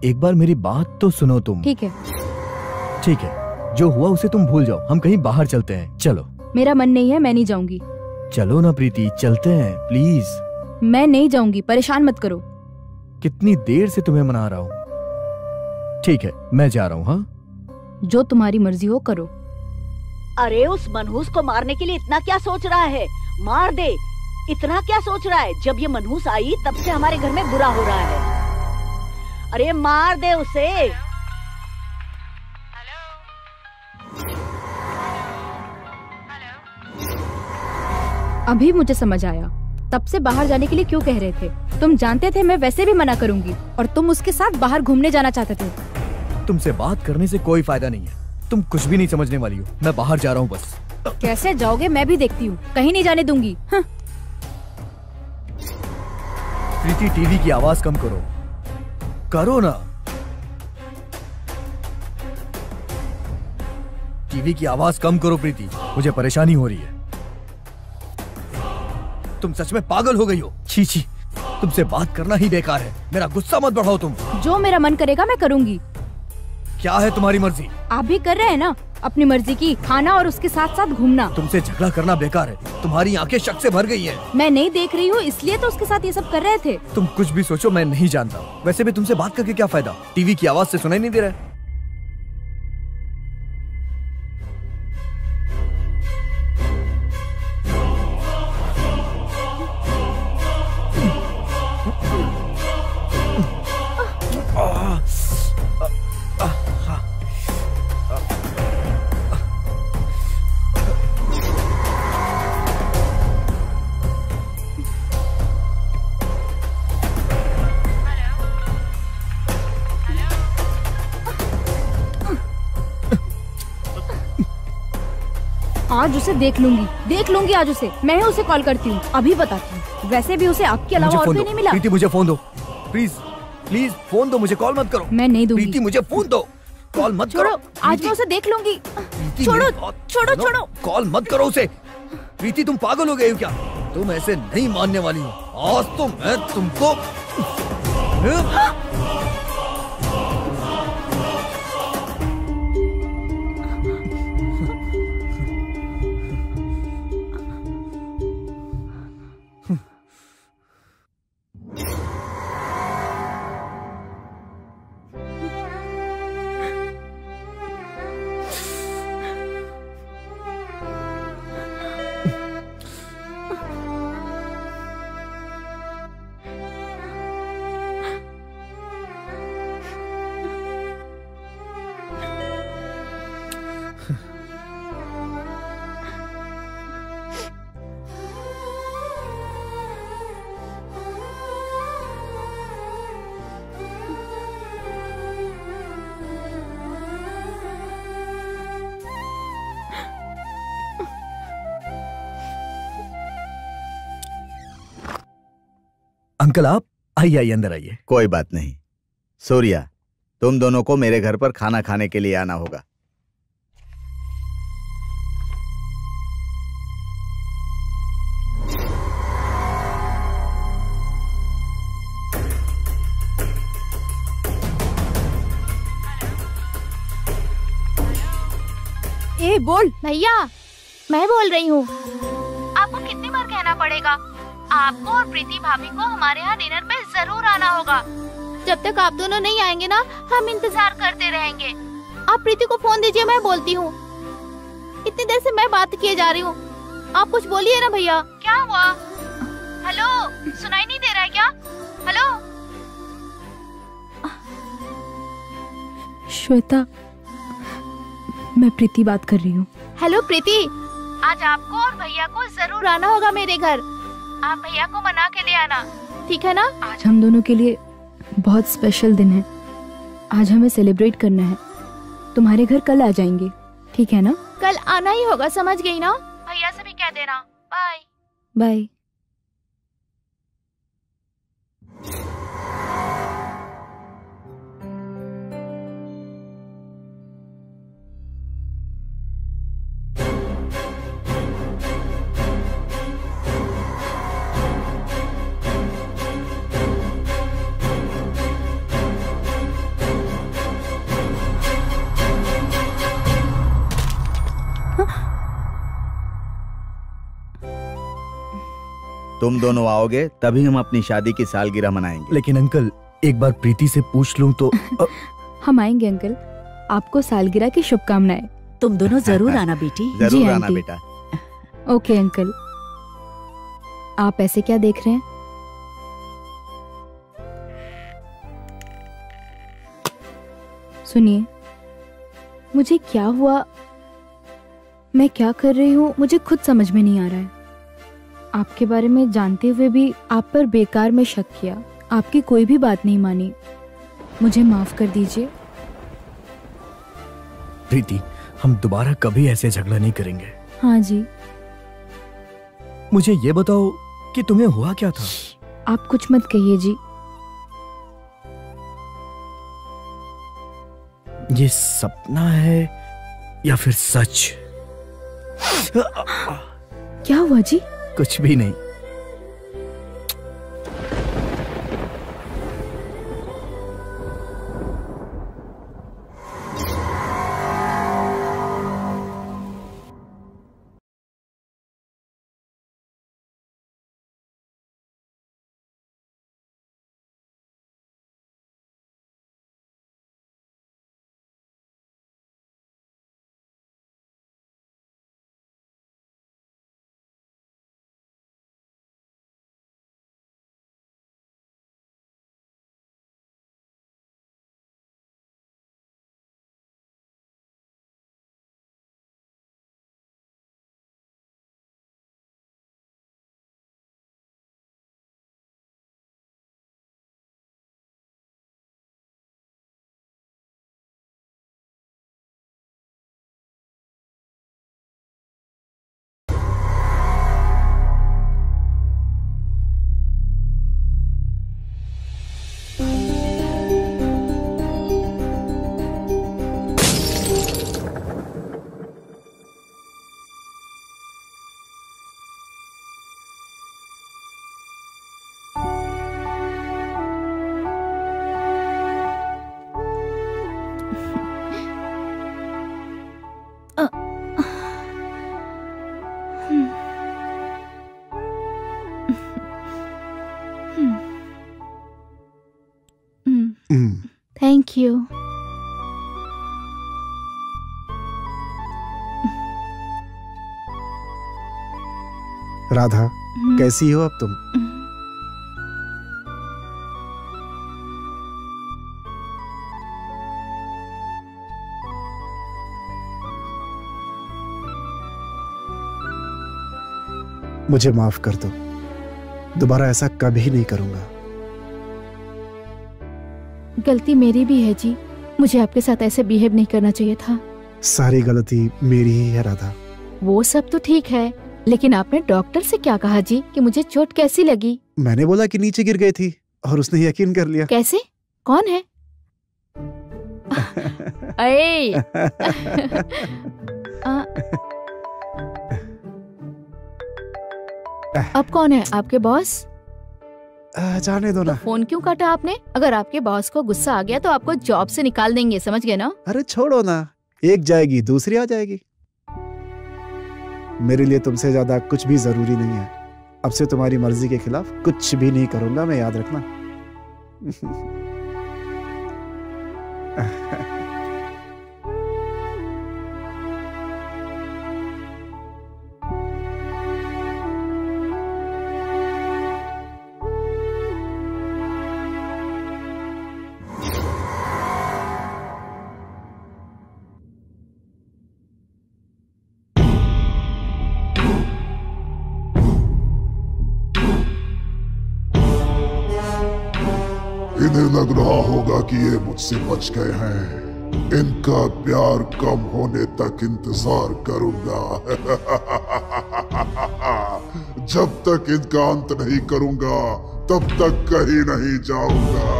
Speaker 1: एक बार मेरी बात तो सुनो तुम।
Speaker 2: ठीक है,
Speaker 1: ठीक है, जो हुआ उसे तुम भूल जाओ। हम कहीं बाहर चलते हैं, चलो।
Speaker 2: मेरा मन नहीं है, मैं नहीं जाऊंगी।
Speaker 1: चलो ना प्रीति, चलते हैं प्लीज।
Speaker 2: मैं नहीं जाऊंगी, परेशान मत करो।
Speaker 1: कितनी देर से तुम्हें मना रहा हूँ। ठीक है, मैं जा रहा हूँ। हाँ,
Speaker 2: जो तुम्हारी मर्जी हो करो।
Speaker 5: अरे उस मनहूस को मारने के लिए इतना क्या सोच रहा है? मार दे। इतना क्या सोच रहा है? जब ये मनहूस आई तब से हमारे घर में बुरा हो रहा है। अरे मार दे उसे।
Speaker 2: अभी मुझे समझ आया, तब से बाहर जाने के लिए क्यों कह रहे थे। तुम जानते थे मैं वैसे भी मना करूंगी, और तुम उसके साथ बाहर घूमने जाना चाहते थे।
Speaker 1: तुमसे बात करने से कोई फायदा नहीं है, तुम कुछ भी नहीं समझने वाली हो। मैं बाहर जा रहा हूँ बस।
Speaker 2: कैसे जाओगे मैं भी देखती हूँ, कहीं नहीं जाने दूंगी। हाँ।
Speaker 1: प्रीति, टीवी की आवाज कम करो, करो ना। टीवी की आवाज कम करो प्रीति, मुझे परेशानी हो रही है। तुम सच में पागल हो गई हो। छी छी, तुमसे बात करना ही बेकार है। मेरा गुस्सा मत बढ़ाओ तुम।
Speaker 2: जो मेरा मन करेगा मैं करूंगी।
Speaker 1: क्या है तुम्हारी मर्जी?
Speaker 2: आप भी कर रहे हैं ना अपनी मर्जी की, खाना और उसके साथ साथ घूमना।
Speaker 1: तुमसे झगड़ा करना बेकार है, तुम्हारी आंखें शक से भर गई हैं।
Speaker 2: मैं नहीं देख रही हूँ इसलिए तो उसके साथ ये सब कर रहे थे।
Speaker 1: तुम कुछ भी सोचो, मैं नहीं जानता। वैसे भी तुमसे बात करके क्या फायदा? टीवी की आवाज से सुनाई नहीं दे रहा है।
Speaker 2: आज उसे देख लूंगी आज उसे। मैं ही उसे कॉल करती हूँ, अभी बताती हूँ। वैसे भी उसे आपके अलावा और कोई नहीं मिला।
Speaker 1: प्रीति, मुझे फोन दो प्लीज, प्लीज फोन दो मुझे, कॉल मत करो।
Speaker 2: मैं नहीं दूंगी।
Speaker 1: प्रीति, मुझे फोन दो, कॉल मत करो।
Speaker 2: आज मैं उसे देख लूंगी। छोड़ो छोड़ो छोड़ो,
Speaker 1: कॉल मत करो उसे। प्रीति, तुम पागल हो गए हो क्या? तुम ऐसे नहीं मानने वाली हो। आज तो मैं तुमको अंकल, आप आइए आइए, अंदर आइए।
Speaker 7: कोई बात नहीं सूर्या, तुम दोनों को मेरे घर पर खाना खाने के लिए आना होगा।
Speaker 3: ए बोल। भैया मैं बोल रही हूँ। आपको कितनी बार कहना पड़ेगा?
Speaker 11: आपको और प्रीति भाभी को हमारे यहाँ डिनर पे जरूर आना होगा।
Speaker 3: जब तक आप दोनों नहीं आएंगे ना, हम इंतजार करते रहेंगे। आप प्रीति को फोन दीजिए, मैं बोलती हूँ। इतनी देर से मैं बात किए जा रही हूँ, आप कुछ बोलिए ना भैया।
Speaker 11: क्या हुआ? हेलो, सुनाई नहीं दे रहा है क्या? हेलो
Speaker 2: श्वेता, मैं प्रीति बात कर रही हूँ।
Speaker 3: हेलो प्रीति,
Speaker 11: आज आपको और भैया को जरूर आना होगा मेरे घर। आप भैया को मना के ले आना,
Speaker 3: ठीक है ना?
Speaker 2: आज हम दोनों के लिए बहुत स्पेशल दिन है। आज हमें सेलिब्रेट करना है। तुम्हारे घर कल आ जाएंगे, ठीक है ना?
Speaker 3: कल आना ही होगा, समझ गई ना?
Speaker 11: भैया से भी कह देना। Bye
Speaker 2: bye.
Speaker 7: तुम दोनों आओगे तभी हम अपनी शादी की सालगिरह मनाएंगे।
Speaker 1: लेकिन अंकल, एक बार प्रीति से पूछ लूं तो
Speaker 2: हम आएंगे अंकल। आपको सालगिरह की शुभकामनाएं।
Speaker 5: तुम दोनों जरूर आना बेटी।
Speaker 7: जरूर आना बेटा।
Speaker 2: Okay uncle. आप ऐसे क्या देख रहे हैं? सुनिए, मुझे क्या हुआ, मैं क्या कर रही हूँ, मुझे खुद समझ में नहीं आ रहा है। आपके बारे में जानते हुए भी आप पर बेकार में शक किया, आपकी कोई भी बात नहीं मानी। मुझे माफ कर दीजिए।
Speaker 1: प्रीति, हम दोबारा कभी ऐसे झगड़ा नहीं करेंगे।
Speaker 2: हाँ जी।
Speaker 1: मुझे ये बताओ कि तुम्हें हुआ क्या था?
Speaker 2: आप कुछ मत कहिए जी।
Speaker 1: ये सपना है या फिर सच?
Speaker 2: क्या हुआ जी?
Speaker 1: कुछ भी नहीं।
Speaker 3: Thank you.
Speaker 9: राधा, कैसी हो अब तुम? मुझे माफ कर दो, दोबारा ऐसा कभी नहीं करूंगा।
Speaker 3: गलती मेरी भी है जी, मुझे आपके साथ ऐसे बिहेव नहीं करना चाहिए था।
Speaker 9: सारी गलती मेरी ही है राधा।
Speaker 3: वो सब तो ठीक है, लेकिन आपने डॉक्टर से क्या कहा जी कि मुझे चोट कैसी लगी?
Speaker 9: मैंने बोला कि नीचे गिर गई थी और उसने यकीन कर लिया।
Speaker 3: कैसे? कौन है? अये अब कौन है? आपके बॉस?
Speaker 9: जाने दो ना।
Speaker 3: तो फोन क्यों काटा आपने? अगर आपके बॉस को गुस्सा आ गया तो आपको जॉब से निकाल देंगे, समझ गए ना?
Speaker 9: अरे छोड़ो ना, एक जाएगी दूसरी आ जाएगी। मेरे लिए तुमसे ज्यादा कुछ भी जरूरी नहीं है। अब से तुम्हारी मर्जी के खिलाफ कुछ भी नहीं करूंगा मैं, याद रखना।
Speaker 6: इन्हें लग रहा होगा कि ये मुझसे बच गए हैं। इनका प्यार कम होने तक इंतजार करूंगा। जब तक इनका अंत नहीं करूंगा तब तक कहीं नहीं जाऊंगा।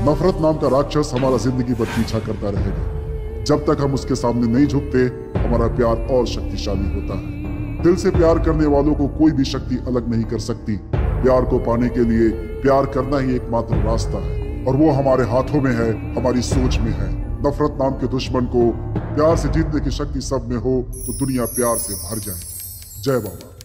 Speaker 6: नफरत नाम का राक्षस हमारा जिंदगी भर पीछा करता रहेगा। जब तक हम उसके सामने नहीं झुकते हमारा प्यार और शक्तिशाली होता है। दिल से प्यार करने वालों को कोई भी शक्ति अलग नहीं कर सकती। प्यार को पाने के लिए प्यार करना ही एकमात्र रास्ता है और वो हमारे हाथों में है, हमारी सोच में है। नफरत नाम के दुश्मन को प्यार से जीतने की शक्ति सब में हो तो दुनिया प्यार से भर जाए। जय बाबा।